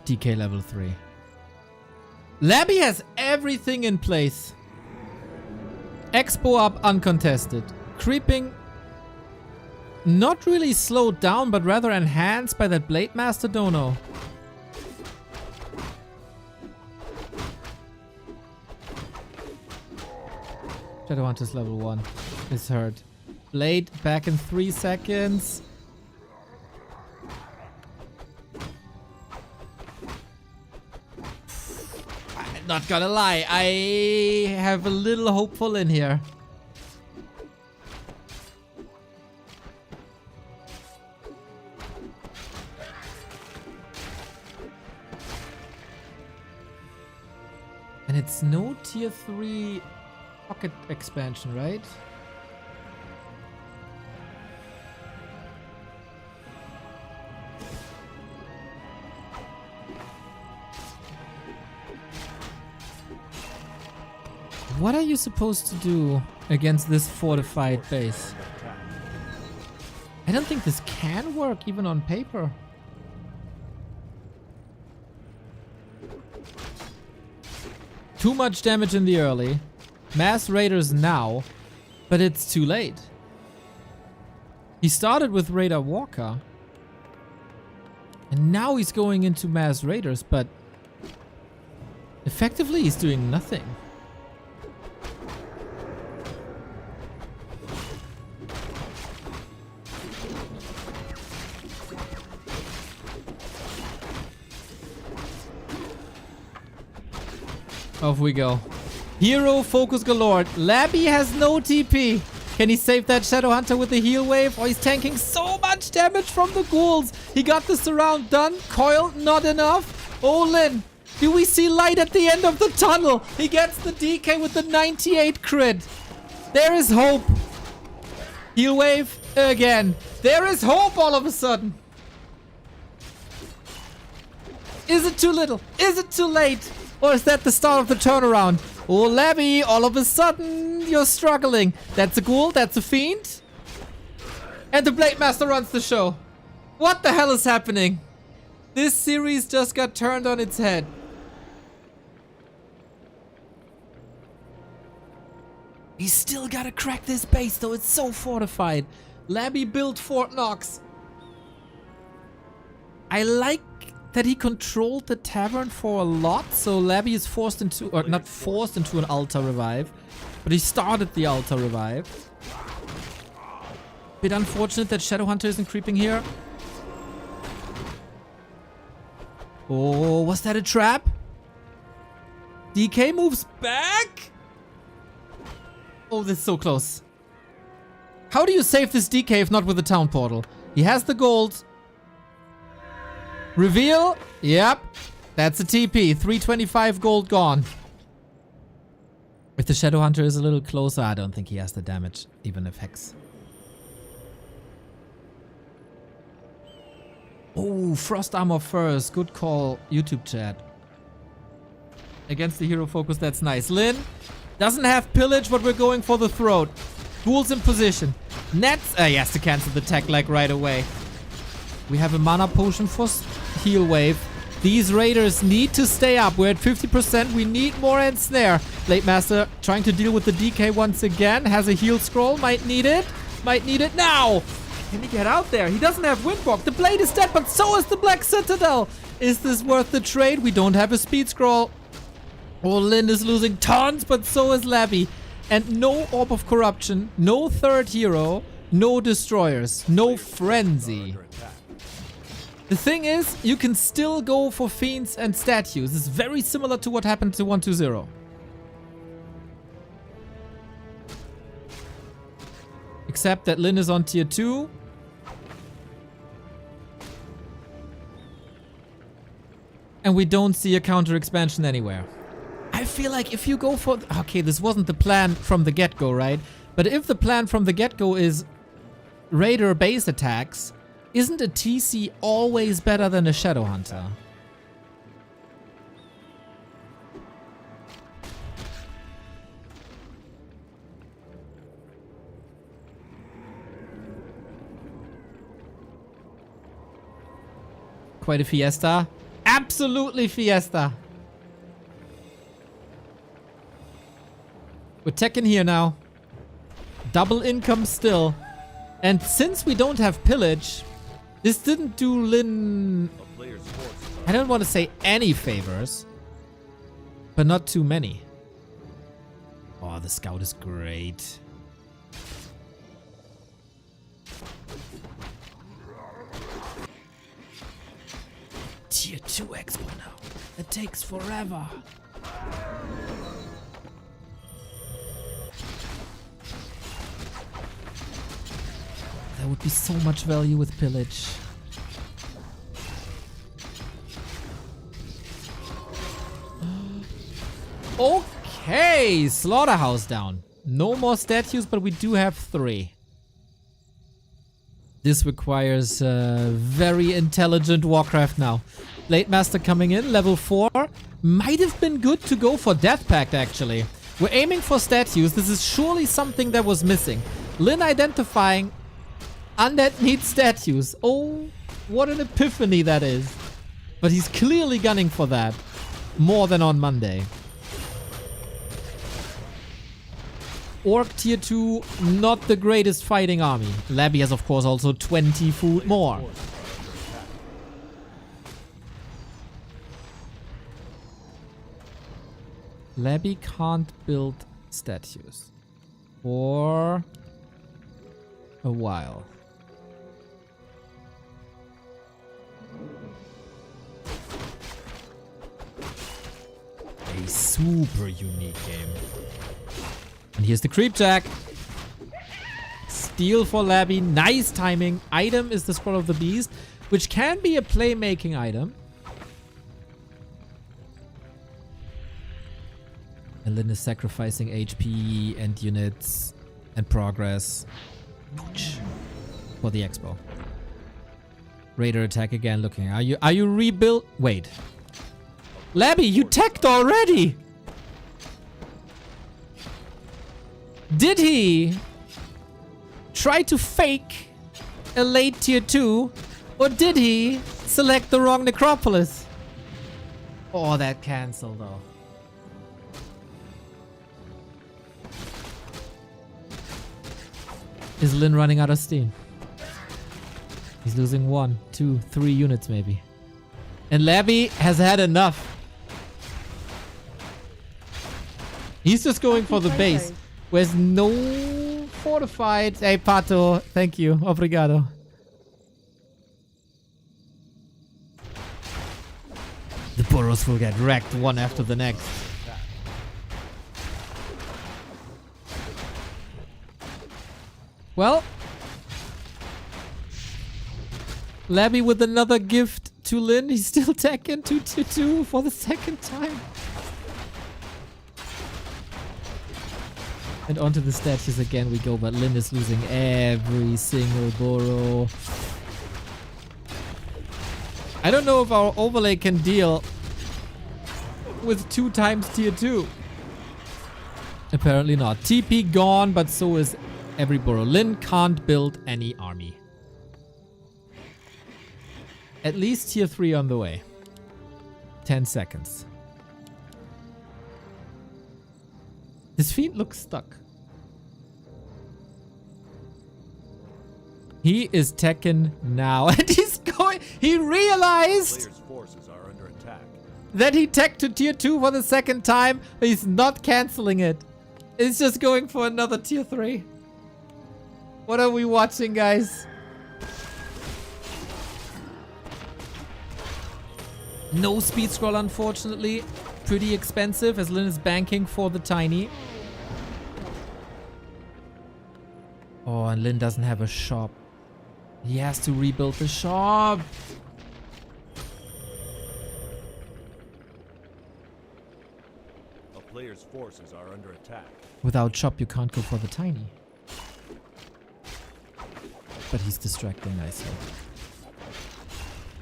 DK level 3. Labby has everything in place. Expo up uncontested. Creeping not really slowed down, but rather enhanced by that Blade Master Dono. Shadowhunter's level 1 is hurt. Blade back in 3 seconds. I'm not gonna lie, I have a little hopeful in here. And it's no tier 3 pocket expansion, right? What are you supposed to do against this fortified base? I don't think this can work even on paper. Too much damage in the early. Mass Raiders now, but it's too late. He started with Raider Walker. And now he's going into Mass Raiders, but effectively he's doing nothing. Off we go. Hero focus galore. Labby has no TP. Can he save that Shadowhunter with the heal wave? Or he's tanking so much damage from the ghouls. He got the surround done. Coil, not enough. Olin, do we see light at the end of the tunnel? He gets the DK with the 98 crit. There is hope. Heal wave again. There is hope all of a sudden. Is it too little? Is it too late? Or is that the start of the turnaround? Oh, Labby, all of a sudden, you're struggling. That's a ghoul, that's a fiend. And the Blade Master runs the show. What the hell is happening? This series just got turned on its head. He's still gotta crack this base, though. It's so fortified. Labby built Fort Knox. I like that he controlled the tavern for a lot, so Labby is forced into, or not forced into an Altar Revive, but he started the Altar Revive. Bit unfortunate that Shadowhunter isn't creeping here. Oh, was that a trap? DK moves back? Oh, this is so close. How do you save this DK if not with the town portal? He has the gold. Reveal. Yep. That's a TP. 325 gold gone. If the Shadowhunter is a little closer, I don't think he has the damage, even if Hex. Oh, Frost Armor first. Good call, YouTube chat. Against the hero focus, that's nice. Lin doesn't have pillage, but we're going for the throat. Ghouls in position. Nets. He has to cancel the tech leg right away. We have a mana potion for heal wave. These raiders need to stay up. We're at 50%. We need more ensnare. Blade Master trying to deal with the DK once again. Has a heal scroll. Might need it. Might need it now. Can he get out there? He doesn't have Windwalk. The blade is dead, but so is the Black Citadel. Is this worth the trade? We don't have a speed scroll. Oh, Lin is losing tons, but so is Labby. And no Orb of Corruption. No third hero. No destroyers. No frenzy. The thing is, you can still go for fiends and statues. It's very similar to what happened to 120. Except that Lin is on tier 2. And we don't see a counter expansion anywhere. I feel like if you go for... Okay, this wasn't the plan from the get-go, right? But if the plan from the get-go is Raider base attacks... Isn't a TC always better than a Shadowhunter? Quite a fiesta. Absolutely fiesta. We're teching here now. Double income still. And since we don't have pillage, this didn't do Lin... A player's forces I don't want to say any favors, but not too many. Oh, the scout is great. Tier 2 expo now. It takes forever. There would be so much value with pillage. Okay, slaughterhouse down. No more statues, but we do have 3. This requires very intelligent Warcraft now. Blade Master coming in, level 4. Might have been good to go for Death Pact, actually. We're aiming for statues. This is surely something that was missing. Lin identifying Undead needs statues. Oh, what an epiphany that is. But he's clearly gunning for that. More than on Monday. Orc tier 2, not the greatest fighting army. Labby has, of course, also 20 food more. Labby can't build statues. For a while. A super unique game. And here's the creep jack. Steal for Labby. Nice timing. Item is the Scroll of the Beast, which can be a playmaking item. And Lin is sacrificing HP and units and progress. Ouch. For the expo. Raider attack again. Looking. Are you rebuilt? Wait. Labby, you teched already! Did he try to fake a late tier 2? Or did he select the wrong necropolis? Oh, that cancelled though. Is Lin running out of steam? He's losing 1, 2, 3 units maybe. And Labby has had enough. He's just going for the base. Where's no fortified. Hey, Pato. Thank you. Obrigado. The burrows will get wrecked one after the next. Well, Labby with another gift to Lin. He's still taking 2-2 for the second time. And onto the statues again we go, but Lin is losing every single burrow. I don't know if our overlay can deal with 2 times tier 2. Apparently not. TP gone, but so is every burrow. Lin can't build any army. At least tier 3 on the way. 10 seconds. This fiend looks stuck. He is teching now. And he's going... He realized player's forces are under attack. that he teched to tier 2 for the second time. But he's not cancelling it. It's just going for another tier 3. What are we watching, guys? No speed scroll, unfortunately. Pretty expensive as Lin is banking for the tiny. Oh, and Lin doesn't have a shop. He has to rebuild the shop. A player's forces are under attack. Without shop, you can't go for the tiny. But he's distracting nicely.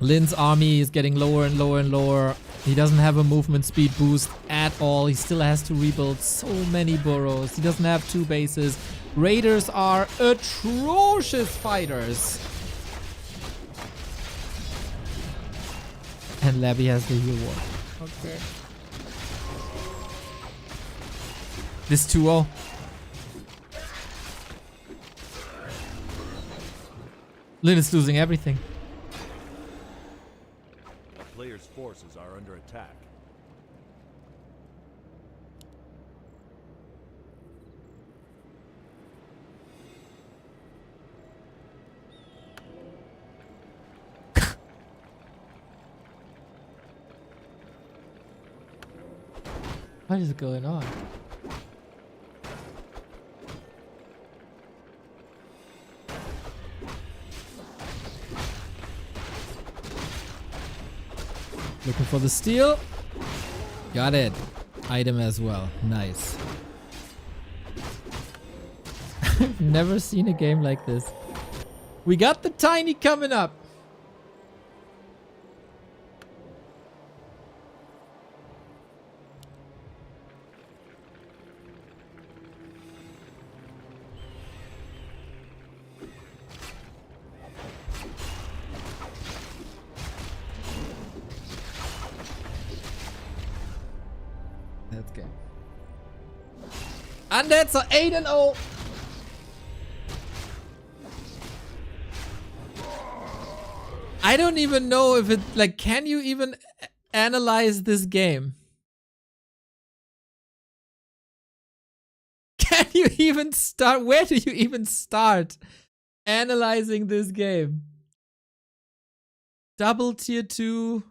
Lin's army is getting lower and lower and lower. He doesn't have a movement speed boost at all. He still has to rebuild so many burrows. He doesn't have 2 bases. Raiders are atrocious fighters. And Labby has the heal ward. Okay. This 2-0. Lyn is losing everything. A player's forces are under attack. What is going on? Looking for the steal. Got it. Item as well. Nice. I've never seen a game like this. We got the tiny coming up. Let's go. Undead are 8-0. I don't even know if it, like, can you even analyze this game? Can you even start? Where do you even start analyzing this game? Double tier 2.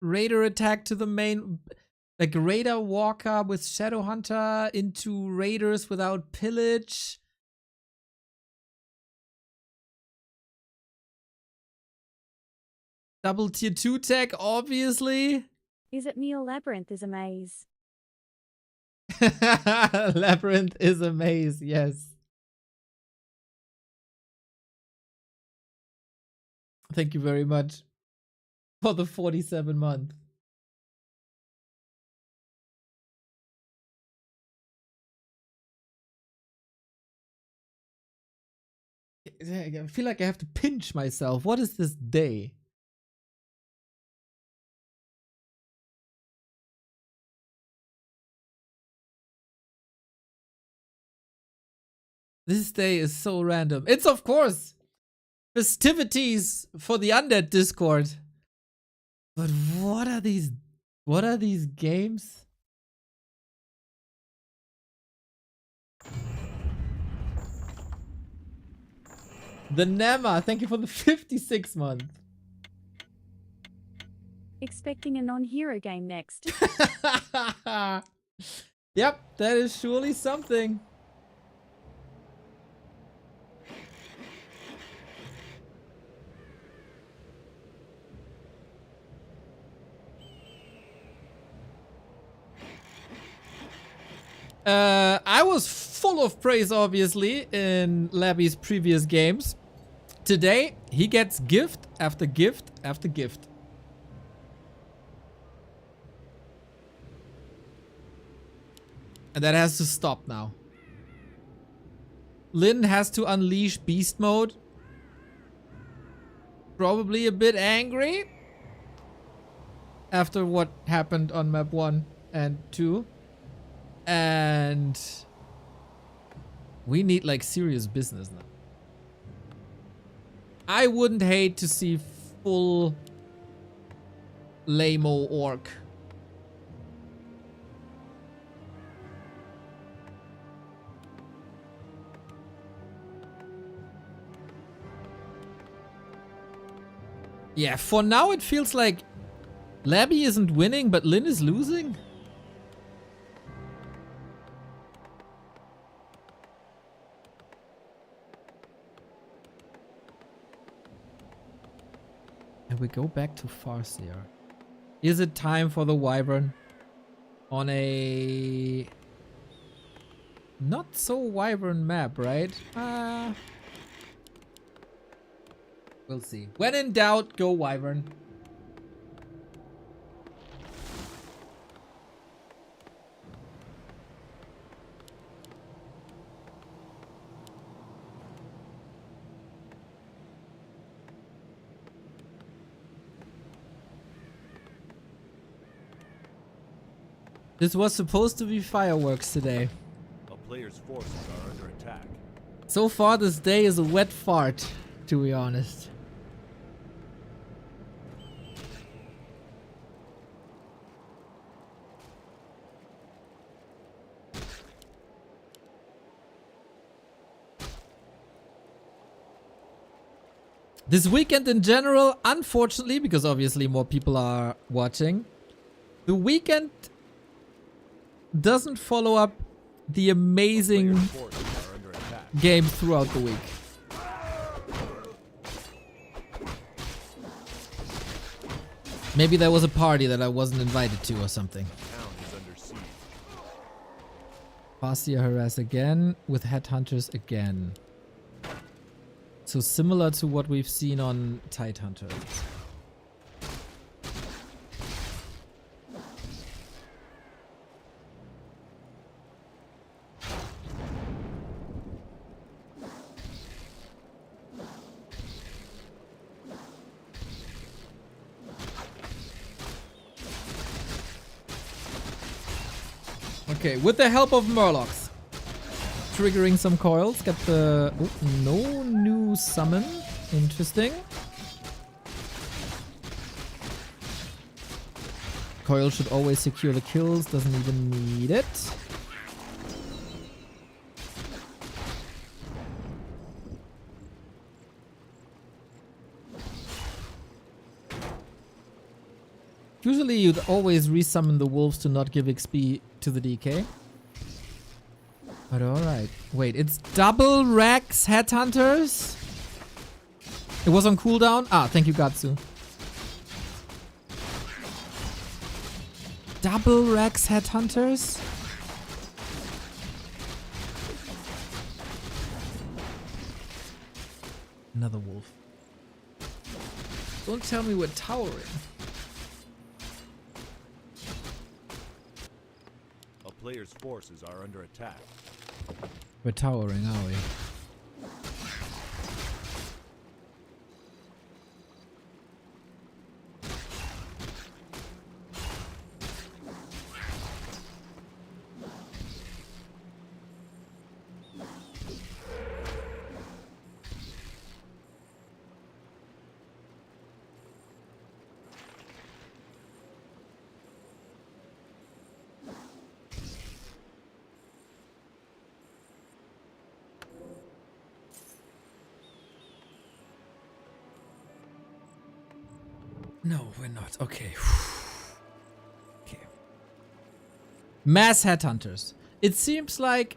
Raider attack to the main, like Raider Walker with Shadow Hunter into Raiders without pillage. Double tier 2 tech, obviously. Is it me or Labyrinth is a maze? Labyrinth is a maze, yes. Thank you very much for the 47 month. I feel like I have to pinch myself. What is this day? This day is so random. It's, of course, festivities for the Undead Discord. But what are these games? The Nema, thank you for the 56 month. Expecting a non-hero game next. Yep, that is surely something. I was full of praise, obviously, in Labby's previous games. Today, he gets gift after gift after gift. And that has to stop now. Lyn has to unleash beast mode. Probably a bit angry after what happened on map 1 and 2. And we need like serious business now. I wouldn't hate to see full lame-o orc. Yeah, for now it feels like Labby isn't winning, but Lyn is losing. And we go back to Farseer. Is it time for the Wyvern on a not so Wyvern map, right? We'll see. When in doubt, go Wyvern. This was supposed to be fireworks today. A player's forces are under attack. So far, this day is a wet fart, to be honest. This weekend in general, unfortunately, because obviously more people are watching, the weekend doesn't follow up the amazing Player's forces are under attack. games throughout the week. Maybe there was a party that I wasn't invited to or something. Town is under siege. Fastia harass again with headhunters again. So similar to what we've seen on Tidehunters. Okay, with the help of Murlocs. Triggering some coils. Get the... Oh, no new summon. Interesting. Coil should always secure the kills. Doesn't even need it. Usually you'd always resummon the wolves to not give XP to the DK. But alright. Wait, it's double Rex Headhunters? It was on cooldown? Ah, thank you, Gatsu. Double Rex Headhunters? Another wolf. Don't tell me we're towering. A player's forces are under attack. We're towering, are we? No, we're not. Okay. Okay. Mass Headhunters. It seems like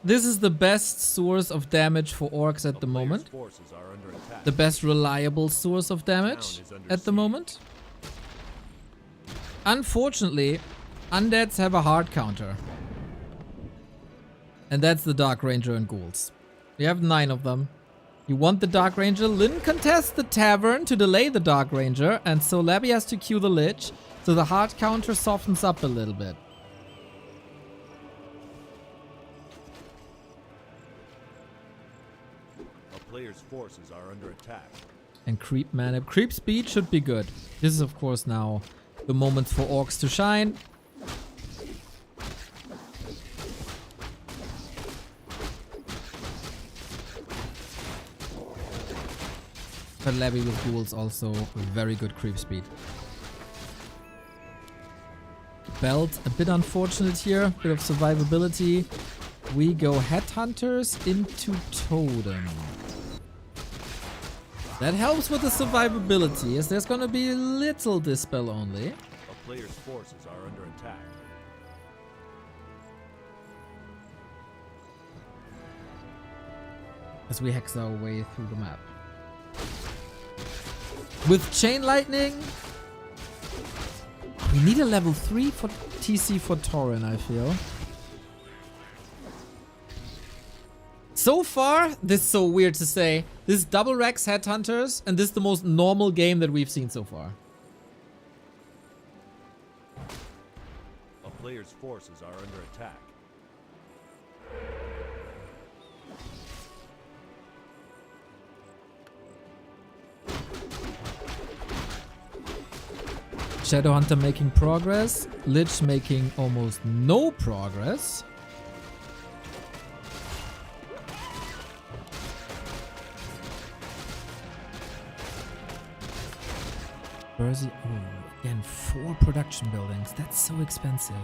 this is the best source of damage for orcs at the moment. Forces are under attack. The best reliable source of damage at the moment. Unfortunately, undeads have a hard counter. And that's the Dark Ranger and ghouls. We have 9 of them. You want the Dark Ranger? Lyn contests the tavern to delay the Dark Ranger, and so Labby has to queue the Lich, so the hard counter softens up a little bit. A player's forces are under attack. And creep mana. Creep speed should be good. This is of course now the moment for orcs to shine. But Labby with ghouls also very good creep speed. Belt, a bit unfortunate here. Bit of survivability. We go Headhunters into Totem. That helps with the survivability, as there's gonna be little Dispel only. A player's forces are under attack. As we hex our way through the map. With Chain Lightning, we need a level 3 for TC for Tauren, I feel. So far, this is so weird to say, this is double Rex Headhunters, and this is the most normal game that we've seen so far. A player's forces are under attack. Shadowhunter making progress. Lich making almost no progress. Berzi, oh, again, 4 production buildings. That's so expensive.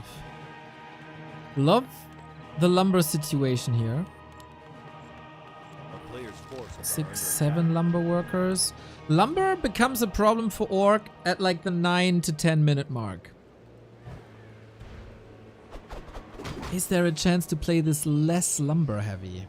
Love the lumber situation here. 6, 7 lumber workers. Lumber becomes a problem for Orc at like the 9 to 10 minute mark. Is there a chance to play this less lumber heavy?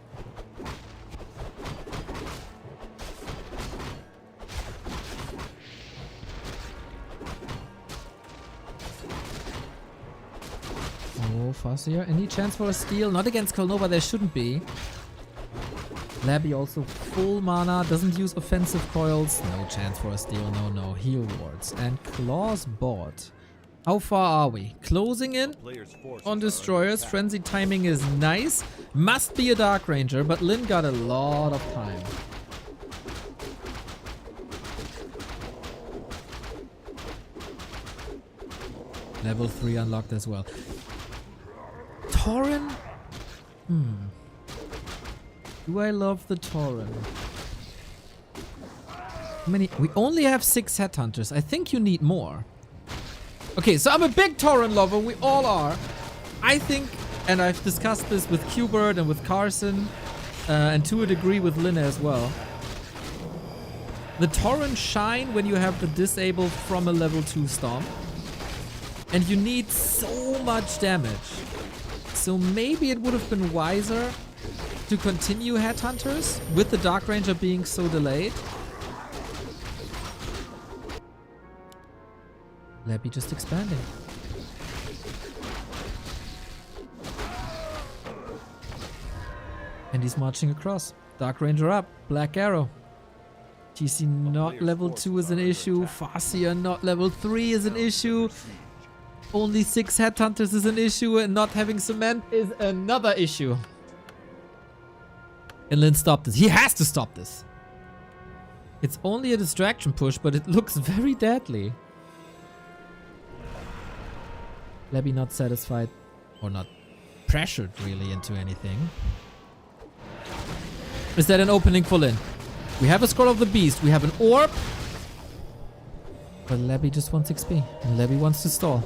Oh, Farseer. Any chance for a steal? Not against Kalnova, there shouldn't be. Labby also full mana, doesn't use offensive coils. No chance for a steal, no. Heal wards. And Claws bought. How far are we? Closing in on destroyers. Frenzy timing is nice. Must be a Dark Ranger, but Lyn got a lot of time. Level 3 unlocked as well. Tauren? Do I love the Tauren? How many? We only have 6 headhunters. I think you need more. Okay, so I'm a big Tauren lover. We all are. I think, and I've discussed this with Qbert and with Carson, and to a degree with Lyn as well. The Tauren shine when you have the disable from a level 2 stomp. And you need so much damage. So maybe it would have been wiser to continue headhunters with the Dark Ranger being so delayed. Labby just expanding. And he's marching across. Dark Ranger up. Black Arrow. TC not level 2 is an issue. Farseer not level 3 is an issue. Only 6 headhunters is an issue, and not having cement is another issue. And Lyn stopped this. He has to stop this. It's only a distraction push, but it looks very deadly. Labby not satisfied, or not pressured really into anything. Is that an opening for Lyn? We have a Scroll of the Beast. We have an Orb. But Labby just wants XP. And Labby wants to stall.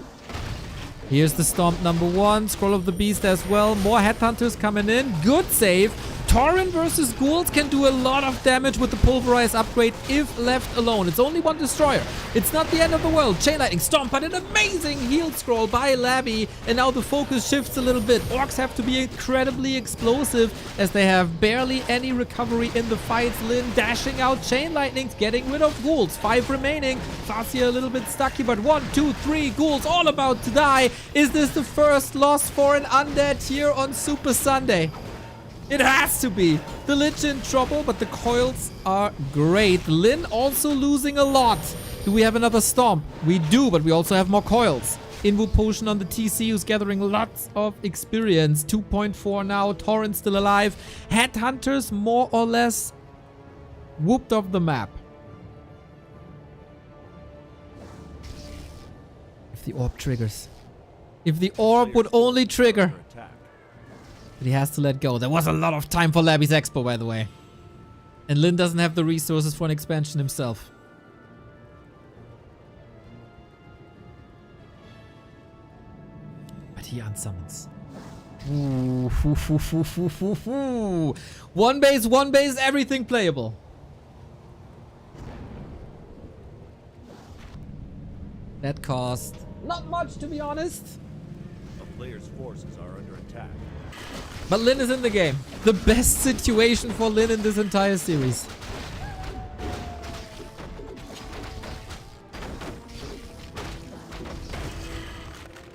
Here's the Stomp number 1. Scroll of the Beast as well. More headhunters coming in. Good save. Tauren versus Ghouls can do a lot of damage with the Pulverize upgrade if left alone. It's only 1 destroyer. It's not the end of the world. Chain Lightning Stomp, but an amazing heal scroll by Labby. And now the focus shifts a little bit. Orcs have to be incredibly explosive as they have barely any recovery in the fights. Lyn dashing out Chain Lightnings, getting rid of Ghouls. 5 remaining. Farseer a little bit stucky, but 1, 2, 3 Ghouls all about to die. Is this the first loss for an Undead here on Super Sunday? It has to be. The Lich in trouble, but the coils are great. Lyn also losing a lot. Do we have another Stomp? We do, but we also have more coils. Invo Potion on the TC, who's gathering lots of experience. 2.4 now. Tauren still alive. Headhunters more or less whooped off the map. If the orb triggers. If the orb would only trigger. But he has to let go. There was a lot of time for Labby's Expo, by the way. And Lyn doesn't have the resources for an expansion himself. But he unsummons. Ooh, One base, everything playable. That cost not much, to be honest. A player's forces are under attack. But Lyn is in the game. The best situation for Lyn in this entire series.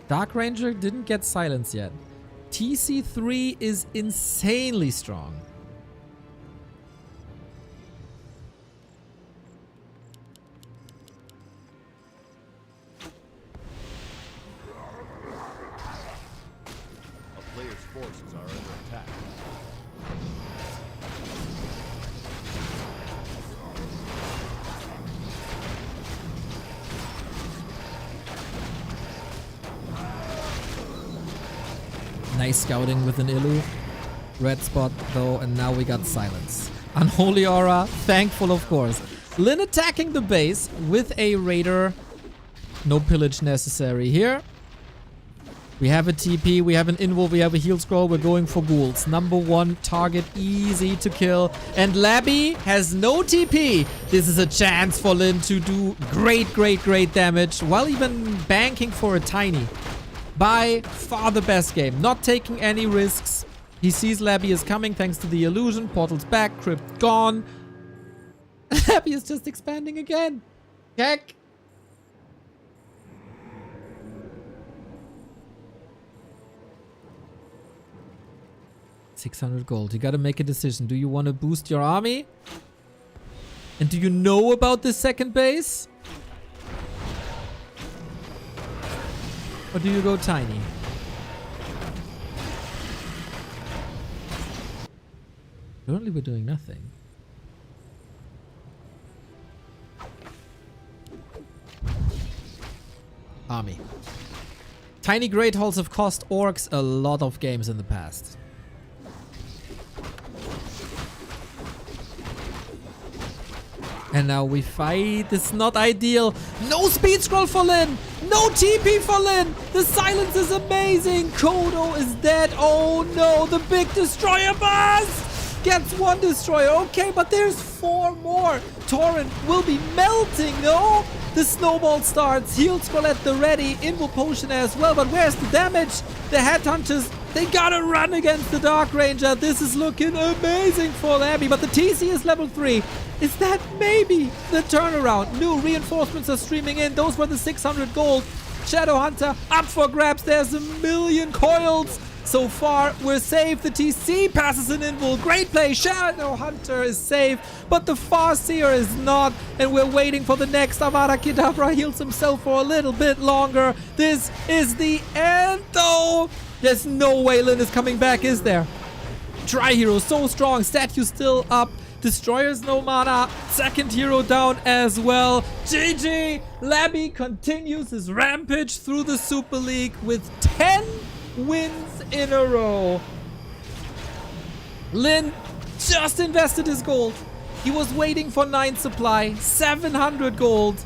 Dark Ranger didn't get silence yet. TC3 is insanely strong. Forces are under attack. Nice scouting with an Illu. Red spot though, and now we got silence. Unholy Aura, thankful of course. Lin attacking the base with a Raider. No pillage necessary here. We have a TP, we have an Involve, we have a heal scroll, we're going for ghouls. Number 1 target, easy to kill. And Labby has no TP. This is a chance for Lin to do great damage while even banking for a tiny. By far the best game. Not taking any risks. He sees Labby is coming thanks to the illusion. Portal's back, Crypt gone. Labby is just expanding again. Heck. $600 gold. You gotta make a decision. Do you want to boost your army? And do you know about the second base? Or do you go tiny? Currently we're doing nothing. Army. Tiny Great Halls have cost orcs a lot of games in the past. And now we fight. It's not ideal. No speed scroll for Lin. No TP for Lin. The silence is amazing. Kodo is dead. Oh no. The big destroyer boss gets 1 destroyer. Okay, but there's 4 more. Torrent will be melting. No. The snowball starts. Heal scroll at the ready. Invo potion as well. But where's the damage? The headhunters, they gotta run against the Dark Ranger. This is looking amazing for Labby. But the TC is level 3. Is that maybe the turnaround? New reinforcements are streaming in. Those were the 600 gold. Shadowhunter up for grabs. There's a million coils. So far, we're safe. The TC passes an invul. Great play. Shadowhunter is safe, but the Farseer is not. And we're waiting for the next. Avada Kedavra heals himself for a little bit longer. This is the end, though. There's no way Lin is coming back, is there? Tri-hero so strong. Statue still up. Destroyers no mana. Second hero down as well. GG. Labby continues his rampage through the Super League with 10 wins in a row. Lin just invested his gold. He was waiting for 9 supply. 700 gold.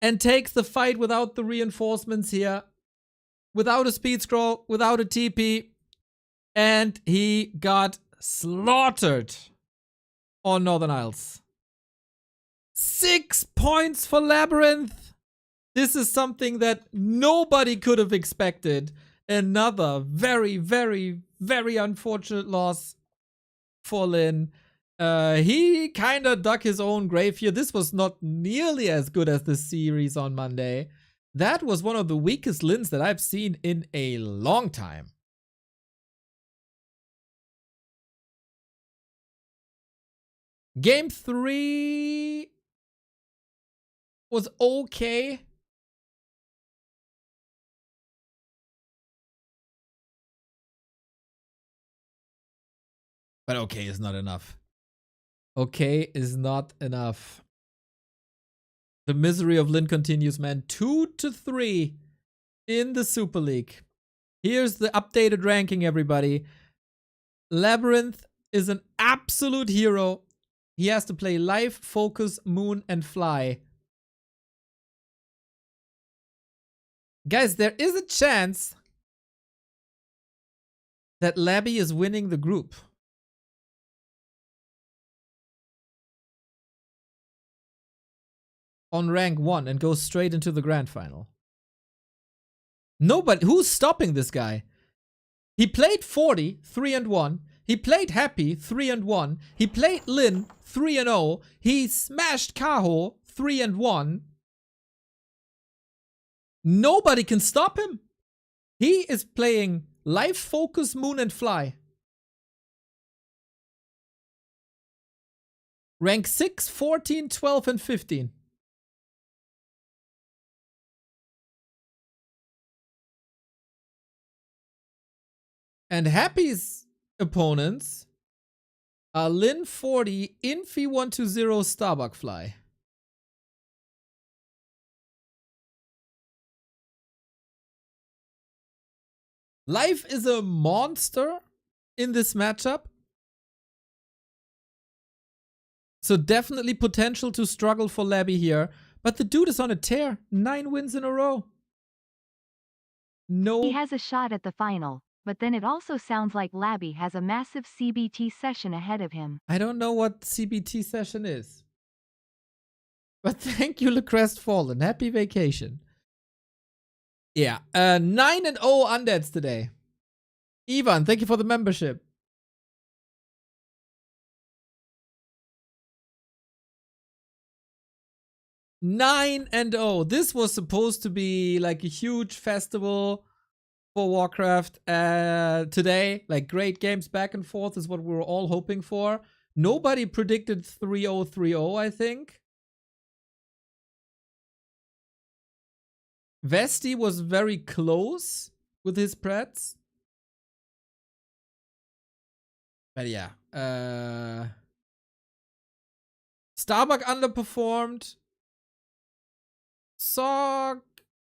And takes the fight without the reinforcements here. Without a speed scroll. Without a TP. And he got slaughtered on Northern Isles. 6 points for LabyRinth. This is something that nobody could have expected. Another very unfortunate loss for Lin. He kind of dug his own grave here. This was not nearly as good as the series on Monday. That was one of the weakest Lins that I've seen in a long time. Game 3 was okay. But okay is not enough. Okay is not enough. The misery of Lin continues, man. 2-3 in the Super League. Here's the updated ranking, everybody. LabyRinth is an absolute hero. He has to play Life, Focus, Moon, and Fly. Guys, there is a chance that Labby is winning the group. On rank 1 and goes straight into the grand final. Nobody, who's stopping this guy? He played 40, 3-1. He played Happy, 3-1. He played Lin, 3-0. He smashed Kaho, 3-1. Nobody can stop him. He is playing Life, Focus, Moon, and Fly. Rank 6, 14, 12, and 15. And Happy's opponents are Lin 40, Infi 120, Starbuck Fly. Life is a monster in this matchup. So definitely potential to struggle for Labby here. But the dude is on a tear. 9 wins in a row. No. He has a shot at the final, but then it also sounds like Labby has a massive CBT session ahead of him. I don't know what CBT session is. But thank you, LeCrest Fallen. Happy vacation. Yeah. 9-0 Undeads today. Ivan, thank you for the membership. Nine and 0. This was supposed to be like a huge festival for Warcraft today. Like great games back and forth is what we were all hoping for. Nobody predicted 3-0, 3-0, I think. Vesti was very close with his Preds. But yeah. Starbuck underperformed. Saw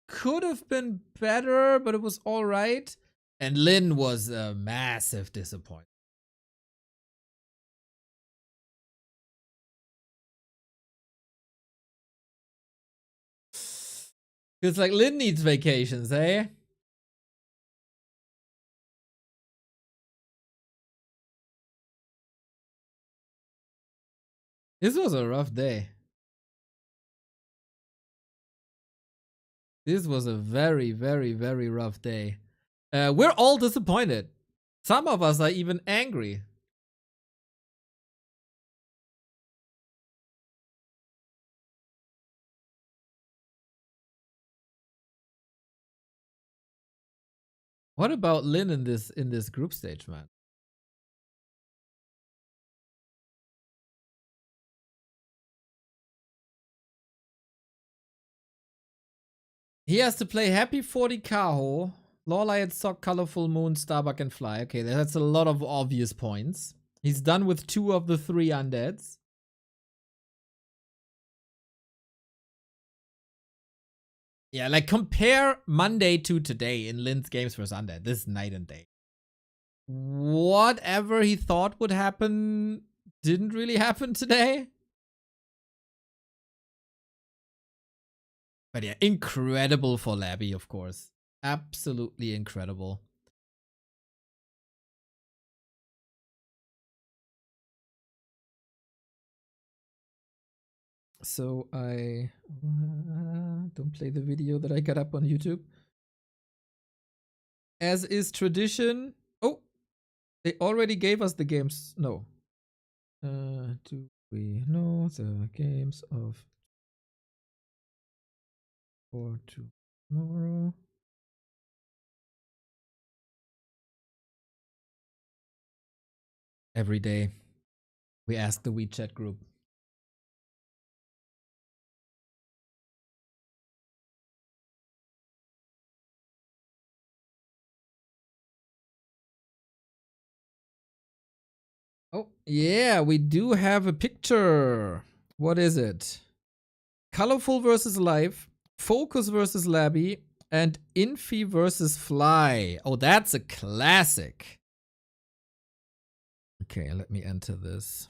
could have been better, but it was alright. And Lin was a massive disappointment. It's like Lin needs vacations, eh? This was a rough day. This was a very, very, very rough day. We're all disappointed. Some of us are even angry. What about Lin in this group stage, man? He has to play Happy 40 Kaho, Lawlight, Sock, Colorful Moon, Starbuck, and Fly. Okay, that's a lot of obvious points. He's done with 2 of the 3 Undeads. Yeah, like compare Monday to today in Lin's games versus Undead. This is night and day. Whatever he thought would happen didn't really happen today. But yeah, incredible for Labby, of course. Absolutely incredible. So I don't play the video that I got up on YouTube. As is tradition. Oh, they already gave us the games. No. Do we know the games of for tomorrow? Every day we ask the WeChat group. Oh, yeah, we do have a picture. What is it? Colorful versus Life, Focus versus Labby, and Infi versus Fly. Oh, that's a classic. Okay, let me enter this.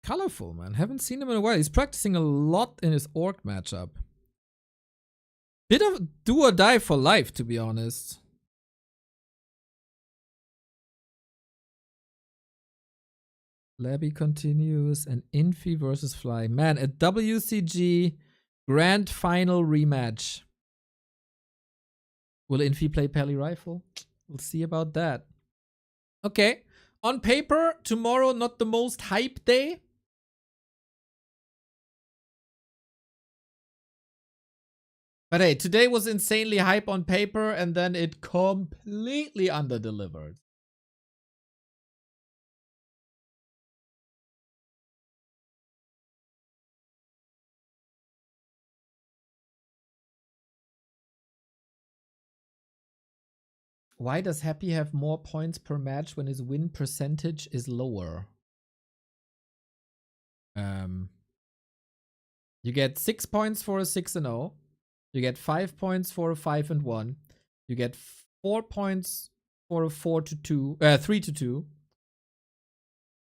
Colorful, man. Haven't seen him in a while. He's practicing a lot in his orc matchup. Bit of do or die for Life, to be honest. Labby continues and Infi versus Fly. Man, a WCG Grand Final rematch. Will Infi play Pally Rifle? We'll see about that. Okay. On paper, tomorrow not the most hype day. But hey, today was insanely hype on paper and then it completely underdelivered. Why does Happy have more points per match when his win percentage is lower? You get 6 points for a 6-0. You get 5 points for a 5 and 1. You get 4 points for a 3 to 2.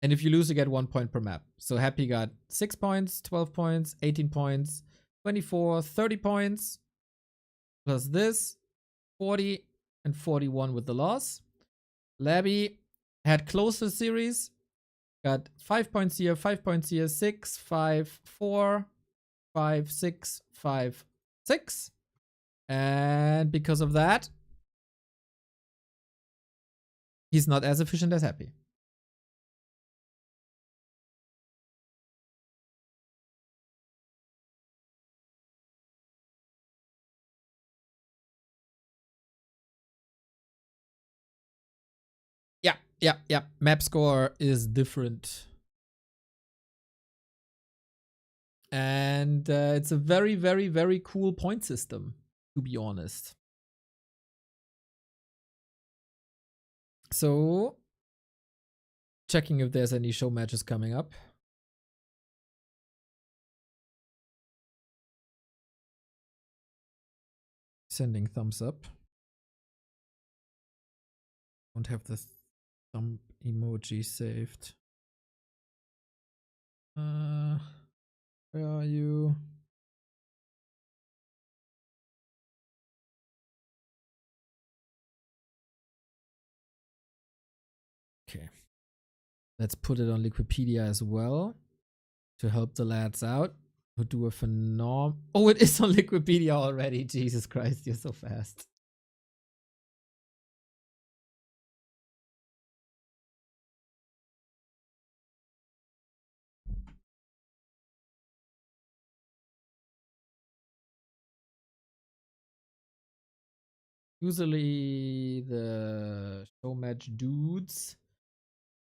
And if you lose, you get 1 point per map. So Happy got 6 points, 12 points, 18 points, 24, 30 points. Plus this, 40 and 41 with the loss. Labby had closer series. Got 5 points here, 5 points here, 6, 5, 4, 5, 6, 5, 6. And because of that, he's not as efficient as Happy. Yeah. Map score is different. And it's a very, very, very cool point system, to be honest. So, checking if there's any show matches coming up. Sending thumbs up. Don't have the thumb emoji saved. Where are you? Okay. Let's put it on Wikipedia as well to help the lads out who do a phenom. Oh, it is on Wikipedia already. Jesus Christ, you're so fast. Usually the show match dudes.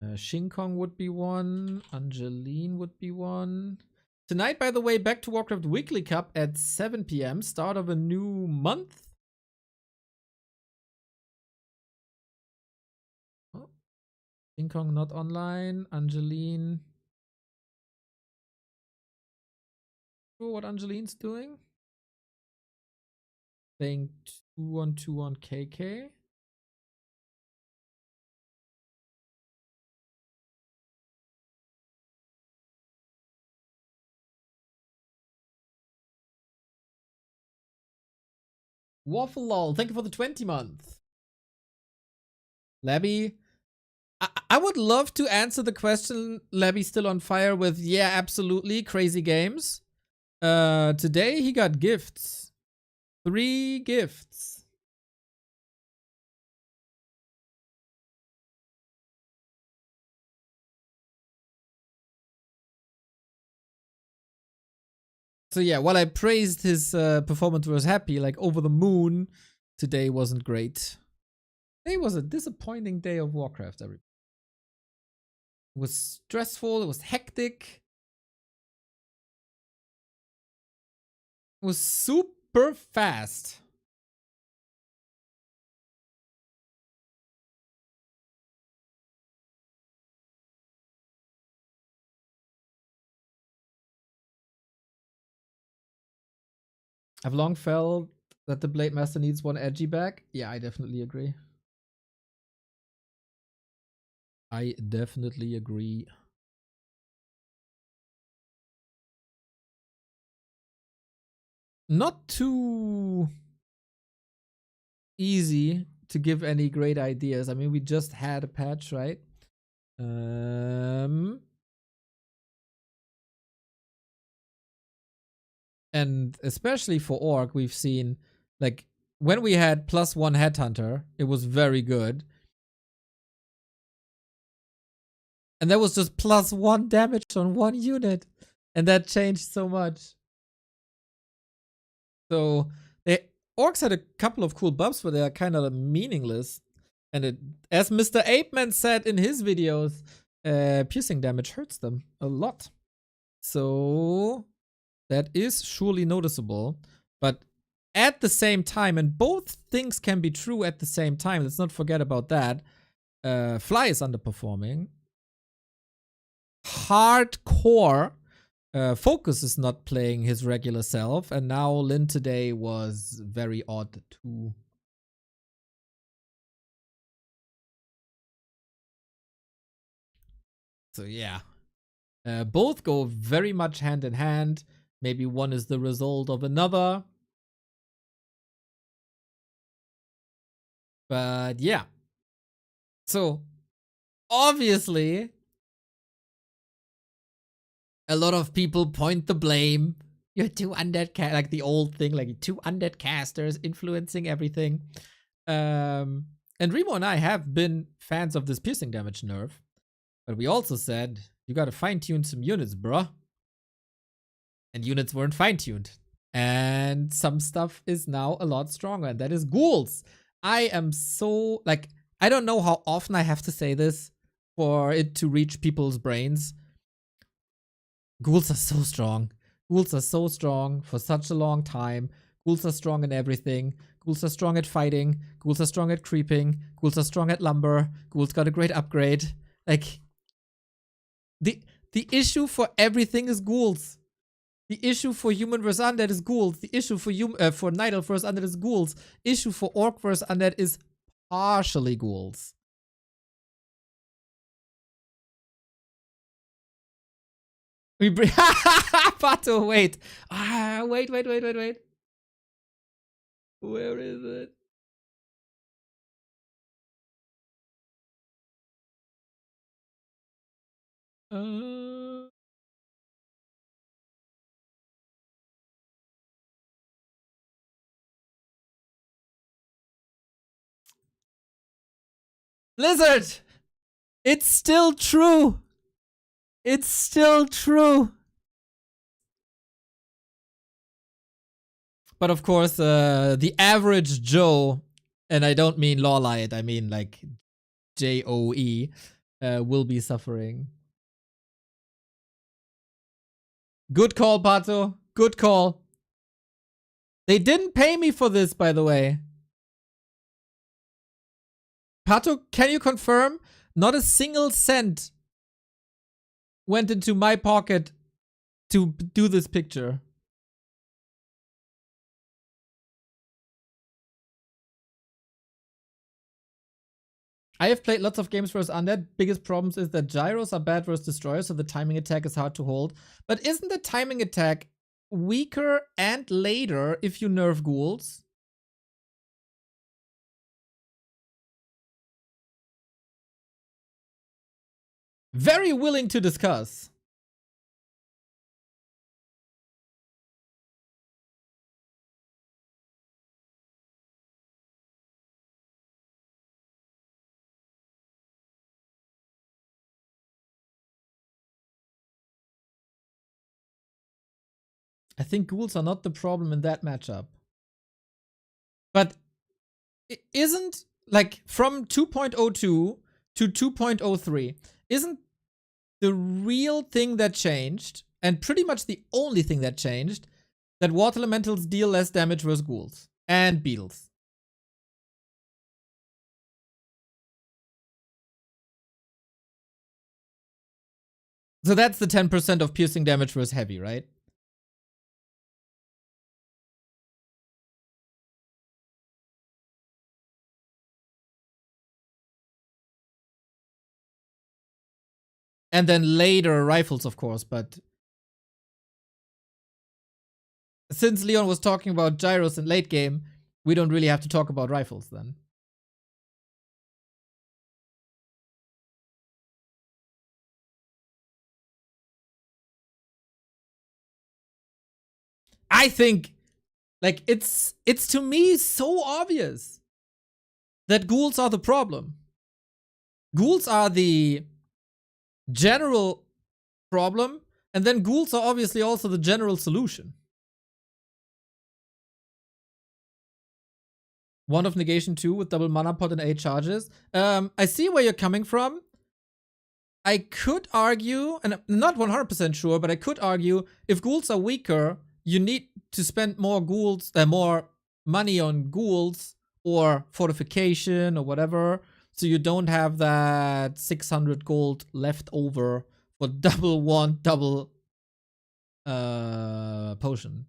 Shinkong would be one. Angeline would be one. Tonight, by the way, back to Warcraft Weekly Cup at 7 p.m. Start of a new month. Oh. Shinkong not online. Angeline. Sure what Angeline's doing? Playing 2-on-2 on KK. Waffle lol, thank you for the 20 month. Labby, I would love to answer the question, Labby still on fire, with yeah, absolutely, crazy games. Today he got gifts. 3 gifts. So yeah, while I praised his performance was happy, like over the moon, today wasn't great. Today was a disappointing day of Warcraft, everybody. It was stressful, it was hectic. It was super fast. I've long felt that the Blade Master needs one edgy back. Yeah, I definitely agree. I definitely agree. Not too easy to give any great ideas. I mean, we just had a patch, right? And especially for Orc, we've seen, like, when we had +1 Headhunter, it was very good. And that was just +1 damage on 1 unit. And that changed so much. So, Orcs had a couple of cool buffs, but they are kind of meaningless. And it, as Mr. Apeman said in his videos, piercing damage hurts them a lot. So, that is surely noticeable. But at the same time, and both things can be true at the same time, let's not forget about that. Fly is underperforming. Hardcore. Focus is not playing his regular self, and now Lin today was very odd too. So yeah, both go very much hand in hand. Maybe one is the result of another. But yeah. So obviously, a lot of people point the blame. You're two undead like the old thing, like two undead casters influencing everything. And Remo and I have been fans of this piercing damage nerf, but we also said you gotta fine-tune some units, bruh. And units weren't fine-tuned. And some stuff is now a lot stronger, and that is ghouls. I am so, like, I don't know how often I have to say this for it to reach people's brains. Ghouls are so strong. Ghouls are so strong for such a long time. Ghouls are strong in everything. Ghouls are strong at fighting. Ghouls are strong at creeping. Ghouls are strong at lumber. Ghouls got a great upgrade. Like, the issue for everything is ghouls. The issue for human versus undead is ghouls. The issue for night elf versus undead is ghouls. Issue for orc versus undead is partially ghouls. We bring Pato, wait. Wait. Where is it? Blizzard! It's still true! It's still true! But of course, the average Joe, and I don't mean Lawlight, I mean like Joe, will be suffering. Good call, Pato. Good call. They didn't pay me for this, by the way. Pato, can you confirm? Not a single cent went into my pocket to do this picture. I have played lots of games versus Undead. Biggest problems is that gyros are bad versus destroyers, so the timing attack is hard to hold. But isn't the timing attack weaker and later if you nerf ghouls? Very willing to discuss. I think ghouls are not the problem in that matchup. But it isn't, like, from 2.02 to 2.03, isn't the real thing that changed, and pretty much the only thing that changed, that water elementals deal less damage versus ghouls and beetles? So that's the 10% of piercing damage versus heavy, right? And then later rifles, of course, but since Leon was talking about gyros in late game, we don't really have to talk about rifles then. I think, like, it's to me so obvious that ghouls are the problem. Ghouls are the general problem, and then ghouls are obviously also the general solution. One of negation 2 with double mana pot and 8 charges. I see where you're coming from. I could argue, and I'm not 100% sure, but I could argue if ghouls are weaker, you need to spend more more money on ghouls or fortification or whatever, so you don't have that 600 gold left over for double Potion.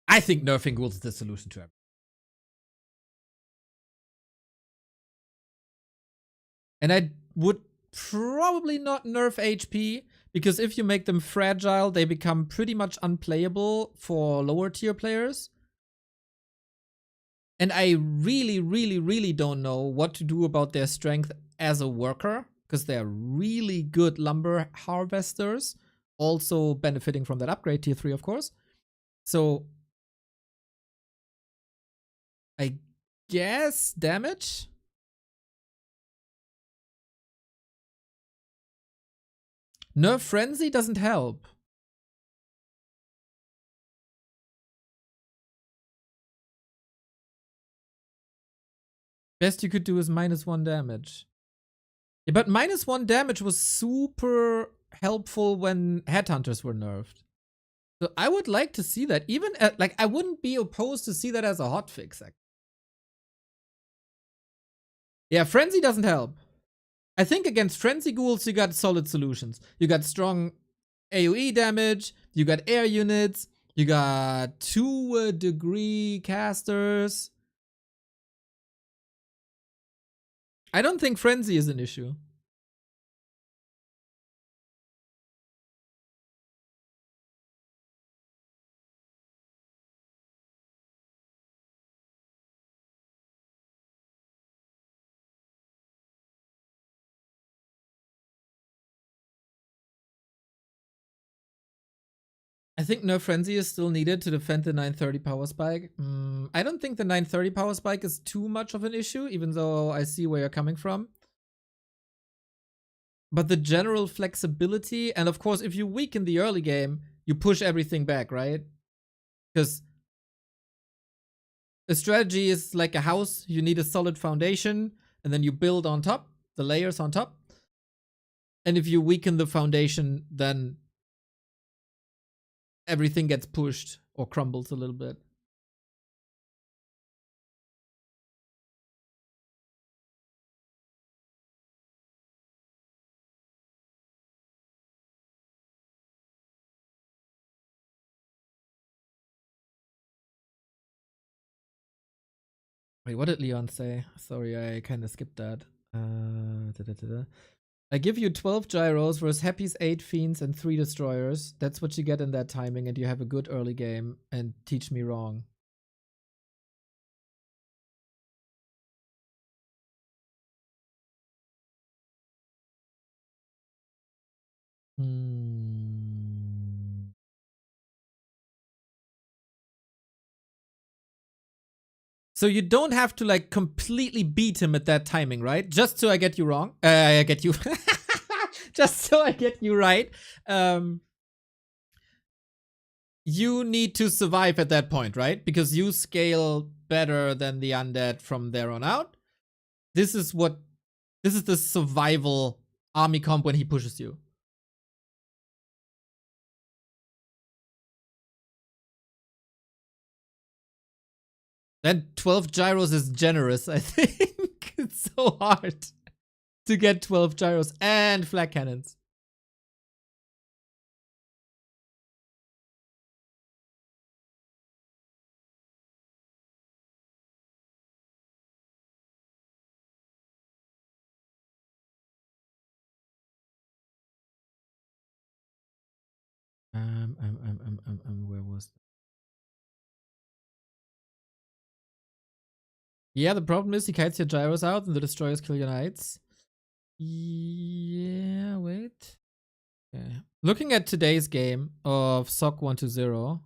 I think nerfing ghouls is the solution to everything. And I would probably not nerf HP, because if you make them fragile, they become pretty much unplayable for lower tier players. And I really don't know what to do about their strength as a worker, because they're really good lumber harvesters, also benefiting from that upgrade, tier 3 of course. So I guess damage? Nerf Frenzy doesn't help. Best you could do is -1 damage. Yeah, but -1 damage was super helpful when headhunters were nerfed. So I would like to see that. Even at, like, I wouldn't be opposed to see that as a hotfix. Yeah, Frenzy doesn't help. I think against Frenzy Ghouls, you got solid solutions. You got strong AoE damage, you got air units, you got 2-degree casters. I don't think Frenzy is an issue. I think Nerf Frenzy is still needed to defend the 930 power spike. I don't think the 930 power spike is too much of an issue, even though I see where you're coming from. But the general flexibility, and of course, if you weaken the early game, you push everything back, right? Because a strategy is like a house. You need a solid foundation, and then you build on top, the layers on top. And if you weaken the foundation, then everything gets pushed or crumbles a little bit. Wait, what did Leon say? Sorry, I kind of skipped that. I give you 12 gyros versus Happy's 8 fiends and 3 destroyers. That's what you get in that timing, and you have a good early game. And teach me wrong. So you don't have to like completely beat him at that timing, right? Just so I get you wrong. I get you. Just so I get you right. You need to survive at that point, right? Because you scale better than the undead from there on out. This is the survival army comp when he pushes you. Then 12 gyros is generous, I think. It's so hard to get 12 gyros and flak cannons. Where was that? Yeah, the problem is he kites your gyros out and the destroyers kill your knights. Yeah, wait. Okay. Looking at today's game of SOC 120.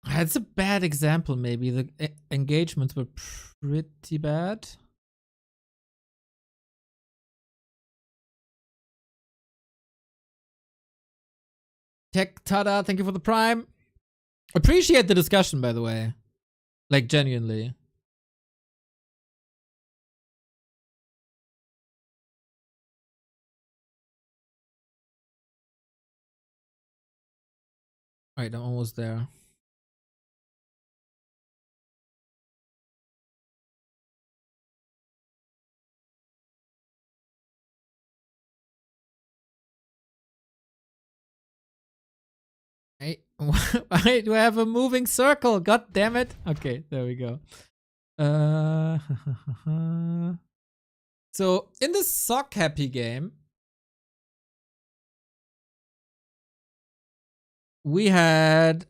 It's a bad example, maybe. The engagements were pretty bad. Tech Tada, thank you for the prime. Appreciate the discussion, by the way. Like, genuinely. Alright, I'm almost there. Why do I have a moving circle? God damn it. Okay, there we go. So, in the Sock Happy game, we had...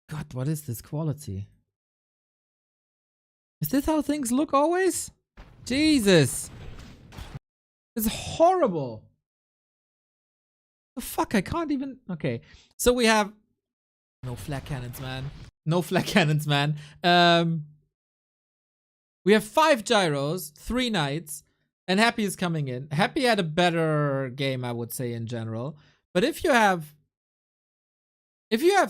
God, what is this quality? Is this how things look always? Jesus. It's horrible. The fuck, I can't even... Okay, so we have... No flak cannons, man. No flak cannons, man. We have 5 gyros, 3 knights, and Happy is coming in. Happy had a better game, I would say, in general. But if you have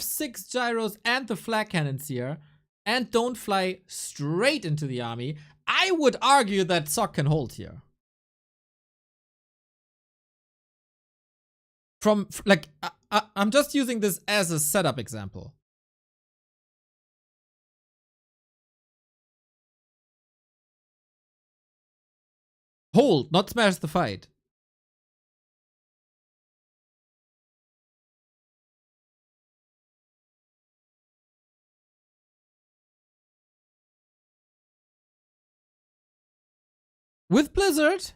6 gyros and the flak cannons here, and don't fly straight into the army, I would argue that Sock can hold here. I'm just using this as a setup example. Hold, not smash the fight. With Blizzard.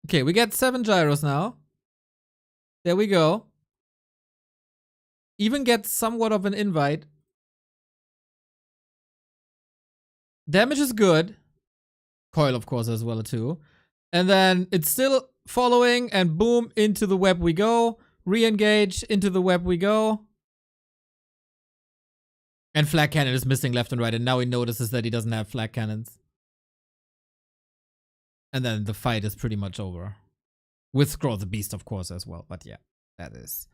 Okay, we get 7 gyros now. There we go. Even gets somewhat of an invite. Damage is good. Coil, of course, as well, too. And then it's still following, and boom, into the web we go. Re-engage, into the web we go. And flak cannon is missing left and right, and now he notices that he doesn't have flak cannons. And then the fight is pretty much over. With Scroll the Beast, of course, as well. But yeah, that is...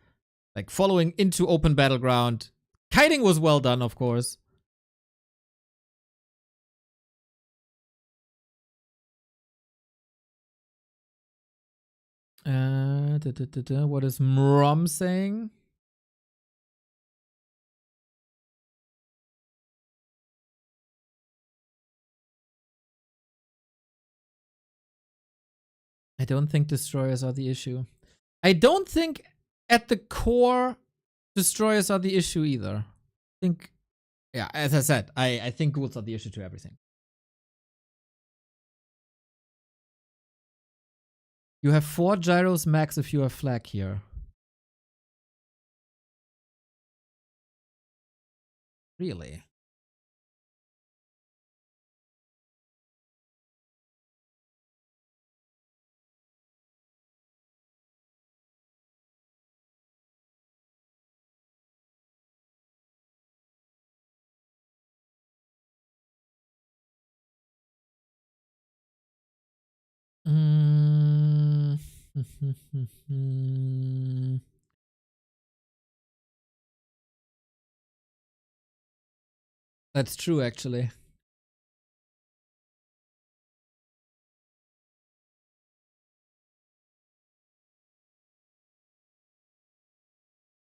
Like, following into open battleground. Kiting was well done, of course. What is Mrom saying? I don't think destroyers are the issue. I don't think at the core destroyers are the issue either. I think, yeah, as I said, I think ghouls are the issue to everything. You have 4 gyros max if you have flak here. Really? That's true, actually.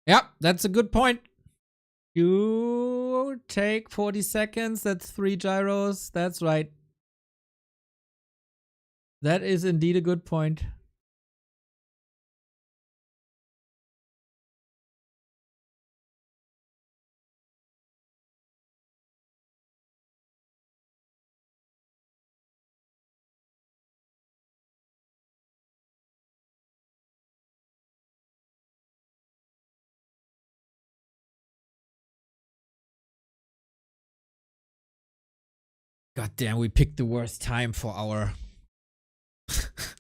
Yeah, that's a good point. You take 40 seconds. That's 3 gyros. That's right. That is indeed a good point. God damn, we picked the worst time for our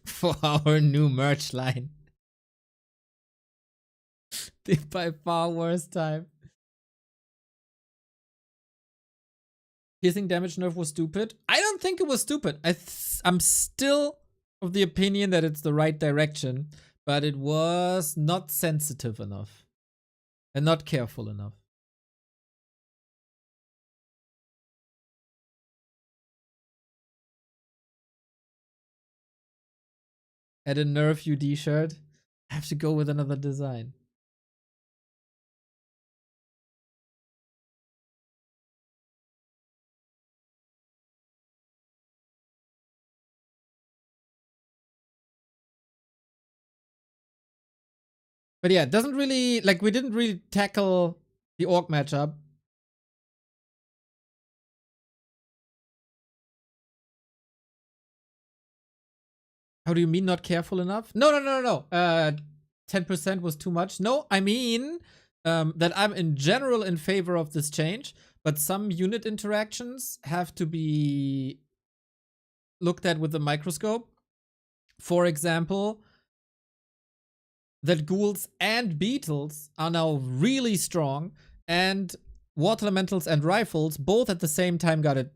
for our new merch line. The by far worst time. Piercing damage nerf was stupid. I don't think it was stupid. I'm still of the opinion that it's the right direction, but it was not sensitive enough. And not careful enough. Add a Nerf UD shirt. I have to go with another design. But yeah, it doesn't really, like, we didn't really tackle the orc matchup. How do you mean not careful enough? No. 10% was too much. No, I mean that I'm in general in favor of this change, but some unit interactions have to be looked at with a microscope. For example, that ghouls and beetles are now really strong, and water elementals and rifles both at the same time got a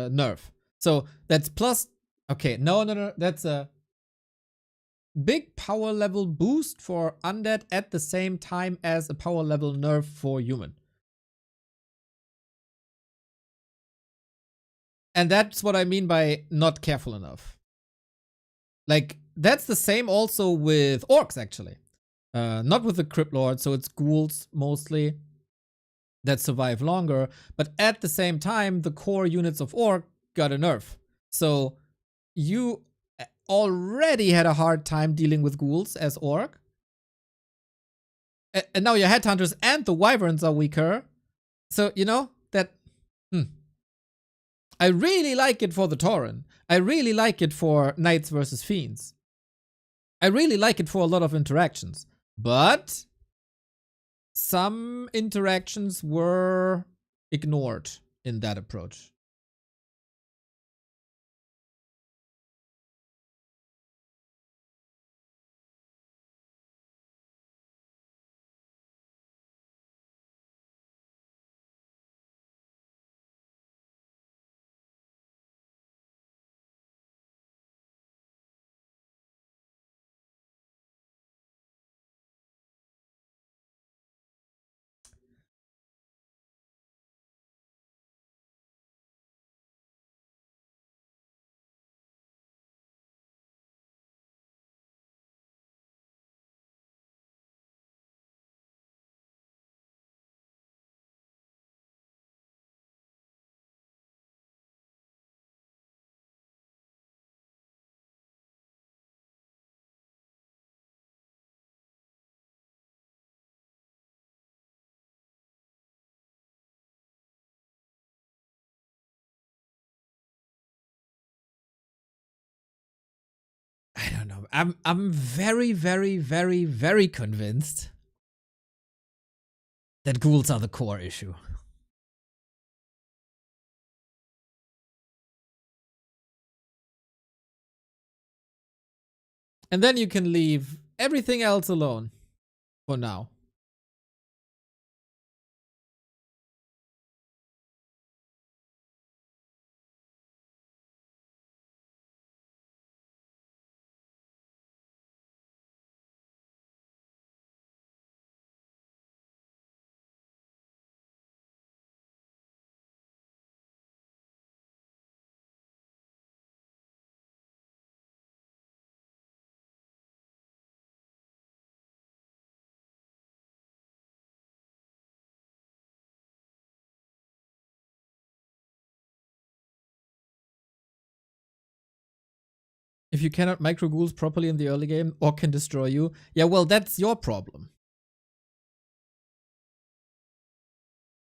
nerf. So that's plus. Okay, no. That's a big power level boost for undead at the same time as a power level nerf for human. And that's what I mean by not careful enough. Like, that's the same also with orcs, actually. Not with the Crypt Lord, so it's ghouls mostly that survive longer. But at the same time, the core units of orc got a nerf. So you already had a hard time dealing with ghouls as orc. And now your headhunters and the wyverns are weaker. So, you know, that... I really like it for the Tauren. I really like it for Knights versus Fiends. I really like it for a lot of interactions. But some interactions were ignored in that approach. I don't know. I'm very, very, very, very convinced that ghouls are the core issue. And then you can leave everything else alone for now. If you cannot micro ghouls properly in the early game or can destroy you, yeah, well, that's your problem.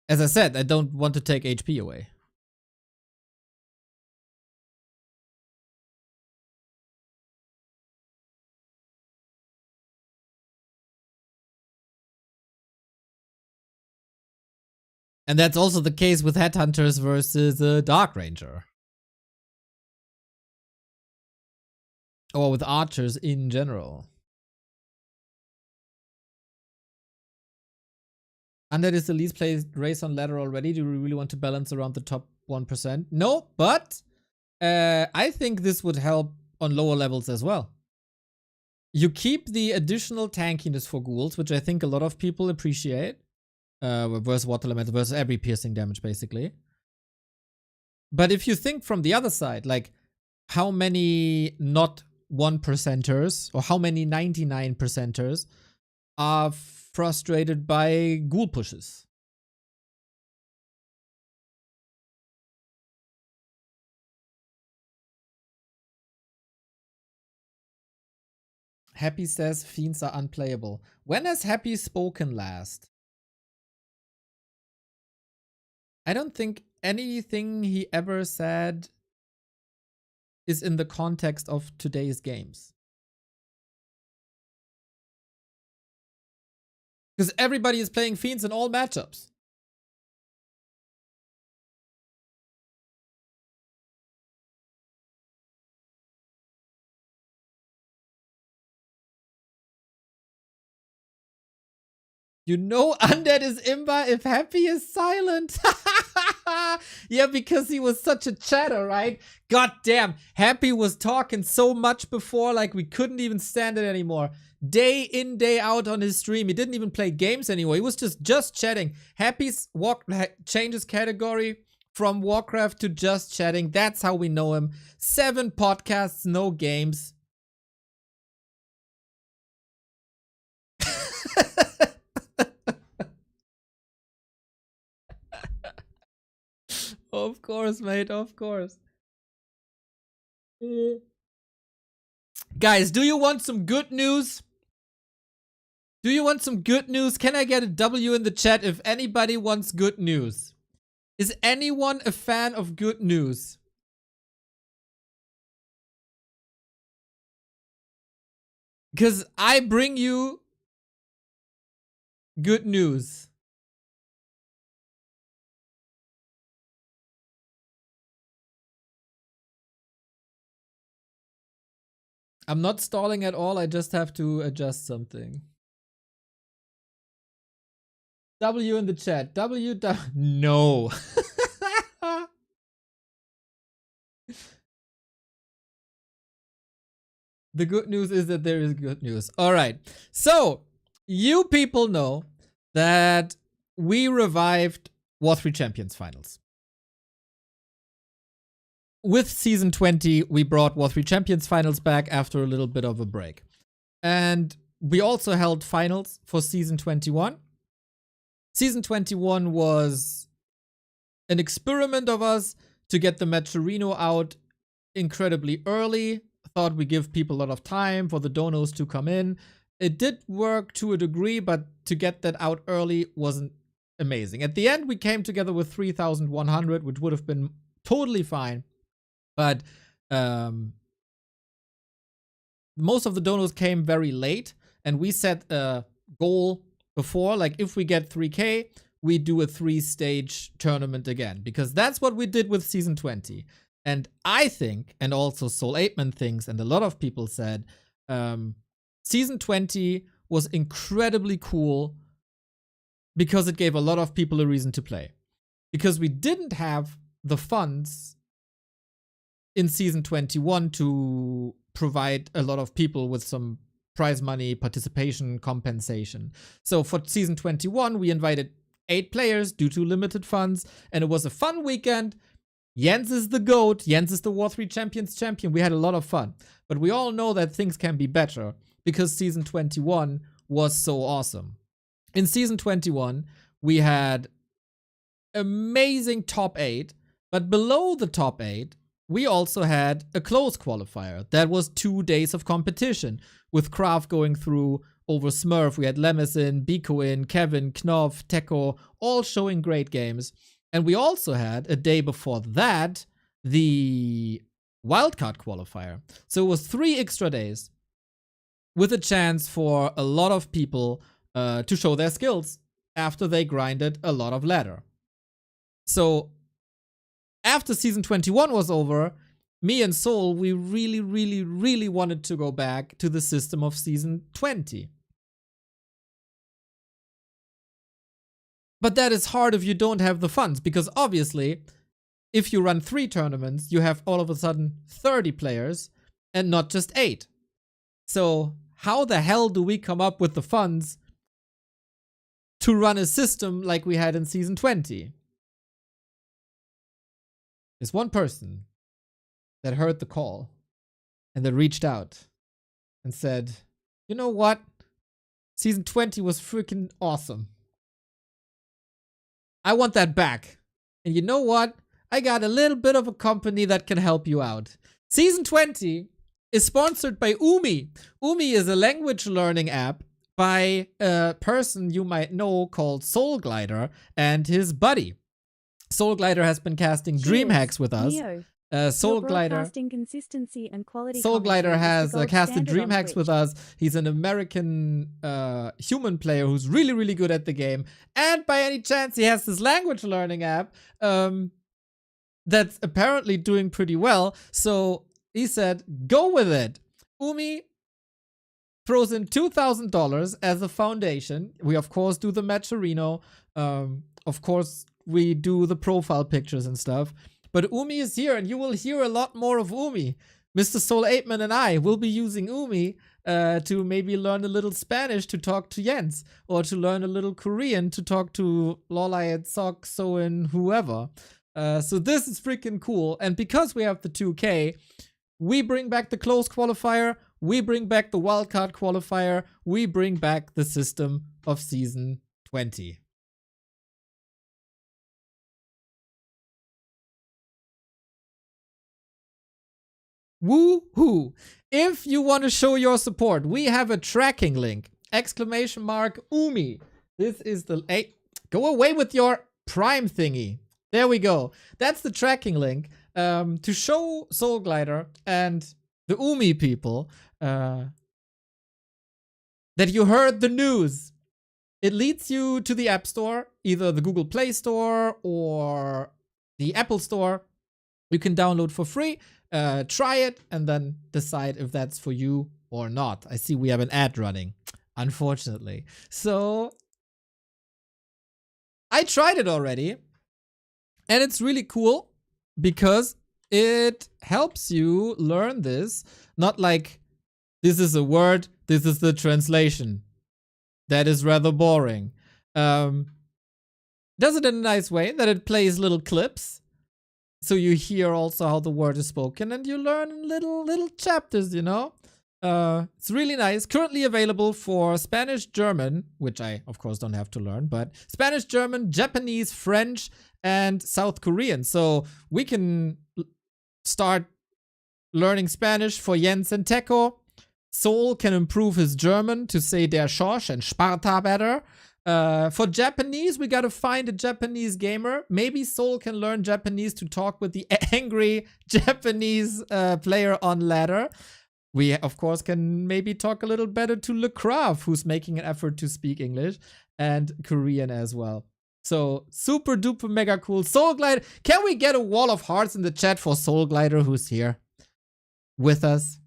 As I said, I don't want to take HP away. And that's also the case with Headhunters versus Dark Ranger. Or with archers in general. Undead is the least played race on ladder already. Do we really want to balance around the top 1%? No, but I think this would help on lower levels as well. You keep the additional tankiness for ghouls, which I think a lot of people appreciate. versus water elemental, versus every piercing damage, basically. But if you think from the other side, like how many not 1%ers or how many 99%ers are frustrated by ghoul pushes? Happy says fiends are unplayable. When has Happy spoken last? I don't think anything he ever said is in the context of today's games. Because everybody is playing fiends in all matchups. You know Undead is Imba if Happy is silent. Yeah, because he was such a chatter, right? God damn, Happy was talking so much before, like we couldn't even stand it anymore. Day in, day out on his stream. He didn't even play games anymore. He was just chatting. Happy's changes category from Warcraft to just chatting. That's how we know him. 7 podcasts, no games. Of course, mate, of course. Guys, do you want some good news? Do you want some good news? Can I get a W in the chat if anybody wants good news? Is anyone a fan of good news? Because I bring you good news. I'm not stalling at all. I just have to adjust something. W in the chat. No. The good news is that there is good news. All right. So, you people know that we revived War 3 Champions Finals. With Season 20, we brought War 3 Champions Finals back after a little bit of a break. And we also held finals for Season 21. Season 21 was an experiment of us to get the Matcherino out incredibly early. Thought we give people a lot of time for the donos to come in. It did work to a degree, but to get that out early wasn't amazing. At the end, we came together with 3,100, which would have been totally fine. But most of the donos came very late, and we set a goal before, like if we get 3K, we do a 3-stage tournament again, because that's what we did with Season 20. And I think, and also Soul 8man thinks, and a lot of people said, Season 20 was incredibly cool because it gave a lot of people a reason to play. Because we didn't have the funds in Season 21 to provide a lot of people with some prize money, participation, compensation. So for Season 21, we invited 8 players due to limited funds, and it was a fun weekend. Jens is the GOAT. Jens is the War 3 Champions champion. We had a lot of fun. But we all know that things can be better because Season 21 was so awesome. In Season 21, we had amazing top 8, but below the top 8, we also had a close qualifier. That was 2 days of competition, with Kraft going through over Smurf. We had Lemis in, Biko in, Kevin, Knopf, Teko, all showing great games. And we also had, a day before that, the wildcard qualifier. So it was 3 extra days with a chance for a lot of people to show their skills after they grinded a lot of ladder. So after Season 21 was over, me and Soul, we really wanted to go back to the system of Season 20. But that is hard if you don't have the funds, because obviously, if you run 3 tournaments, you have all of a sudden 30 players and not just 8. So how the hell do we come up with the funds to run a system like we had in season 20. There's one person that heard the call and that reached out and said, you know what? Season 20 was freaking awesome. I want that back. And you know what? I got a little bit of a company that can help you out. Season 20 is sponsored by Umi. Umi is a language learning app by a person you might know called Soul Glider and his buddy. Soul Glider has been casting Dream Hacks with us. Neo, Soul your Glider. broadcasting consistency and quality Soul Glider commentary is has the gold casted standard Dream on Hacks with Twitch. us. He's an American human player who's really, really good at the game. And by any chance, he has this language learning app that's apparently doing pretty well. So he said, go with it. Umi throws in $2,000 as a foundation. We, of course, do the Matcherino. Of course, we do the profile pictures and stuff. But Umi is here, and you will hear a lot more of Umi. Mr. Soul Apeman and I will be using Umi to maybe learn a little Spanish to talk to Jens, or to learn a little Korean to talk to Lolai, Sok, Soin, whoever. So this is freaking cool. And because we have the 2K, we bring back the close qualifier, we bring back the wildcard qualifier, we bring back the system of season 20. Woo-hoo! If you want to show your support, we have a tracking link. ! Umi. This is the... Hey, go away with your Prime thingy. There we go. That's the tracking link to show Soul Glider and the Umi people that you heard the news. It leads you to the App Store, either the Google Play Store or the Apple Store. You can download for free. Try it and then decide if that's for you or not. I see we have an ad running, unfortunately. So I tried it already, and it's really cool because it helps you learn this. Not like this is a word, this is the translation. That is rather boring. Does it in a nice way that it plays little clips. So you hear also how the word is spoken, and you learn little chapters, you know? It's really nice. Currently available for Spanish, German, which I, of course, don't have to learn, but Spanish, German, Japanese, French, and South Korean. So we can start learning Spanish for Jens and Teko. Soul can improve his German to say der Schorsch and Sparta better. For Japanese, we gotta find a Japanese gamer. Maybe Soul can learn Japanese to talk with the angry Japanese player on ladder. We, of course, can maybe talk a little better to LeCraft, who's making an effort to speak English, and Korean as well. So, super duper mega cool. Soul Glider. Can we get a wall of hearts in the chat for Soul Glider, who's here with us?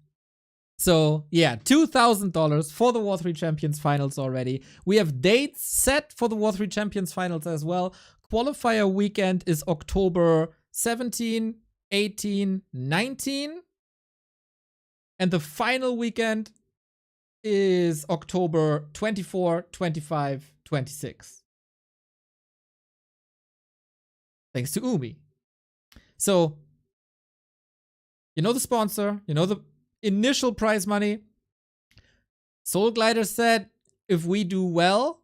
So, yeah, $2,000 for the War 3 Champions Finals already. We have dates set for the War 3 Champions Finals as well. Qualifier weekend is October 17, 18, 19. And the final weekend is October 24, 25, 26. Thanks to Umi. So, you know the sponsor, you know the initial prize money. Soul Glider said if we do well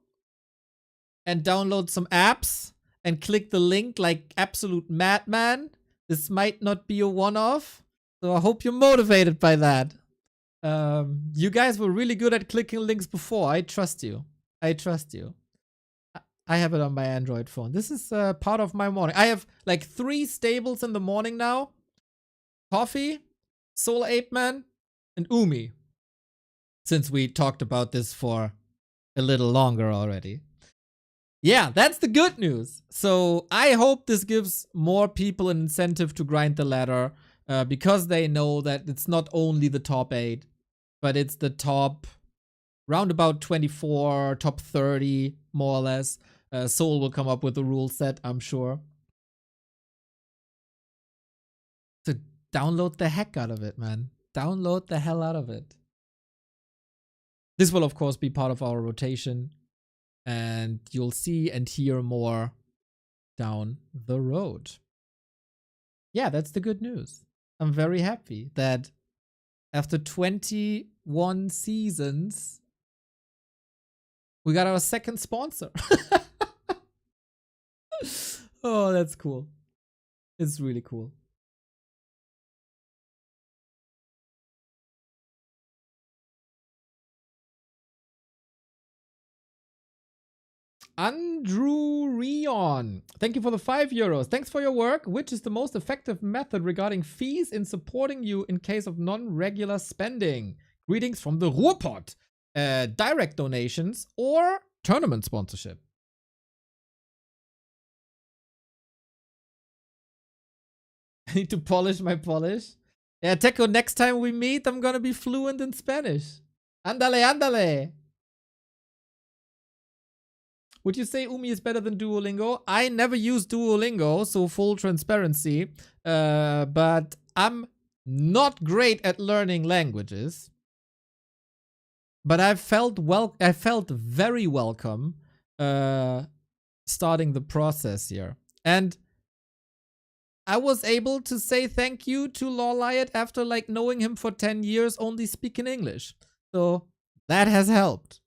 and download some apps and click the link like absolute madman, this might not be a one-off. So I hope you're motivated by that. You guys were really good at clicking links before. I trust you. I trust you. I have it on my Android phone. This is part of my morning. I have like 3 stables in the morning now. Coffee, Soul Ape Man, and Umi. Since we talked about this for a little longer already. Yeah, that's the good news. So I hope this gives more people an incentive to grind the ladder. Because they know that it's not only the top 8, but it's the top round about 24, top 30, more or less. Soul will come up with a rule set, I'm sure. So download the heck out of it, man. Download the hell out of it. This will, of course, be part of our rotation. And you'll see and hear more down the road. Yeah, that's the good news. I'm very happy that after 21 seasons, we got our second sponsor. Oh, that's cool. It's really cool. Andrew Rion, thank you for the €5. Thanks for your work. Which is the most effective method regarding fees in supporting you in case of non-regular spending? Greetings from the Ruhrpott. Direct donations or tournament sponsorship? I need to polish my polish. Yeah, Teco, next time we meet, I'm gonna be fluent in Spanish. Andale, andale. Would you say Umi is better than Duolingo? I never use Duolingo, so full transparency. But I'm not great at learning languages. But I felt very welcome starting the process here. And I was able to say thank you to Lawliot after like knowing him for 10 years only speaking English. So that has helped.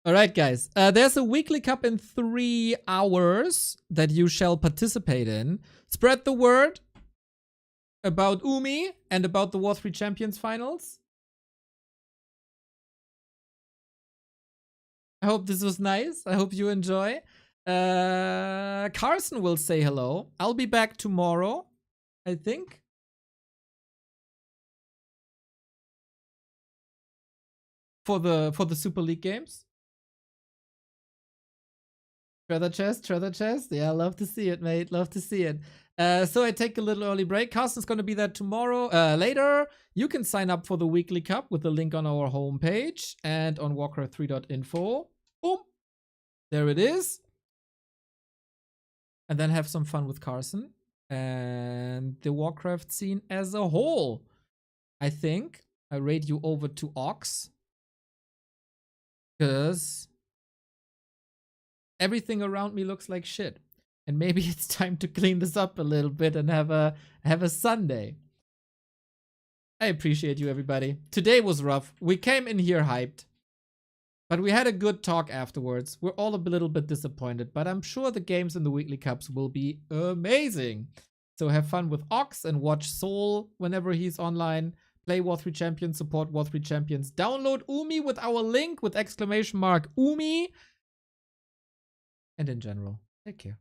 All right, guys. There's a weekly cup in 3 hours that you shall participate in. Spread the word about Umi and about the War 3 Champions Finals. I hope this was nice. I hope you enjoy. Carson will say hello. I'll be back tomorrow, I think. For the Super League games. Treasure chest. Yeah, love to see it, mate. Love to see it. So I take a little early break. Carsten's going to be there tomorrow. Later, you can sign up for the weekly cup with the link on our homepage and on warcraft3.info. Boom. There it is. And then have some fun with Carson and the Warcraft scene as a whole. I think I rate you over to Ox. Because everything around me looks like shit. And maybe it's time to clean this up a little bit and have a Sunday. I appreciate you, everybody. Today was rough. We came in here hyped. But we had a good talk afterwards. We're all a little bit disappointed. But I'm sure the games in the weekly cups will be amazing. So have fun with Ox and watch Soul whenever he's online. Play War 3 Champions, support War 3 Champions. Download Umi with our link with !Umi. And in general, take care.